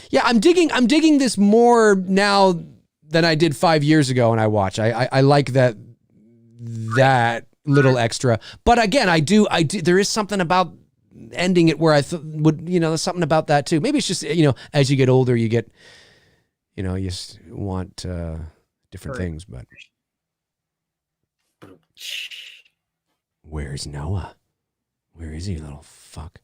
A: yeah, I'm digging this more now than I did 5 years ago when I watched. I like that little extra. But again, I do. There is something about ending it where I would, there's something about that too. Maybe it's just, as you get older, you get, you want different things. But where's Noah? Where is he, little fuck?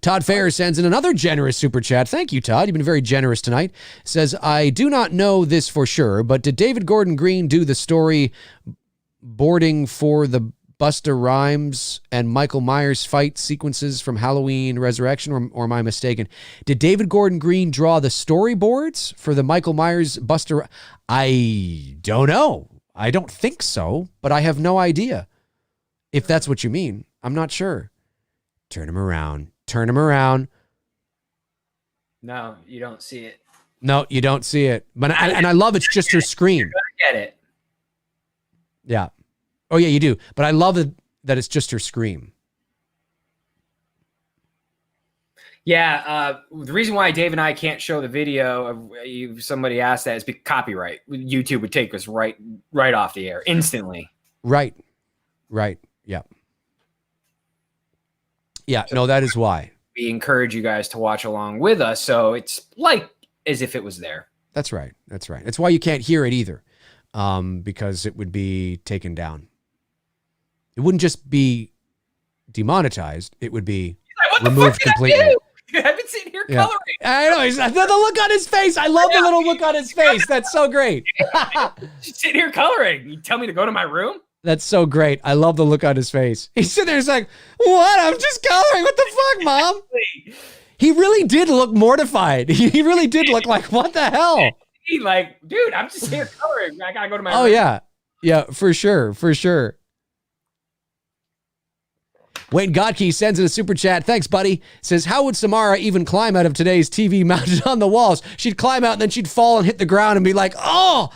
A: Todd Fair sends in another generous super chat. Thank you, Todd. You've been very generous tonight. Says, I do not know this for sure, but did David Gordon Green do the story boarding for the Busta Rhymes and Michael Myers fight sequences from Halloween Resurrection, or am I mistaken? Did David Gordon Green draw the storyboards for the Michael Myers Busta? I don't know. I don't think so, but I have no idea. If that's what you mean, I'm not sure. Turn him around. Turn him around.
B: No, you don't see it.
A: No, you don't see it. But I love it's just her scream.
B: Get it.
A: Yeah. Oh, yeah, you do. But I love it that it's just her scream.
B: Yeah. The reason why Dave and I can't show the video of somebody asked that is because copyright. YouTube would take us right off the air instantly.
A: Right. Yeah. Yeah. No, that is why.
B: We encourage you guys to watch along with us. So it's like as if it was there.
A: That's right. It's why you can't hear it either. Because it would be taken down. It wouldn't just be demonetized. It would be removed completely.
B: I've been sitting here coloring.
A: I know. The look on his face. I love the little look on his face. That's so great.
B: Just sitting here coloring. You tell me to go to my room?
A: That's so great. I love the look on his face. He's sitting there. He's like, what? I'm just coloring. What the fuck, Mom? He really did look mortified. He really did look like, what the hell?
B: He like, dude, I'm just here coloring. I gotta go to my room.
A: Oh, yeah. Yeah, for sure. Wayne Godke sends in a super chat. Thanks, buddy. Says, how would Samara even climb out of today's TV mounted on the walls? She'd climb out and then she'd fall and hit the ground and be like, oh,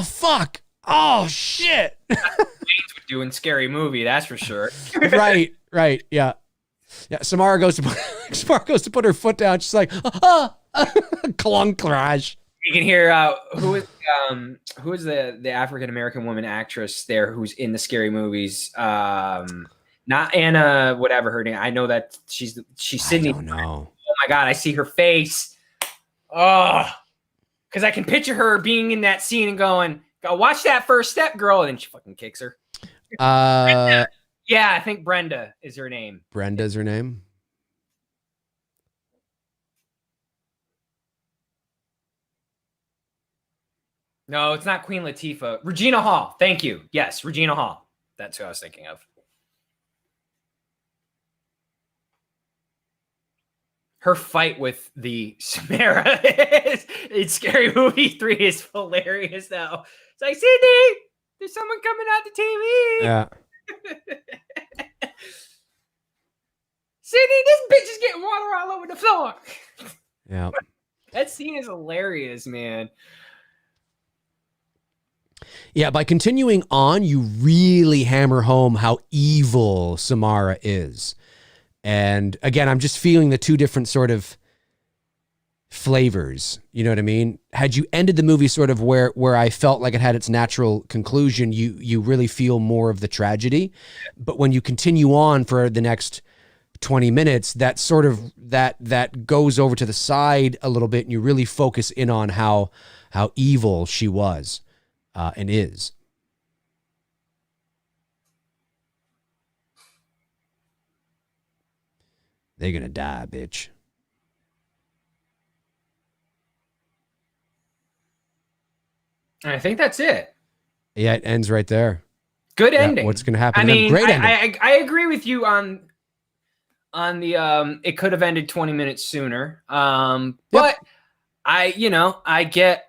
A: fuck. Oh, shit.
B: That's what Wayne's would do in Scary Movie, that's for sure.
A: Right. Yeah. Yeah. Samara goes to put her foot down. She's like, clunk crash.
B: You can hear who is the African American woman actress there who's in the Scary Movies. Not Anna, whatever her name. I know that she's Sydney.
A: I don't know.
B: Oh my God, I see her face. Oh, because I can picture her being in that scene and going, "Go watch that first step, girl," and then she fucking kicks her. Yeah, I think Brenda is her name.
A: Brenda's her name.
B: No, it's not Queen Latifah. Regina Hall. Thank you. Yes, Regina Hall. That's who I was thinking of. Her fight with the Samara in Scary Movie 3 is hilarious, though. It's like, Sydney, there's someone coming out the TV.
A: Yeah.
B: Sydney, this bitch is getting water all over the floor.
A: Yeah.
B: That scene is hilarious, man.
A: Yeah, by continuing on, you really hammer home how evil Samara is. And again, I'm just feeling the two different sort of flavors. You know what I mean? Had you ended the movie sort of where I felt like it had its natural conclusion, you really feel more of the tragedy. But when you continue on for the next 20 minutes, that sort of that goes over to the side a little bit, and you really focus in on how evil she was and is. They're gonna die, bitch.
B: I think that's it.
A: Yeah, it ends right there.
B: Good ending.
A: What's gonna happen?
B: I mean,
A: great ending.
B: I agree with you on the it could have ended 20 minutes sooner. But I get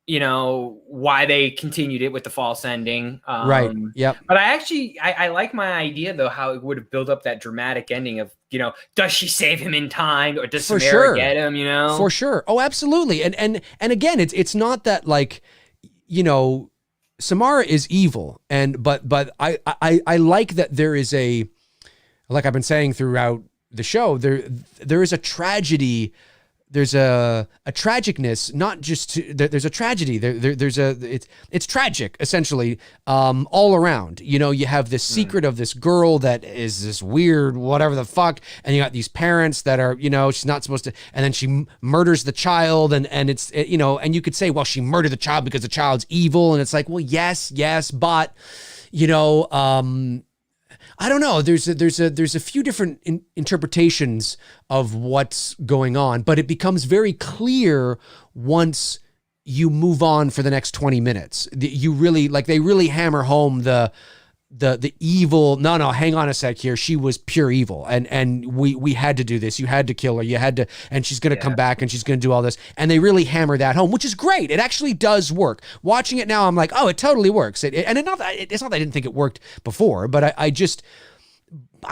B: why they continued it with the false ending.
A: Right. Yep.
B: But I like my idea though, how it would have built up that dramatic ending of, does she save him in time, or does Samara get him, For
A: sure. Oh, absolutely. And again, it's not that like, Samara is evil, but I like that there is like I've been saying throughout the show, there is a tragedy. There's a tragicness, not just there's a tragedy. It's tragic essentially, all around. You have this secret of this girl that is this weird whatever the fuck, and you got these parents that are she's not supposed to, and then she murders the child, and it's and you could say, well, she murdered the child because the child's evil, and it's like, well, yes, but I don't know. There's a few different interpretations of what's going on, but it becomes very clear once you move on for the next 20 minutes. You really they really hammer home the evil. No, hang on a sec here. She was pure evil, and we had to do this. You had to kill her. You had to, and she's going to come back, and she's going to do all this. And they really hammer that home, which is great. It actually does work. Watching it now, I'm like, oh, it totally works. It's not that I didn't think it worked before, but I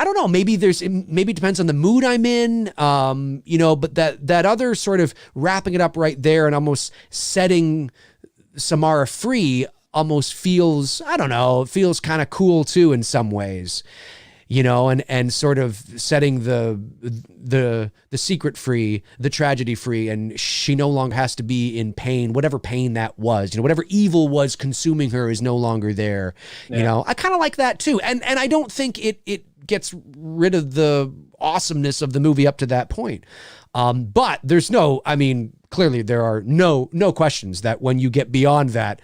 A: don't know. Maybe it depends on the mood I'm in. But that other sort of wrapping it up right there and almost setting Samara free almost feels, I don't know, it feels kind of cool too in some ways, and sort of setting the secret free, the tragedy free, and she no longer has to be in pain, whatever pain that was, whatever evil was consuming her is no longer there. I kind of like that too. And I don't think it gets rid of the awesomeness of the movie up to that point. But there's clearly there are no questions that when you get beyond that,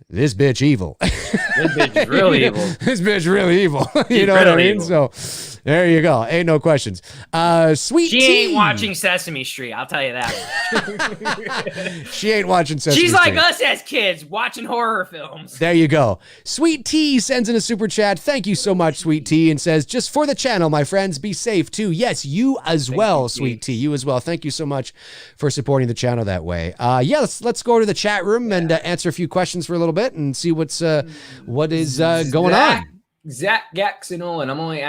A: this bitch evil.
B: This bitch is really evil.
A: This bitch really evil. You know what I mean? Evil. So there you go. Ain't no questions. Sweet Tea.
B: She ain't watching Sesame Street. I'll tell you that.
A: She ain't watching Sesame
B: Street. She's
A: like
B: us as kids watching horror films.
A: There you go. Sweet Tea sends in a super chat. Thank you so much, Sweet Tea, and says, just for the channel, my friends, be safe too. Yes, you as well, Sweet Tea. You as well. Thank you so much for supporting the channel that way. Let's go to the chat room and answer a few questions for a little bit and see what is going on.
B: Zach Gaxinol, and I'm only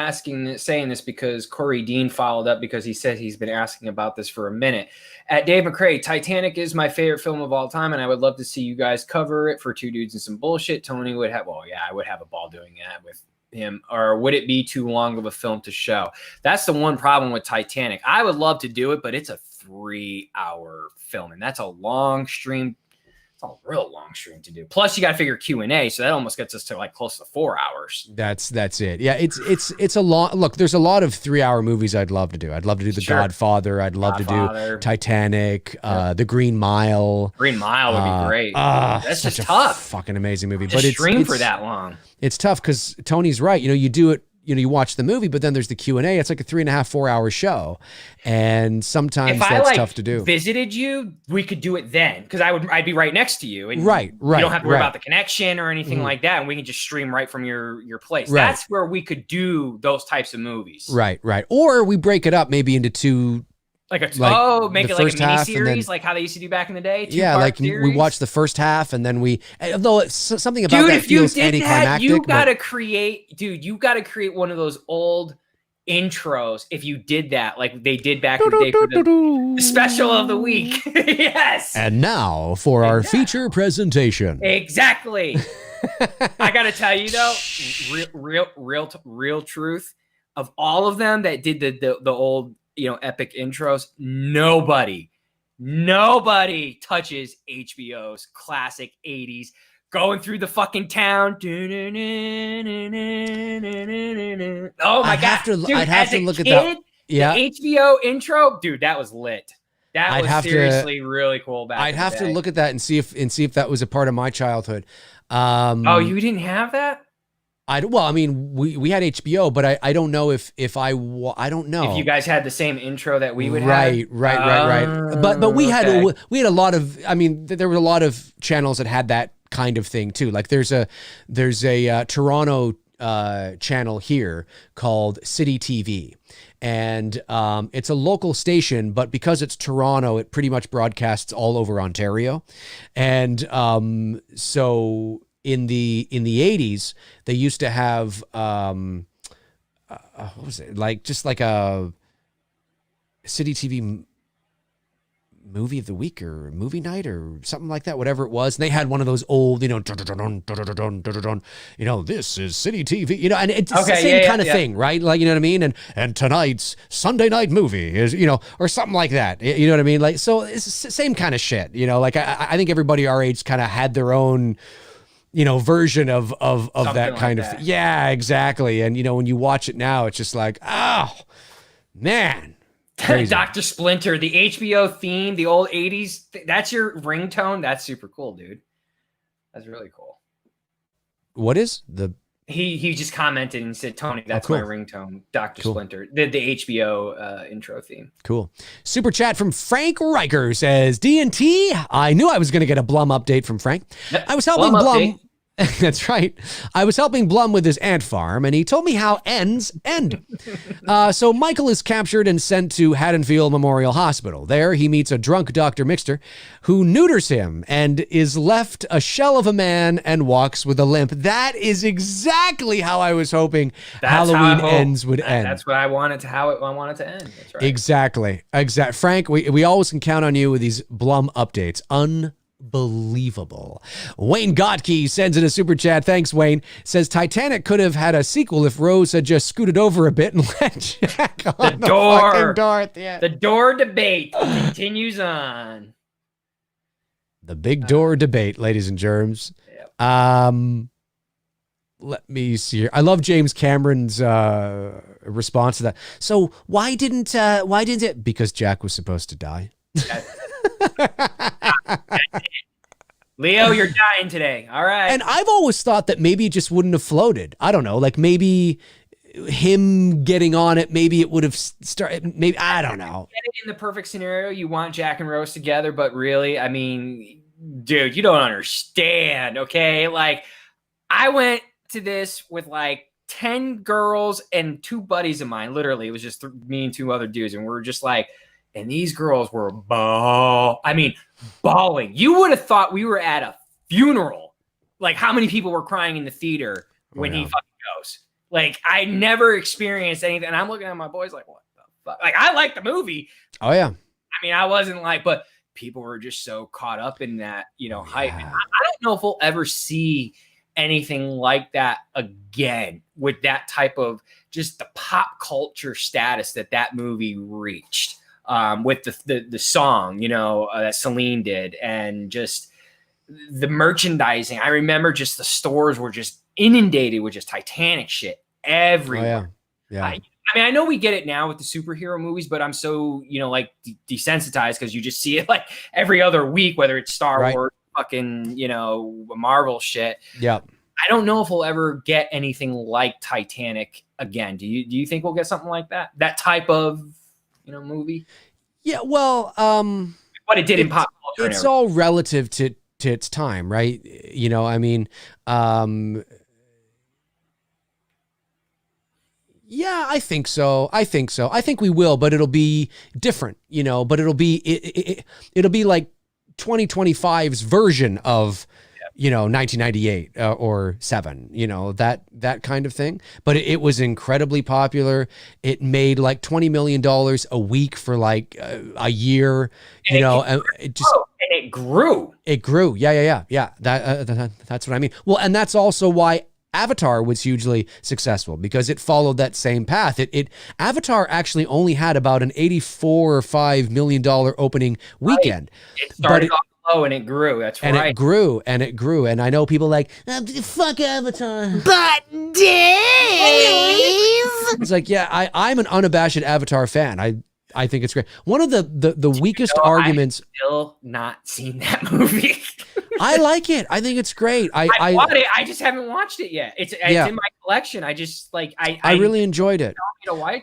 B: saying this because Corey Dean followed up because he said he's been asking about this for a minute. At Dave McRae, Titanic is my favorite film of all time, and I would love to see you guys cover it for Two Dudes and Some Bullshit. Tony would have, I would have a ball doing that with him. Or would it be too long of a film to show? That's the one problem with Titanic. I would love to do it, but it's a 3-hour film, and that's a long stream. A real long stream to do. Plus, you got to figure Q&A, so that almost gets us to like close to 4 hours.
A: That's it. Yeah, it's a long look. There's a lot of 3-hour movies I'd love to do. I'd love to do The Godfather. I'd love to do Titanic, The Green Mile.
B: Green Mile would be great. That's
A: such
B: just
A: a
B: tough.
A: Fucking amazing movie.
B: But it's stream for that long.
A: It's tough because Tony's right. You do it. You watch the movie, but then there's the Q&A. It's like a 3.5-4 hour show, and sometimes that's tough to do.
B: Visited you, we could do it then because I'd be right next to you, and
A: right.
B: You don't have to worry about the connection or anything like that, and we can just stream right from your place. Right. That's where we could do those types of movies.
A: Right. Or we break it up maybe into two.
B: Make it like a mini series, like how they used to do back in the day.
A: We watch the first half and then although it's something about that feels anticlimactic.
B: You gotta create one of those old intros if you did that like they did back in the day for the special of the week. Yes.
A: And now for our feature presentation.
B: Exactly. I gotta tell you though, real truth, of all of them that did the old, you know, epic intros, nobody touches HBO's classic 80s going through the fucking town. Oh my God. Dude,
A: I'd have to look
B: kid,
A: at that. Yeah.
B: The HBO intro, dude, that was lit. That was seriously really cool.
A: I'd have to look at that and see if that was a part of my childhood.
B: Oh, you didn't have that?
A: Well, I mean, we had HBO, but I don't know if I don't know
B: if you guys had the same intro that we would have.
A: Right. But we had a lot of. I mean, there were a lot of channels that had that kind of thing too. Like there's a Toronto channel here called City TV. And it's a local station, but because it's Toronto, it pretty much broadcasts all over Ontario. And so in the 80s, they used to have what was it, like just like a City TV movie of the week or movie night or something like that, whatever it was. And they had one of those old, you know, this is City TV, you know, and it's the same kind of thing, right? Like, you know what I mean? And tonight's Sunday night movie is, you know, or something like that. You know what I mean? Like, so it's the same kind of shit, you know, like I think everybody our age kind of had their own, you know, version of that kind of thing. Yeah, exactly. And, you know, when you watch it now, it's just like, oh man.
B: Dr. Splinter, the HBO theme, the old 80s. That's your ringtone. That's super cool, dude. That's really cool.
A: What is the?
B: He just commented and said, Tony, that's my ringtone. Dr. Splinter, the HBO intro theme.
A: Cool. Super chat from Frank Riker says, D&T. I knew I was going to get a Blum update from Frank. I was helping Blum. That's right. I was helping Blum with his ant farm, and he told me how ends end. So Michael is captured and sent to Haddonfield Memorial Hospital. There, he meets a drunk Dr. Mixter who neuters him and is left a shell of a man and walks with a limp. That is exactly how I was hoping Halloween Ends would end.
B: That's what I wanted to, I wanted to end. That's right.
A: Exactly. Frank, we always can count on you with these Blum updates. Unbelievable. Wayne Gotke sends in a super chat. Thanks, Wayne. Says Titanic could have had a sequel if Rose had just scooted over a bit and let Jack on the fucking door at the end.
B: The door debate continues on.
A: The big door debate, ladies and germs.
B: Yep.
A: Let me see here. I love James Cameron's response to that. So why didn't it? Because Jack was supposed to die.
B: Leo, you're dying today. All right.
A: And I've always thought that maybe it just wouldn't have floated. I don't know. Like maybe him getting on it, maybe it would have started. Maybe, I don't know.
B: In the perfect scenario, you want Jack and Rose together, but really, I mean, dude, you don't understand. Okay. Like I went to this with like 10 girls and 2 buddies of mine. Literally, it was just me and 2 other dudes. And we were just like, and these girls were bawling. You would have thought we were at a funeral. Like how many people were crying in the theater when he fucking goes. Like I never experienced anything. And I'm looking at my boys like, what the fuck? Like I like the movie.
A: Oh yeah.
B: I mean, I wasn't like, but people were just so caught up in that, you know, hype. And I don't know if we'll ever see anything like that again with that type of just the pop culture status that movie reached. With the song, you know, that Celine did, and just the merchandising. I remember just the stores were just inundated with just Titanic shit everywhere.
A: Oh, yeah.
B: I mean, I know we get it now with the superhero movies, but I'm so, you know, like desensitized because you just see it like every other week, whether it's Star Wars, fucking, you know, Marvel shit.
A: Yeah.
B: I don't know if we'll ever get anything like Titanic again. Do you think we'll get something like that? That type of, you know, movie?
A: Yeah, well,
B: what it did in pop culture.
A: It's all relative to its time, right? You know, I mean, yeah, I think so. I think we will, but it'll be different, you know, but it'll be like 2025's version of 1998 or 7, that kind of thing. But it was incredibly popular. It made like $20 million a week for like a year, and
B: it grew.
A: It grew. Yeah. That's what I mean. Well, and that's also why Avatar was hugely successful, because it followed that same path. Avatar actually only had about an $84 or $85 million opening weekend.
B: Right. It started off low and it grew. That's right.
A: And it grew. And I know people like, fuck Avatar.
C: But Dave!
A: It's like, yeah, I'm an unabashed Avatar fan. I think it's great. One of the weakest arguments.
B: I've still not seen that movie.
A: I like it. I think it's great.
B: I bought it. I just haven't watched it yet. It's in my collection. I just I
A: really enjoyed it.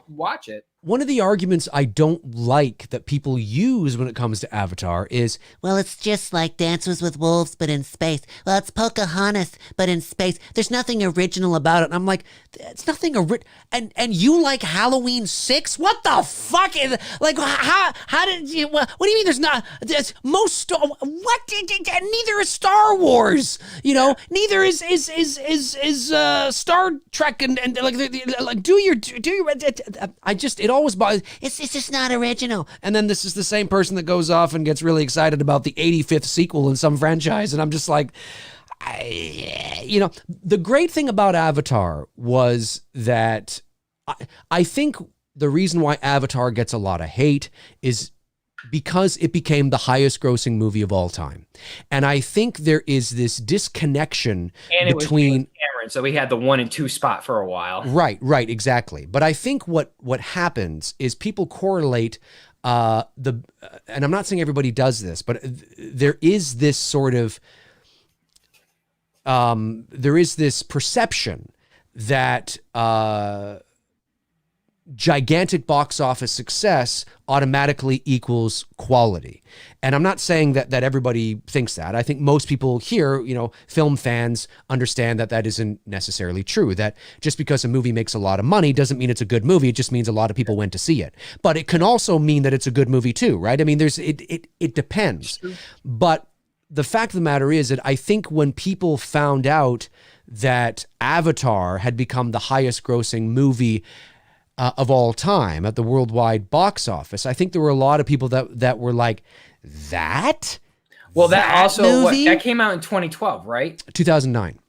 B: Watch it.
A: One of the arguments I don't like that people use when it comes to Avatar is,
C: well, it's just like Dances with Wolves, but in space. Well, it's Pocahontas, but in space. There's nothing original about it. And I'm like, it's nothing original. And you like Halloween 6? What the fuck is like? How did you? What do you mean? There's not. There's most. What? Neither is Star Wars. Neither is Star Trek and like do your. It always bothers. It's just not original. And then this is the same person that goes off and gets really excited about the 85th sequel in some franchise, and I'm just like, the great thing about Avatar was that I think the reason why Avatar gets a lot of hate is because it became the highest grossing movie of all time. And I think there is this disconnection between
B: Cameron, so we had the 1 and 2 spot for a while.
A: Right, exactly. But I think what happens is people correlate and I'm not saying everybody does this, but there is this sort of there is this perception that gigantic box office success automatically equals quality. And I'm not saying that everybody thinks that. I think most people here, film fans, understand that isn't necessarily true. That just because a movie makes a lot of money doesn't mean it's a good movie. It just means a lot of people went to see it. But it can also mean that it's a good movie too, right? I mean, it depends. But the fact of the matter is that I think when people found out that Avatar had become the highest grossing movie of all time at the worldwide box office, I think there were a lot of people that were like, that?
B: Well, that came out in 2012, right?
A: 2009.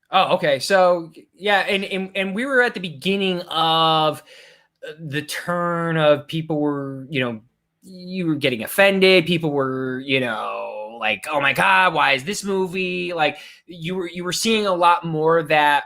B: Oh, okay. So yeah, and we were at the beginning of the turn of people were, you were getting offended. People were, like, oh my God, why is this movie? Like you were seeing a lot more of that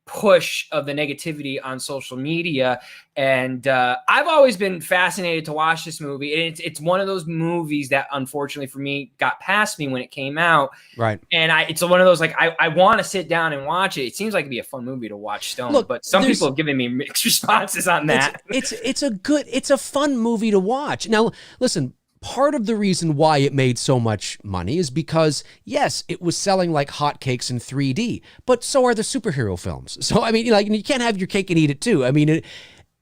B: push of the negativity on social media. And I've always been fascinated to watch this movie. And it's one of those movies that unfortunately for me got past me when it came out.
A: Right.
B: And it's one of those, like, I want to sit down and watch it. It seems like it'd be a fun movie to watch Stone. Look, but some people have given me mixed responses on that.
A: It's a fun movie to watch. Now, listen, part of the reason why it made so much money is because, yes, it was selling like hotcakes in 3D, but so are the superhero films. So, I mean, you can't have your cake and eat it too. I mean,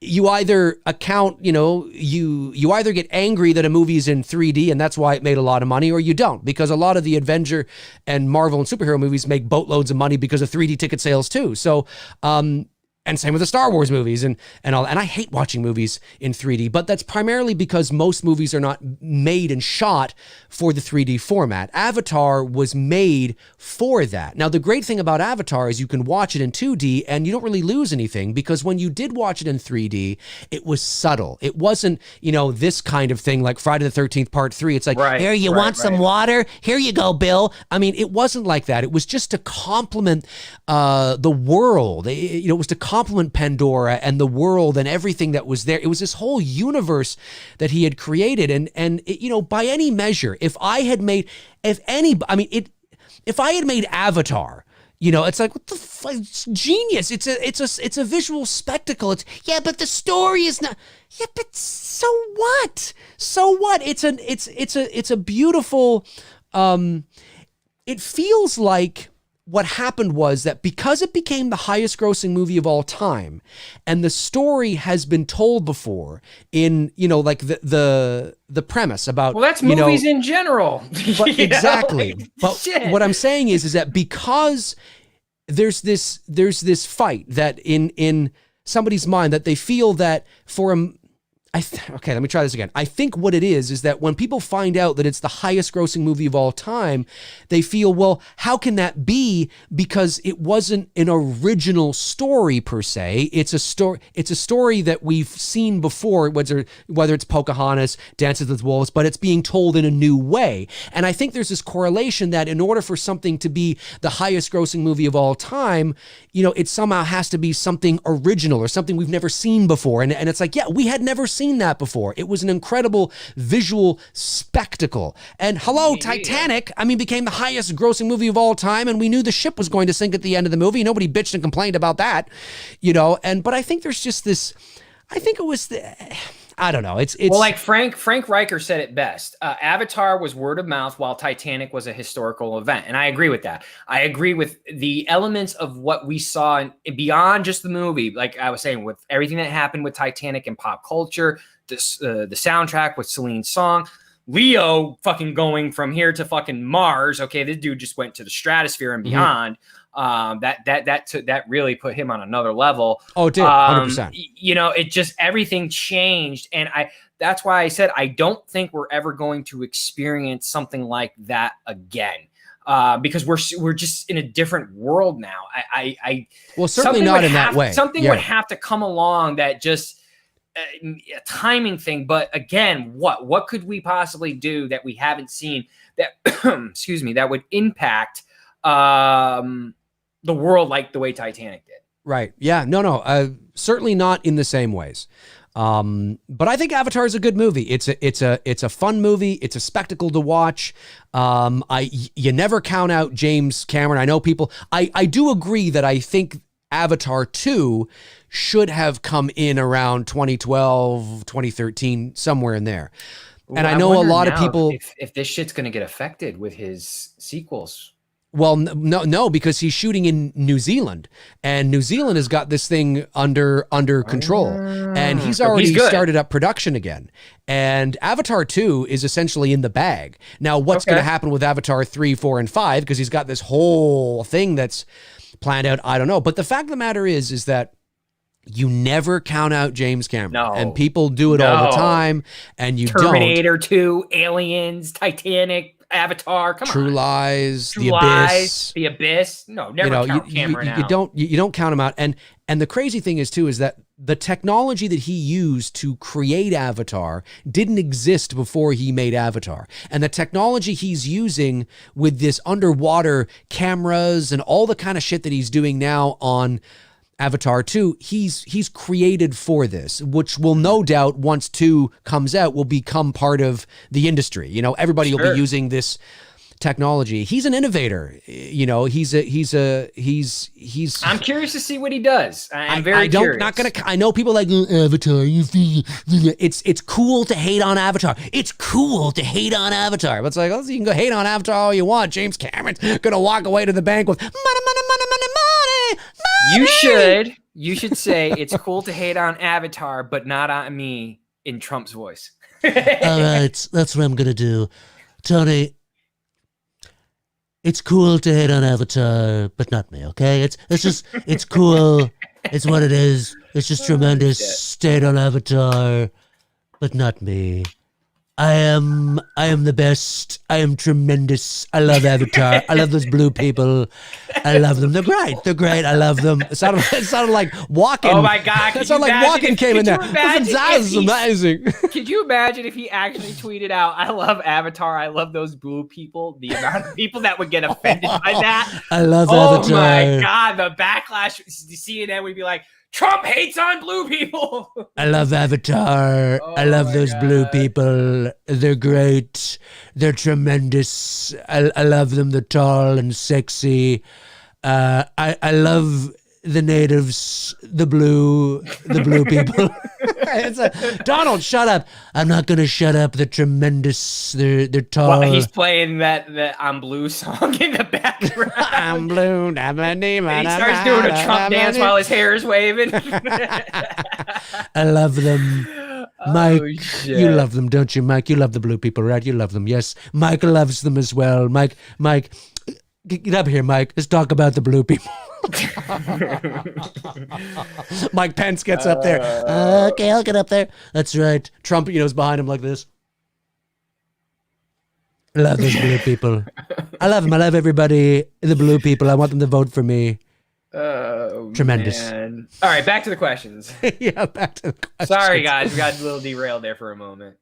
A: you either account, you either get angry that a movie is in 3D and that's why it made a lot of money, or you don't, because a lot of the Avenger and Marvel and superhero movies make boatloads of money because of 3D ticket sales too. So, and same with the Star Wars movies and all. And I hate watching movies in 3D, but that's primarily because most movies are not made and shot for the 3D format. Avatar was made for that. Now, the great thing about Avatar is you can watch it in 2D and you don't really lose anything, because when you did watch it in 3D, it was subtle. It wasn't, this kind of thing like Friday the 13th Part 3. It's like, here, you want some water? Here you go, Bill. I mean, it wasn't like that. It was just to complement the world. It was to complement Pandora and the world and everything that was there. It was this whole universe that he had created. And by any measure, if I had made Avatar, it's like, what the fuck? It's genius. It's a visual spectacle. But the story is not. Yeah, but so what? So what? It's a beautiful. It feels like what happened was that because it became the highest grossing movie of all time, and the story has been told before in, like the premise about,
B: well, that's movies in general.
A: But exactly. But
B: shit.
A: What I'm saying is that because there's this fight that in somebody's mind that they feel that for a okay, let me try this again. I think what it is that when people find out that it's the highest grossing movie of all time, they feel, well, how can that be? Because it wasn't an original story per se. It's a story that we've seen before, whether it's Pocahontas, Dances with Wolves, but it's being told in a new way. And I think there's this correlation that in order for something to be the highest grossing movie of all time, it somehow has to be something original or something we've never seen before. And it's like, yeah, we had never seen that before. It was an incredible visual spectacle. And Titanic, became the highest grossing movie of all time, and we knew the ship was going to sink at the end of the movie. Nobody bitched and complained about that, but I think there's just this, I think it was I don't know. It's
B: well, like Frank Riker said it best. Avatar was word of mouth, while Titanic was a historical event, and I agree with that. I agree with the elements of what we saw beyond just the movie. Like I was saying, with everything that happened with Titanic and pop culture, the soundtrack with Celine's song, Leo fucking going from here to fucking Mars. Okay, this dude just went to the stratosphere and beyond. That really put him on another level.
A: Oh, it did. 100%.
B: It just, everything changed. And that's why I said, I don't think we're ever going to experience something like that again. Because we're just in a different world now.
A: Well, certainly not in that way.
B: Something would have to come along that just a timing thing. But again, what could we possibly do that we haven't seen that, excuse me, that would impact, the world like the way Titanic did.
A: Right. Yeah. No. Certainly not in the same ways. But I think Avatar is a good movie. It's a fun movie. It's a spectacle to watch. You never count out James Cameron. I know people, I do agree that I think Avatar 2 should have come in around 2012, 2013, somewhere in there. And I know a lot of people,
B: if this shit's going to get affected with his sequels.
A: Well, no, because he's shooting in New Zealand, and New Zealand has got this thing under control, and he's already started up production again. And Avatar 2 is essentially in the bag. Now, what's going to happen with Avatar 3, 4, and 5? Because he's got this whole thing that's planned out. I don't know. But the fact of the matter is that you never count out James Cameron.
B: No.
A: And people do it all the time, and you
B: Terminator 2, Aliens, Titanic, Avatar, come
A: True
B: on.
A: Lies,
B: True Lies, The Abyss. No, never count Cameron out.
A: You don't count him out. And the crazy thing is too, is that the technology that he used to create Avatar didn't exist before he made Avatar. And the technology he's using with this underwater cameras and all the kind of shit that he's doing now on Avatar 2, he's created for this, which will no doubt, once 2 comes out, will become part of the industry. Everybody will be using this technology. He's an innovator. He's
B: I'm curious to see what he does. I'm very curious.
A: I know people like Avatar. It's cool to hate on Avatar. It's cool to hate on Avatar. But it's like, you can go hate on Avatar all you want. James Cameron's gonna walk away to the bank with money.
B: You should say it's cool to hate on Avatar, but not on me in Trump's voice.
C: All right, that's what I'm gonna do, Tony. It's cool to hate on Avatar, but not me. Okay, it's cool. It's what it is. It's just tremendous. Hate on Avatar, but not me. I am the best. I am tremendous. I love Avatar. I love those blue people. I love them. They're great. I love them. It sounded like Walken.
B: Oh my God.
A: It sounded like Walken came in there. That was amazing.
B: Could you imagine if he actually tweeted out, I love Avatar. I love those blue people. The amount of people that would get offended by that.
C: I love Avatar.
B: Oh my God. The backlash. CNN would be like, Trump hates on blue people.
C: I love Avatar. I love those blue people. They're great. They're tremendous. I love them. They're tall and sexy. I love
A: the natives, the blue people. Donald, shut up. I'm not going to shut up. They're tremendous. They're tall.
B: Well, he's playing that I'm Blue song in the background.
A: I'm blue. And
B: he starts doing a Trump dance while his hair is waving.
A: I love them. Mike, you love them, don't you, Mike? You love the blue people, right? You love them. Yes. Mike loves them as well. Mike, get up here, Mike. Let's talk about the blue people. Mike Pence gets up there. Okay, I'll get up there. That's right. Trump, is behind him like this. I love those blue people. I love them. I love everybody. The blue people. I want them to vote for me. Tremendous.
B: Man. All right, back to the questions.
A: Yeah, back to the questions.
B: Sorry, guys. We got a little derailed there for a moment.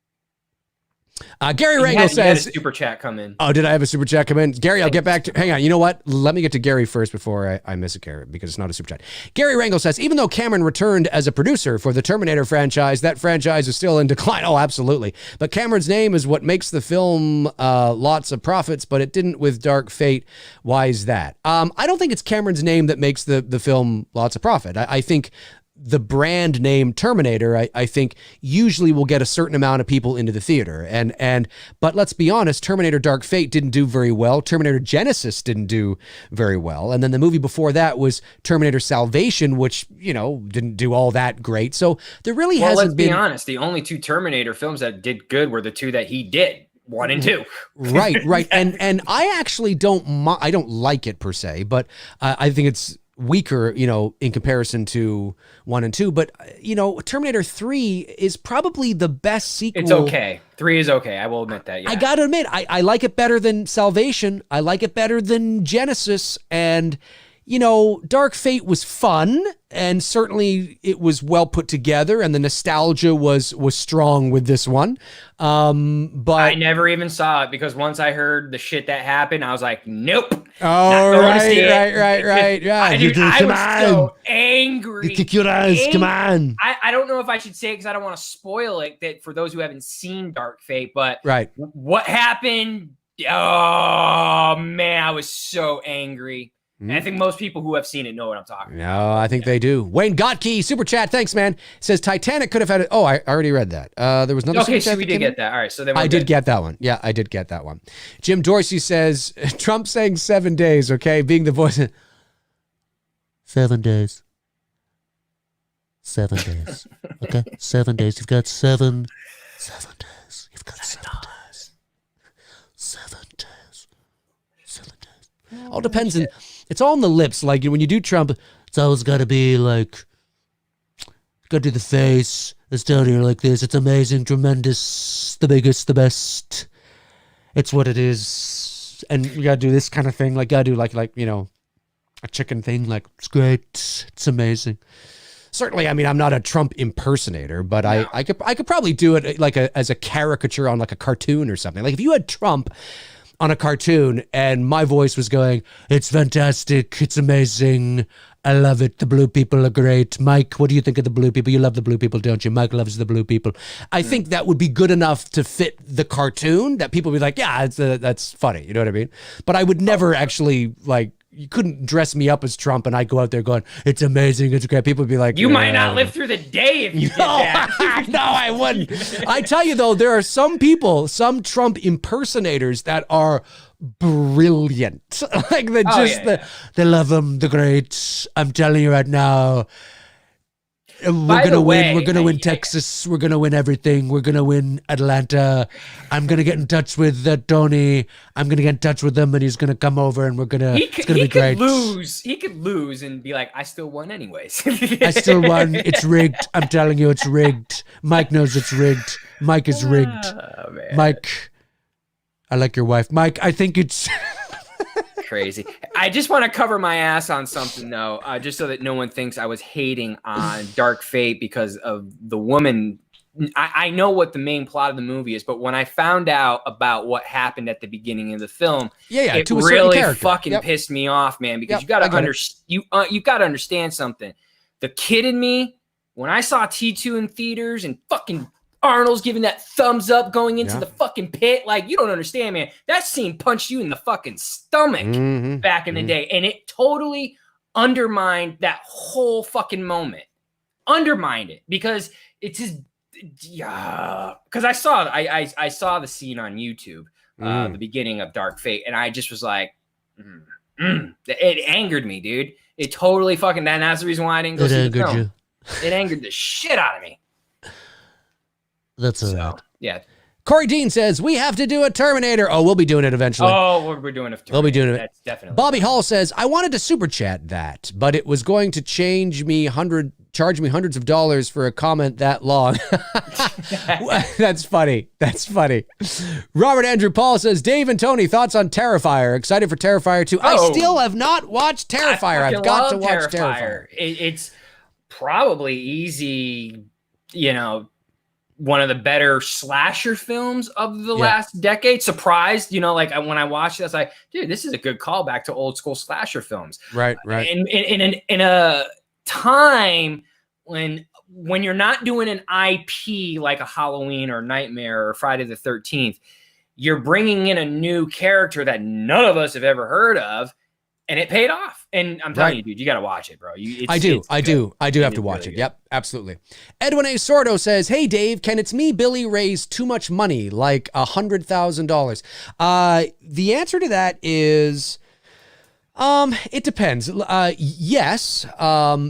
A: Gary Rangel says,
B: a super chat come in.
A: Oh, did I have a super chat come in? Gary, I'll get back to, hang on. You know what? Let me get to Gary first before I miss a Gary, because it's not a super chat. Gary Rangel says, even though Cameron returned as a producer for the Terminator franchise, that franchise is still in decline. Oh, absolutely. But Cameron's name is what makes the film lots of profits, but it didn't with Dark Fate. Why is that? I don't think it's Cameron's name that makes the film lots of profit. I think the brand name Terminator, I think usually will get a certain amount of people into the theater. But let's be honest, Terminator Dark Fate didn't do very well. Terminator Genesis didn't do very well. And then the movie before that was Terminator Salvation, which, didn't do all that great. So there really hasn't been.
B: Let's be honest. The only two Terminator films that did good were the two that he did. 1 and 2.
A: Right. And I actually I don't like it per se, but I think it's weaker, in comparison to 1 and 2. But, Terminator 3 is probably the best sequel.
B: It's okay. 3 is okay. I will admit that. Yeah.
A: I got to admit, I like it better than Salvation. I like it better than Genesis. And, Dark Fate was fun, and certainly it was well put together, and the nostalgia was strong with this one. But
B: I never even saw it, because once I heard the shit that happened, I was like, nope.
A: Oh, right. Yeah,
B: I was so angry.
A: You kick your ass, come on.
B: I don't know if I should say it because I don't want to spoil it, that for those who haven't seen Dark Fate, but what happened? Oh, man, I was so angry. And I think most people who have seen it know what I'm talking about.
A: No, I think they do. Wayne Gottke, super chat, thanks, man. Says Titanic could have had it. Oh, I already read that. There was another.
B: Okay, so we did get that. All right, so then
A: I did get that one. Yeah, I did get that one. Jim Dorsey says Trump saying 7 days. Okay, being the voice. 7 days. 7 days. Okay, 7 days. You've got 7 days. You've got 7 days. 7 days. 7 days. All depends on. It's all in the lips. Like when you do Trump, it's always got to be like, got to do the face. It's down here like this. It's amazing, tremendous, the biggest, the best. It's what it is. And you got to do this kind of thing. Like, got to do like a chicken thing. Like, it's great. It's amazing. Certainly, I mean, I'm not a Trump impersonator, but no. I could probably do it like as a caricature on like a cartoon or something. Like if you had Trump on a cartoon and my voice was going, it's fantastic, it's amazing, I love it, the blue people are great. Mike, what do you think of the blue people? You love the blue people, don't you? Mike loves the blue people. I think that would be good enough to fit the cartoon, that people would be like, yeah, that's funny, you know what I mean? But I would never actually, like, you couldn't dress me up as Trump and I'd go out there going, it's amazing, it's great. People would be like,
B: you might not live through the day if you did that.
A: No, I wouldn't. I tell you though, there are some people, some Trump impersonators that are brilliant. Like they love him, they're great. I'm telling you right now. We're gonna win. We're gonna win Texas. We're gonna win everything. We're gonna win Atlanta. I'm gonna get in touch with Tony. I'm gonna get in touch with him, and he's gonna come over, and it's gonna be great.
B: He could lose and be like, I still won anyways.
A: I still won. It's rigged. I'm telling you, it's rigged. Mike knows it's rigged. Mike is rigged.
B: Oh, man.
A: Mike, I like your wife. Mike, I think it's.
B: Crazy. I just want to cover my ass on something though, just so that no one thinks I was hating on Dark Fate because of the woman. I know what the main plot of the movie is, but when I found out about what happened at the beginning of the film, it really fucking pissed me off, man. Because you got to you got to understand something. The kid in me, when I saw T2 in theaters and fucking Arnold's giving that thumbs up going into the fucking pit. Like, you don't understand, man. That scene punched you in the fucking stomach back in the day. And it totally undermined that whole fucking moment. Undermined it because it's his. Yeah, because I saw the scene on YouTube, the beginning of Dark Fate, and I just was like, it angered me, dude. It totally fucking. And that's the reason why I didn't go see the film. It angered the shit out of me.
C: That's all right.
B: Yeah.
A: Corey Dean says, we have to do a Terminator. Oh, we'll be doing it eventually.
B: Oh, we're doing a Terminator.
A: We'll be doing it.
B: That's definitely.
A: Bobby Hall says, I wanted to super chat that, but it was going to charge me hundreds of dollars for a comment that long. That's funny. That's funny. Robert Andrew Paul says, Dave and Tony, thoughts on Terrifier? Excited for Terrifier 2. I still have not watched Terrifier. I've got to watch Terrifier.
B: It's probably easy, one of the better slasher films of the last decade. Surprised, like when I watched it, I was like, dude, this is a good callback to old school slasher films.
A: Right.
B: And in a time when you're not doing an IP like a Halloween or Nightmare or Friday the 13th, you're bringing in a new character that none of us have ever heard of. And it paid off. And I'm telling you, dude, you got to watch it, bro. I do have to watch it. Good. Yep, absolutely. Edwin A. Sordo says, hey, Dave, can It's Me, Billy raise too much money, like $100,000? The answer to that is, it depends. Yes,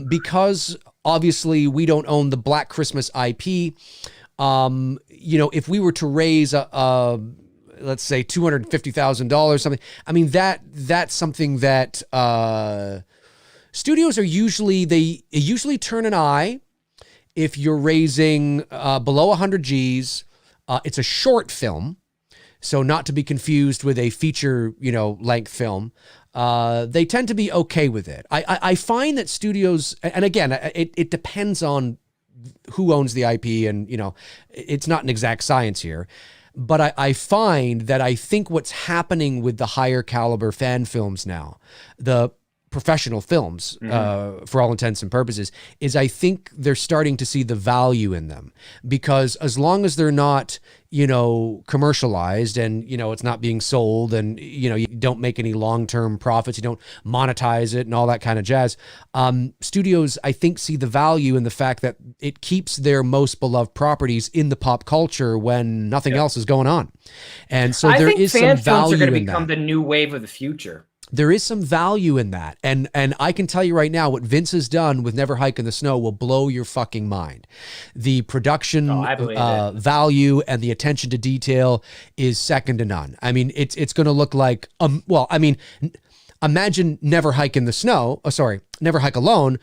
B: because obviously we don't own the Black Christmas IP. If we were to raise let's say $250,000, something. I mean, that's something that studios are usually turn an eye if you're raising below 100 G's. It's a short film, so not to be confused with a feature, length film. They tend to be okay with it. I find that studios, and again, it depends on who owns the IP, and it's not an exact science here. But I find that I think what's happening with the higher caliber fan films now, the professional films, for all intents and purposes, is I think they're starting to see the value in them. Because as long as they're not, commercialized and, it's not being sold and, you don't make any long-term profits, you don't monetize it and all that kind of jazz, studios, I think, see the value in the fact that it keeps their most beloved properties in the pop culture when nothing else is going on. And so there is some value in that. I think fan films are going to become the new wave of the future.
A: There is some value in that. And I can tell you right now, what Vince has done with Never Hike in the Snow will blow your fucking mind. The production value and the attention to detail is second to none. I mean, it's going to look like, imagine Never Hike in the Snow. Oh, sorry, Never Hike Alone.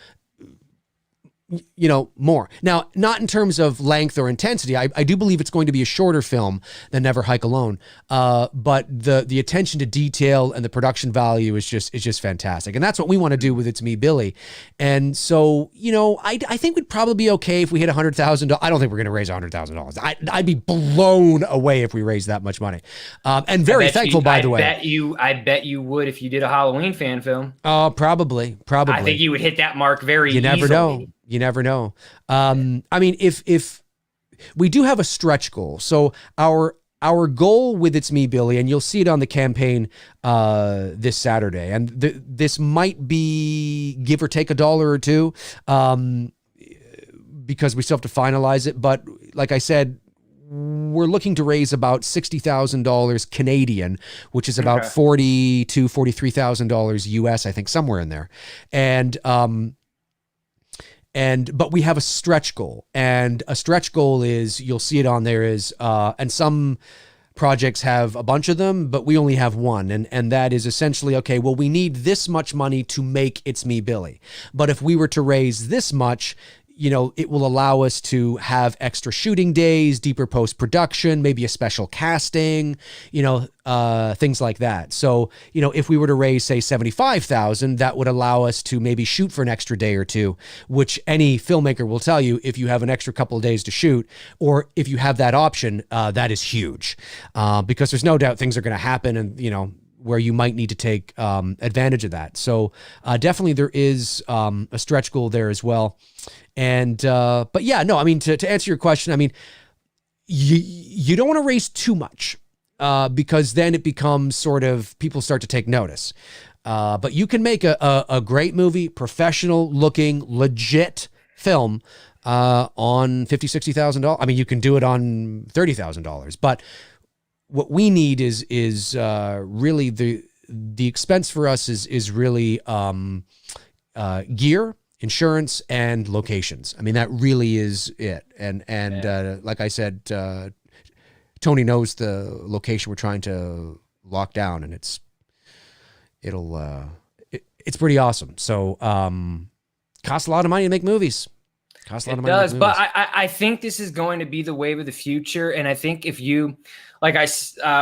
A: More. Now, not in terms of length or intensity. I do believe it's going to be a shorter film than Never Hike Alone. But the attention to detail and the production value is just fantastic. And that's what we want to do with It's Me, Billy. And so, I think we'd probably be okay if we hit $100,000. I don't think we're going to raise $100,000. I'd be blown away if we raised that much money. And very thankful, by the way.
B: I bet you would if you did a Halloween fan film.
A: Probably.
B: I think you would hit that mark very easily.
A: You never know. If we do have a stretch goal, so our goal with It's Me, Billy, and you'll see it on the campaign this Saturday, and this might be give or take $1 or $2, because we still have to finalize it. But like I said, we're looking to raise about $60,000 Canadian, which is about $40,000 to $43,000 US, I think, somewhere in there, but we have a stretch goal, and a stretch goal is, you'll see it on there, is, and some projects have a bunch of them, but we only have one. And that is essentially, okay, well, we need this much money to make It's Me, Billy. But if we were to raise this much, it will allow us to have extra shooting days, deeper post-production, maybe a special casting, things like that. So, if we were to raise, say, $75,000, that would allow us to maybe shoot for an extra day or two, which any filmmaker will tell you, if you have an extra couple of days to shoot, or if you have that option, that is huge, because there's no doubt things are going to happen, and, where you might need to take advantage of that. So definitely there is a stretch goal there as well. And, but yeah, no, I mean, to answer your question, I mean, you don't want to raise too much, because then it becomes sort of, people start to take notice. But you can make a great movie, professional looking, legit film on $50,000, $60,000. I mean, you can do it on $30,000, but what we need is really the expense for us is really gear, insurance, and locations. I mean, that really is it. And like I said, Tony knows the location we're trying to lock down, and it's pretty awesome. So costs a lot of money to make movies.
B: It does, but I think this is going to be the wave of the future. And I think if you, like I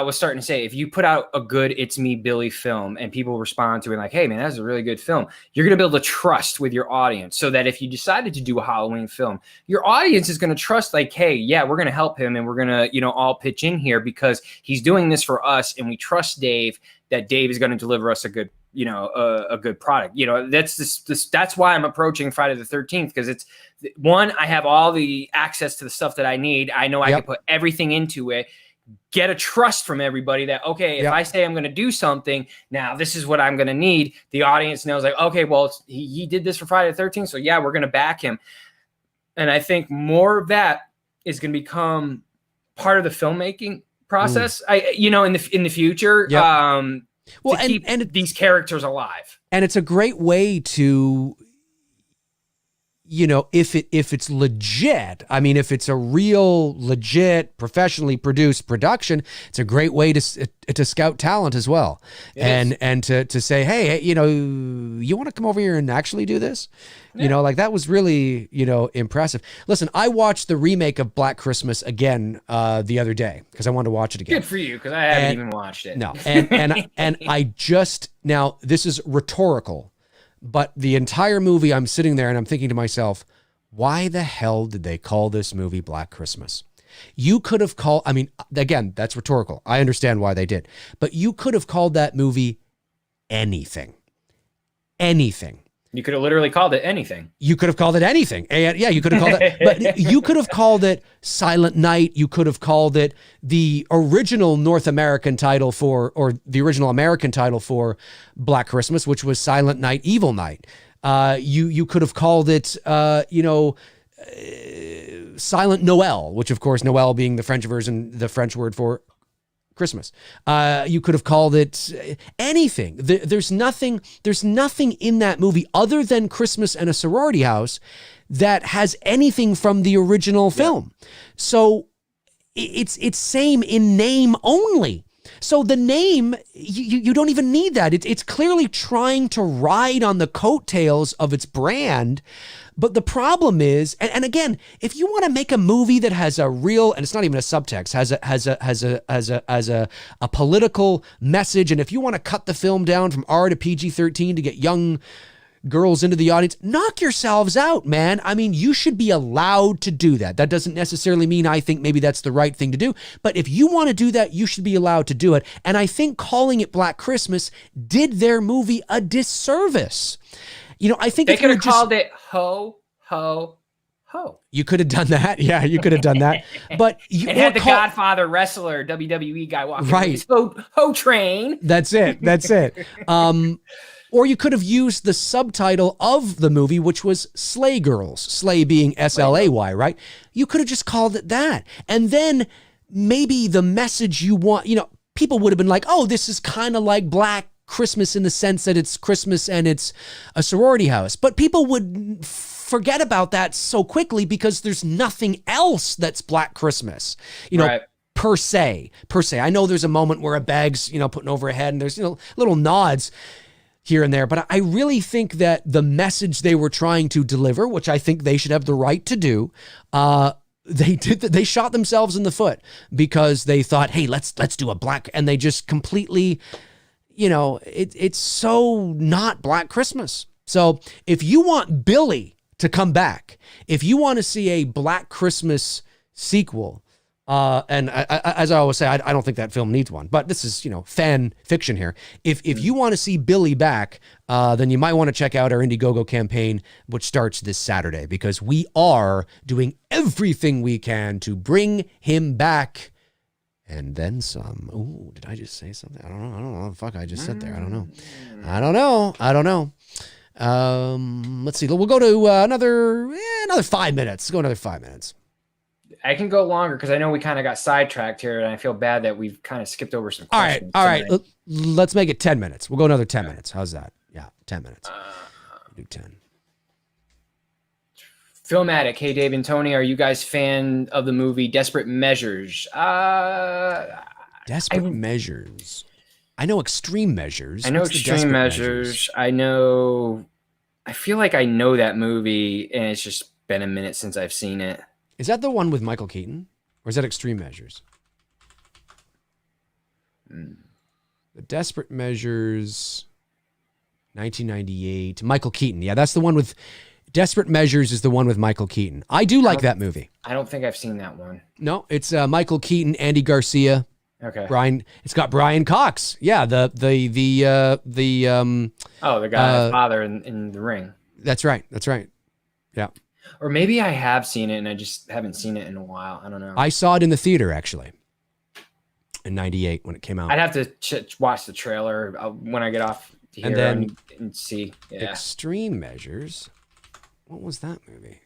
B: was starting to say, if you put out a good It's Me, Billy film and people respond to it like, hey, man, that's a really good film, you're going to build a trust with your audience so that if you decided to do a Halloween film, your audience is going to trust like, hey, yeah, we're going to help him and we're going to, all pitch in here because he's doing this for us. And we trust Dave that Dave is going to deliver us a good a good product. That's why I'm approaching Friday the 13th, because it's one, I have all the access to the stuff that I need. I know I can put everything into it, get a trust from everybody that, okay, if I say I'm going to do something, now this is what I'm going to need. The audience knows like, okay, well, he did this for Friday the 13th. So yeah, we're going to back him. And I think more of that is going to become part of the filmmaking process. In the future, well, to keep these characters alive. And
A: it's a great way to, if it's legit, I mean, if it's a real, legit, professionally produced production, it's a great way to scout talent as well. And to say, hey, you want to come over here and actually do this? Like that was really, impressive. Listen, I watched the remake of Black Christmas again the other day because I wanted to watch it again.
B: Good for you, because I haven't even watched it.
A: No, and I just, now this is rhetorical, but the entire movie I'm sitting there and I'm thinking to myself, why the hell did they call this movie Black Christmas? You could have called, I mean, again, that's rhetorical. I understand why they did, but you could have called that movie anything. Anything.
B: You could have literally called it anything.
A: You could have called it anything. And yeah, you could have called it, but you could have called it Silent Night. You could have called it the original North American title or the original American title for Black Christmas, which was Silent Night, Evil Night. You could have called it, Silent Noel, which of course, Noel being the French version, the French word for Christmas. You could have called it anything. There's nothing in that movie other than Christmas and a sorority house that has anything from the original film. So it's same in name only. So the name, you don't even need that. It's clearly trying to ride on the coattails of its brand. But the problem is, and again, if you want to make a movie that has a real, and it's not even a subtext, has a political message, and if you want to cut the film down from R to PG-13 to get young girls into the audience, knock yourselves out, man. I mean, you should be allowed to do that. That doesn't necessarily mean I think maybe that's the right thing to do, but if you want to do that, you should be allowed to do it. And I think calling it Black Christmas did their movie a disservice. I think
B: they could have called it Ho, Ho, Ho.
A: You could have done that. Yeah, you could have done that. But you
B: had the Godfather wrestler, WWE guy walking. Right. Ho Train.
A: That's it. Or you could have used the subtitle of the movie, which was Slay Girls, Slay being S-L-A-Y, right? You could have just called it that. And then maybe the message you want, people would have been like, oh, this is kind of like Black Christmas in the sense that it's Christmas and it's a sorority house. But people would forget about that so quickly because there's nothing else that's Black Christmas, right. per se. I know there's a moment where a bag's, putting over a head and there's, little nods here and there. But I really think that the message they were trying to deliver, which I think they should have the right to do, they shot themselves in the foot because they thought, hey, let's do a Black, and they just completely, it's so not Black Christmas. So if you want Billy to come back, if you want to see a Black Christmas sequel, and as I always say, I don't think that film needs one, but this is, fan fiction here. If you want to see Billy back, then you might want to check out our Indiegogo campaign, which starts this Saturday, because we are doing everything we can to bring him back and then some. Ooh, did I just say something? I don't know what the fuck I just said there. I don't know. Let's see. We'll go to another 5 minutes. Let's go another 5 minutes.
B: I can go longer because I know we kind of got sidetracked here, and I feel bad that we've kind of skipped over some questions.
A: All right. Let's make it 10 minutes. We'll go another 10 minutes. How's that? Yeah, 10 minutes. Do 10.
B: Filmatic. Hey, Dave and Tony, are you guys fan of the movie Desperate Measures?
A: Desperate Measures. I know Extreme Measures.
B: I know Extreme Measures. I feel like I know that movie, and it's just been a minute since I've seen it.
A: Is that the one with Michael Keaton? Or is that Extreme Measures? The Desperate Measures, 1998. Michael Keaton. Yeah, that's the one with... Desperate Measures is the one with Michael Keaton. I do like that movie.
B: I don't think I've seen that one.
A: No, it's Michael Keaton, Andy Garcia.
B: Okay.
A: It's got Brian Cox. Yeah, the
B: guy father in The Ring.
A: That's right. Yeah.
B: Or maybe I have seen it and I just haven't seen it in a while. I don't know.
A: I saw it in the theater actually. In 98 when it came out.
B: I'd have to watch the trailer when I get off here and see. Yeah.
A: Extreme Measures. What was that movie?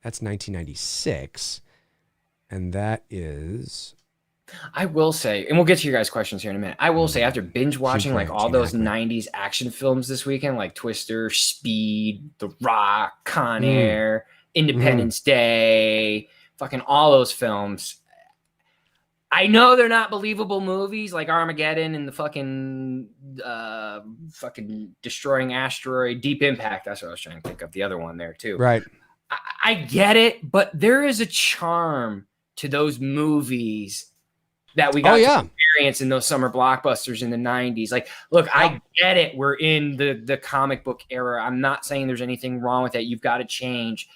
A: That's 1996. And that is...
B: I will say, and we'll get to your guys' questions here in a minute. I will say, after binge watching like all those 90s action films this weekend, like Twister, Speed, The Rock, Con Air, Independence Day, fucking all those films. I know they're not believable movies like Armageddon and the fucking destroying asteroid, Deep Impact. That's what I was trying to think of. The other one there too.
A: Right.
B: I get it, but there is a charm to those movies that we got to experience in those summer blockbusters in the 90s. Like, look, I get it. We're in the comic book era. I'm not saying there's anything wrong with that. You've got to change.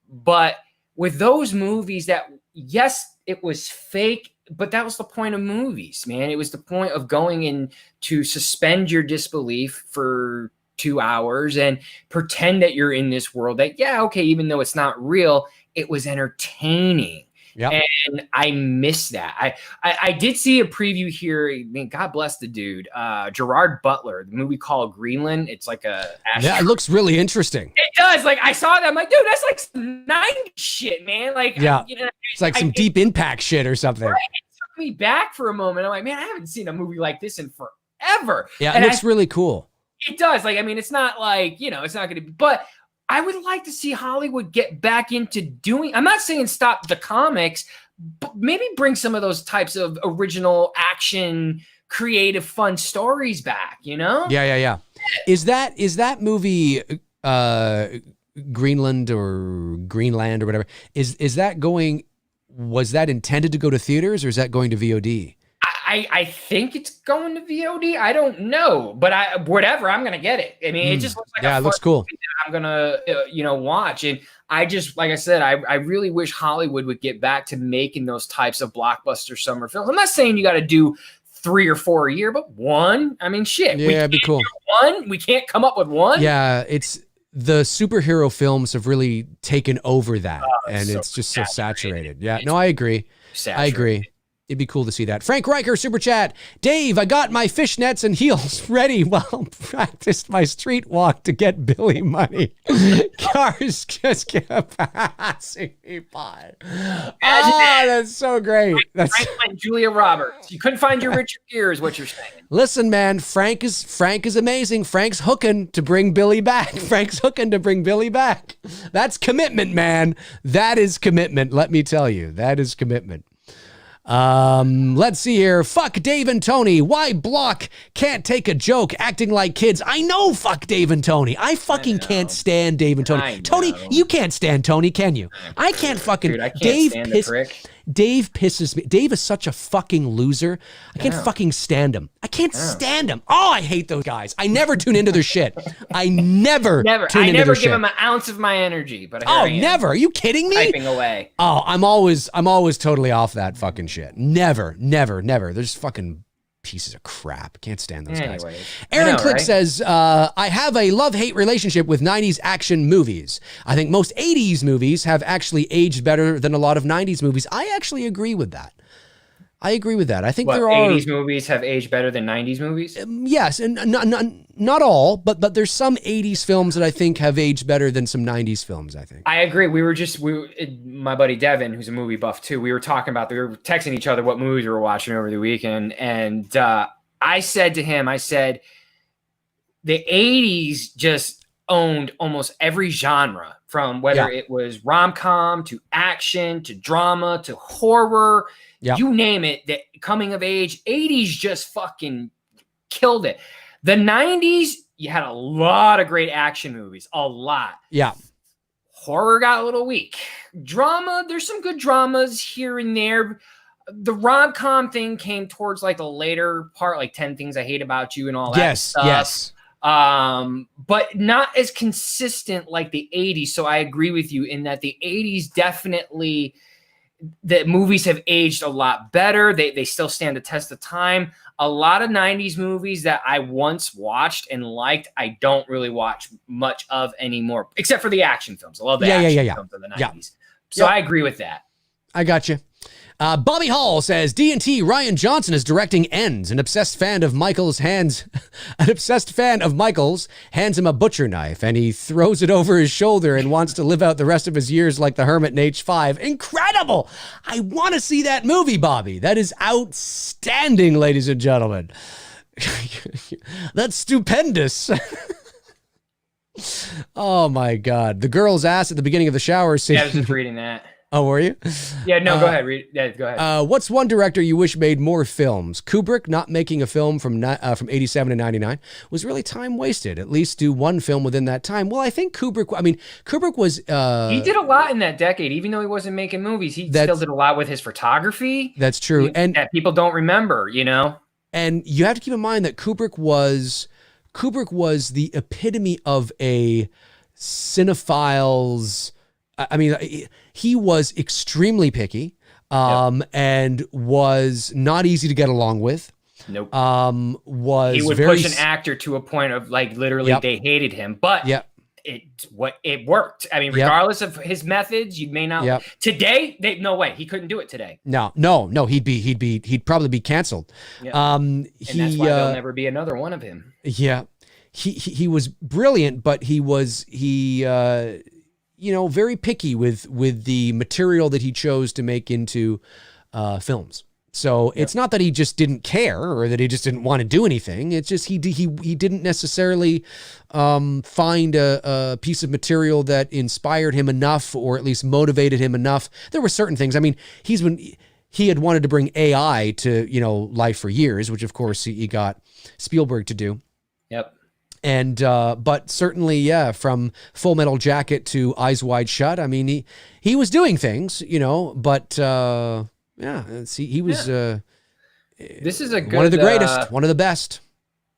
B: But with those movies that, yes, it was fake, but that was the point of movies, man. It was the point of going in to suspend your disbelief for 2 hours and pretend that you're in this world that, even though it's not real, it was entertaining.
A: Yep.
B: And I miss that. I did see a preview here. I mean, God bless the dude. Gerard Butler, the movie called Greenland. It's like
A: it looks really interesting.
B: It does. Like I saw that. I'm like, dude, that's like some 90s shit, man. Like,
A: it's like some Deep Impact shit or something.
B: Right? It took me back for a moment. I'm like, man, I haven't seen a movie like this in forever.
A: Yeah, and it looks really cool.
B: It does. Like, I mean, it's not like, it's not going to be, but I would like to see Hollywood get back into doing, I'm not saying stop the comics, but maybe bring some of those types of original action, creative, fun stories back,
A: Yeah. Is that movie Greenland or Greenland or whatever? Was that intended to go to theaters or is that going to VOD?
B: I think it's going to VOD. I don't know, but I'm going to get it. I mean, it just looks like
A: it looks cool.
B: I'm going to, watch. And I just, like I said, I really wish Hollywood would get back to making those types of blockbuster summer films. I'm not saying you got to do 3 or 4 a year, but one. I mean, shit.
A: Yeah, it'd be cool.
B: One. We can't come up with one.
A: Yeah, the superhero films have really taken over that, and it's just so saturated. Yeah, no, I agree. I agree. It'd be cool to see that. Frank Riker, super chat. Dave, I got my fishnets and heels ready while practiced my street walk to get Billy money. Cars just kept passing me by. That's so great. That's
B: Franklin, Julia Roberts. You couldn't find your Richard Gere, is what you're saying.
A: Listen, man, Frank is amazing. Frank's hooking to bring Billy back. That's commitment, man. That is commitment. Let me tell you, that is commitment. Let's see here. Fuck Dave and Tony. Why Block can't take a joke acting like kids? I know, fuck Dave and Tony. I fucking can't stand Dave and Tony. Tony, you can't stand Tony, can you? I can't fucking...
B: Dude, I can't stand the prick.
A: Dave pisses me. Dave is such a fucking loser. I can't fucking stand him. I can't stand him. Oh, I hate those guys. I never tune into their shit. I never tune into their shit. I never give
B: them an ounce of my energy. But
A: never. Are you kidding me?
B: Typing away.
A: Oh, I'm always totally off that fucking shit. Never. They're just fucking pieces of crap. Can't stand those guys. Aaron Click says, I have a love-hate relationship with 90s action movies. I think most 80s movies have actually aged better than a lot of 90s movies. I actually agree with that. I agree with that. I think
B: What,
A: there are
B: 80s movies have aged better than 90s movies.
A: Yes, and not all, but there's some 80s films that I think have aged better than some 90s films, I think.
B: I agree. My buddy Devin, who's a movie buff too, we were texting each other what movies we were watching over the weekend. And I said to him, the 80s just owned almost every genre, from whether it was rom-com to action to drama to horror. Yep. You name it, the coming of age. 80s just fucking killed it. The 90s, you had a lot of great action movies. A lot.
A: Yeah.
B: Horror got a little weak. Drama, there's some good dramas here and there. The rom-com thing came towards like the later part, like 10 Things I Hate About You and all that stuff.
A: Yes.
B: But not as consistent like the 80s. So I agree with you in that the 80s definitely... the movies have aged a lot better. They still stand the test of time. A lot of 90s movies that I once watched and liked, I don't really watch much of anymore, except for the action films. I love the action films of the 90s. Yeah. So I agree with that.
A: I got you. Bobby Hall says D&T Ryan Johnson is directing Ends. An obsessed fan of Michael's hands him a butcher knife, and he throws it over his shoulder and wants to live out the rest of his years like the hermit in H5. Incredible! I want to see that movie, Bobby. That is outstanding, ladies and gentlemen. That's stupendous. Oh my God. The girl's ass at the beginning of the shower scene.
B: Yeah, I was just reading that.
A: Oh, were you?
B: Yeah, no, go ahead. Go ahead.
A: What's one director you wish made more films? Kubrick not making a film from 87 to 99 was really time wasted. At least do one film within that time. Well, I think Kubrick was...
B: he did a lot in that decade, even though he wasn't making movies. He still did a lot with his photography.
A: That's true. And
B: that people don't remember, you know? And
A: you have to keep in mind that Kubrick was the epitome of a cinephile's... I mean, he was extremely picky, and was not easy to get along with.
B: Nope.
A: He
B: would push an actor to a point of like literally they hated him, but it worked. I mean, regardless of his methods, you may not today. No way he couldn't do it today.
A: No. He'd probably be canceled.
B: Yep. And that's why there'll never be another one of him.
A: Yeah, he was brilliant, but he very picky with the material that he chose to make into films. So it's not that he just didn't care or that he just didn't want to do anything. It's just he didn't necessarily find a piece of material that inspired him enough, or at least motivated him enough. There were certain things. I mean, he had wanted to bring AI to life for years, which of course he got Spielberg to do.
B: Yep.
A: And, but certainly, from Full Metal Jacket to Eyes Wide Shut, I mean, he was doing things, but, he was,
B: this is a good,
A: one of the greatest, one of the best.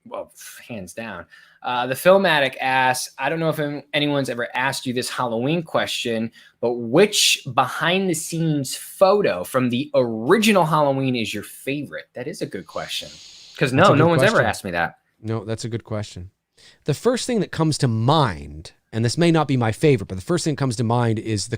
B: Well, hands down. The Filmatic asks, I don't know if anyone's ever asked you this Halloween question, but which behind the scenes photo from the original Halloween is your favorite? That is a good question. Because no one's ever asked me that.
A: No, that's a good question. The first thing that comes to mind, and this may not be my favorite, but the first thing that comes to mind is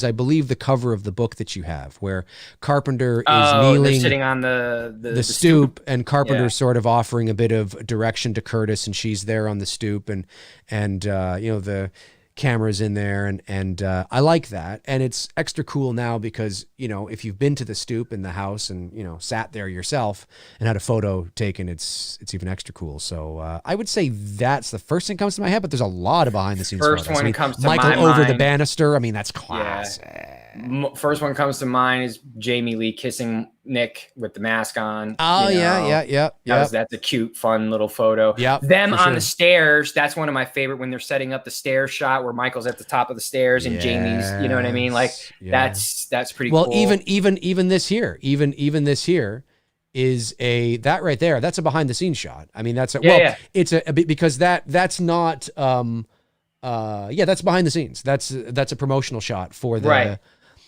A: I believe the cover of the book that you have, where Carpenter is kneeling,
B: sitting on the
A: stoop, and Carpenter's sort of offering a bit of direction to Curtis, and she's there on the stoop, and the camera's in there, and I like that, and it's extra cool now because if you've been to the stoop in the house and sat there yourself and had a photo taken, it's even extra cool. So I would say that's the first thing that comes to my head, but there's a lot of behind the scenes
B: first
A: photos.
B: One comes to
A: Michael
B: my
A: over
B: mind.
A: The banister. I mean, that's classic.
B: First one comes to mind is Jamie Lee kissing Nick with the mask on.
A: Oh, yeah.
B: That's a cute, fun little photo.
A: Yeah,
B: them on the stairs. That's one of my favorite when they're setting up the stairs shot where Michael's at the top of the stairs and Jamie's. You know what I mean? Like that's pretty cool.
A: Well, even this here, even this here is that right there. That's a behind the scenes shot. I mean, it's because that's not. That's behind the scenes. That's a promotional shot for the.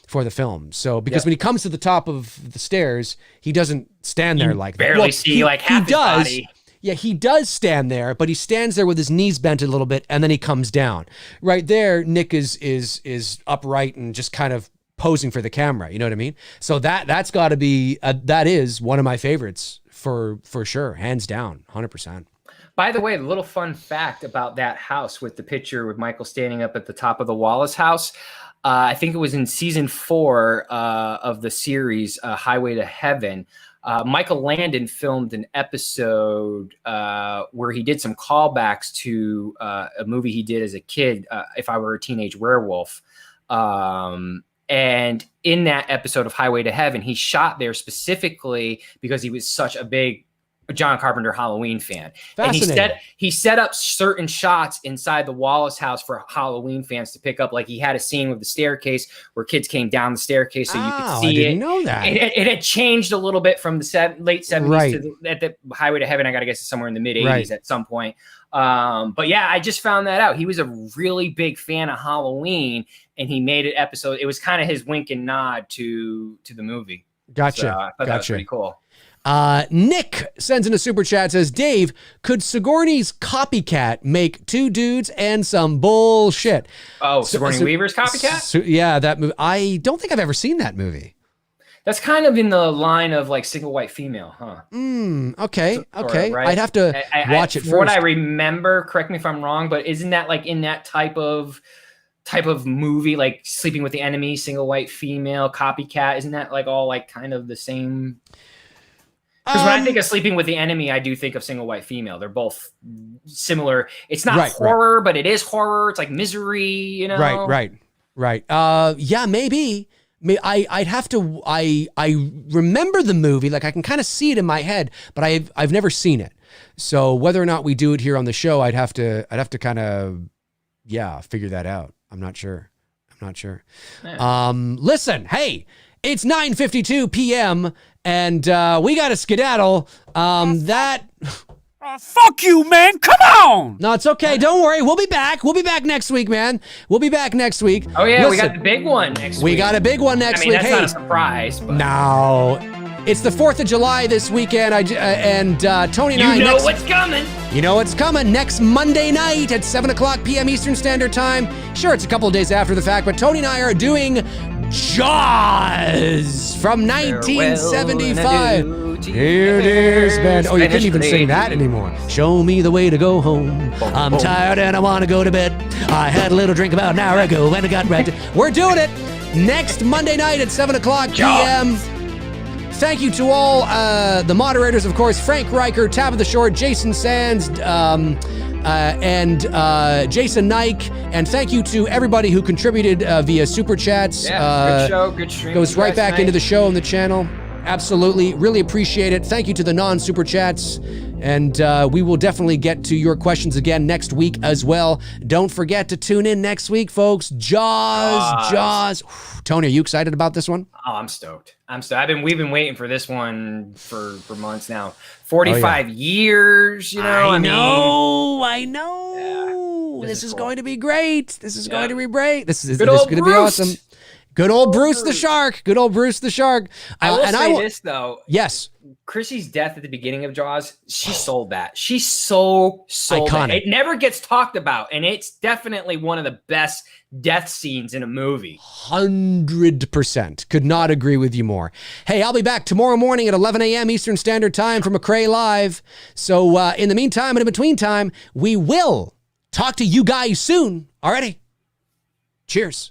A: For the film. So because when he comes to the top of the stairs, he doesn't stand there like that.
B: Barely see half his body.
A: Yeah, he does stand there, but he stands there with his knees bent a little bit, and then he comes down. Right there, Nick is upright and just kind of posing for the camera. You know what I mean? So that's got to be that is one of my favorites for sure, hands down, 100%.
B: By the way, the little fun fact about that house with the picture with Michael standing up at the top of the Wallace house, I think it was in season 4 of the series Highway to Heaven. Michael Landon filmed an episode where he did some callbacks to a movie he did as a kid, If I Were a Teenage Werewolf. And in that episode of Highway to Heaven, he shot there specifically because he was such a big John Carpenter Halloween fan. And he set up certain shots inside the Wallace house for Halloween fans to pick up. Like he had a scene with the staircase where kids came down the staircase so you could see it. I didn't know that. It had changed a little bit from the late 70s to at the Highway to Heaven. I got to guess it's somewhere in the mid 80s at some point. But yeah, I just found that out. He was a really big fan of Halloween and he made an episode. It was kind of his wink and nod to the movie.
A: Gotcha.
B: So I thought that was pretty cool.
A: Nick sends in a super chat, says, Dave, could Sigourney's Copycat make 2 dudes and some bullshit?
B: Oh, Sigourney Weaver's Copycat?
A: Yeah, that movie. I don't think I've ever seen that movie.
B: That's kind of in the line of like single white female, huh?
A: Okay. Right? I'd have to watch it first.
B: From what I remember, correct me if I'm wrong, but isn't that like in that type of movie, like Sleeping with the Enemy, single white female, Copycat? Isn't that like all like kind of the same? Because when I think of Sleeping with the Enemy, I do think of single white female. They're both similar. It's not horror, but it is horror. It's like Misery, you know?
A: Right. Yeah, maybe. I'd have to. I remember the movie, like I can kind of see it in my head, but I've never seen it. So whether or not we do it here on the show, I'd have to kind of figure that out. I'm not sure. Yeah. Listen, hey, it's 9:52 p.m. and we got to skedaddle.
D: Fuck you, man. Come on.
A: No, it's okay. Don't worry. We'll be back. We'll be back next week, man. We'll be back next week.
B: Oh, yeah. Listen, we got the big one next week.
A: We got a big one next week.
B: That's not a surprise. But...
A: No. It's the 4th of July this weekend. Tony and I...
B: You know what's coming.
A: You know what's coming. Next Monday night at 7 o'clock p.m. Eastern Standard Time. Sure, it's a couple of days after the fact, but Tony and I are doing Jaws from 1975. Here it is, man. Oh, you couldn't even sing that anymore. Show me the way to go home. I'm tired and I want to go to bed. I had a little drink about an hour ago and I got right. We're doing it next Monday night at 7 o'clock p.m. Thank you to all the moderators, of course, Frank Riker, Tabitha Short, Jason Sands, and Jason Nike. And thank you to everybody who contributed via Super Chats.
B: Yeah, good show, good stream.
A: Goes right back into the show and the channel. Absolutely. Really appreciate it. Thank you to the non-Super Chats. And we will definitely get to your questions again next week as well. Don't forget to tune in next week, folks. Jaws. Tony, are you excited about this one?
B: Oh, I'm stoked. We've been waiting for this one for months now. 45 years, you know.
A: I know. Yeah, this is going to be great. This is going to be great. This is going to be awesome. Good old Bruce the Shark.
B: I will say this, though.
A: Yes.
B: Chrissy's death at the beginning of Jaws, she sold that. She sold
A: iconic.
B: It never gets talked about, and it's definitely one of the best death scenes in a movie.
A: 100%. Could not agree with you more. Hey, I'll be back tomorrow morning at 11 a.m. Eastern Standard Time for McRae Live. So in the meantime and in between time, we will talk to you guys soon. Alrighty. Cheers.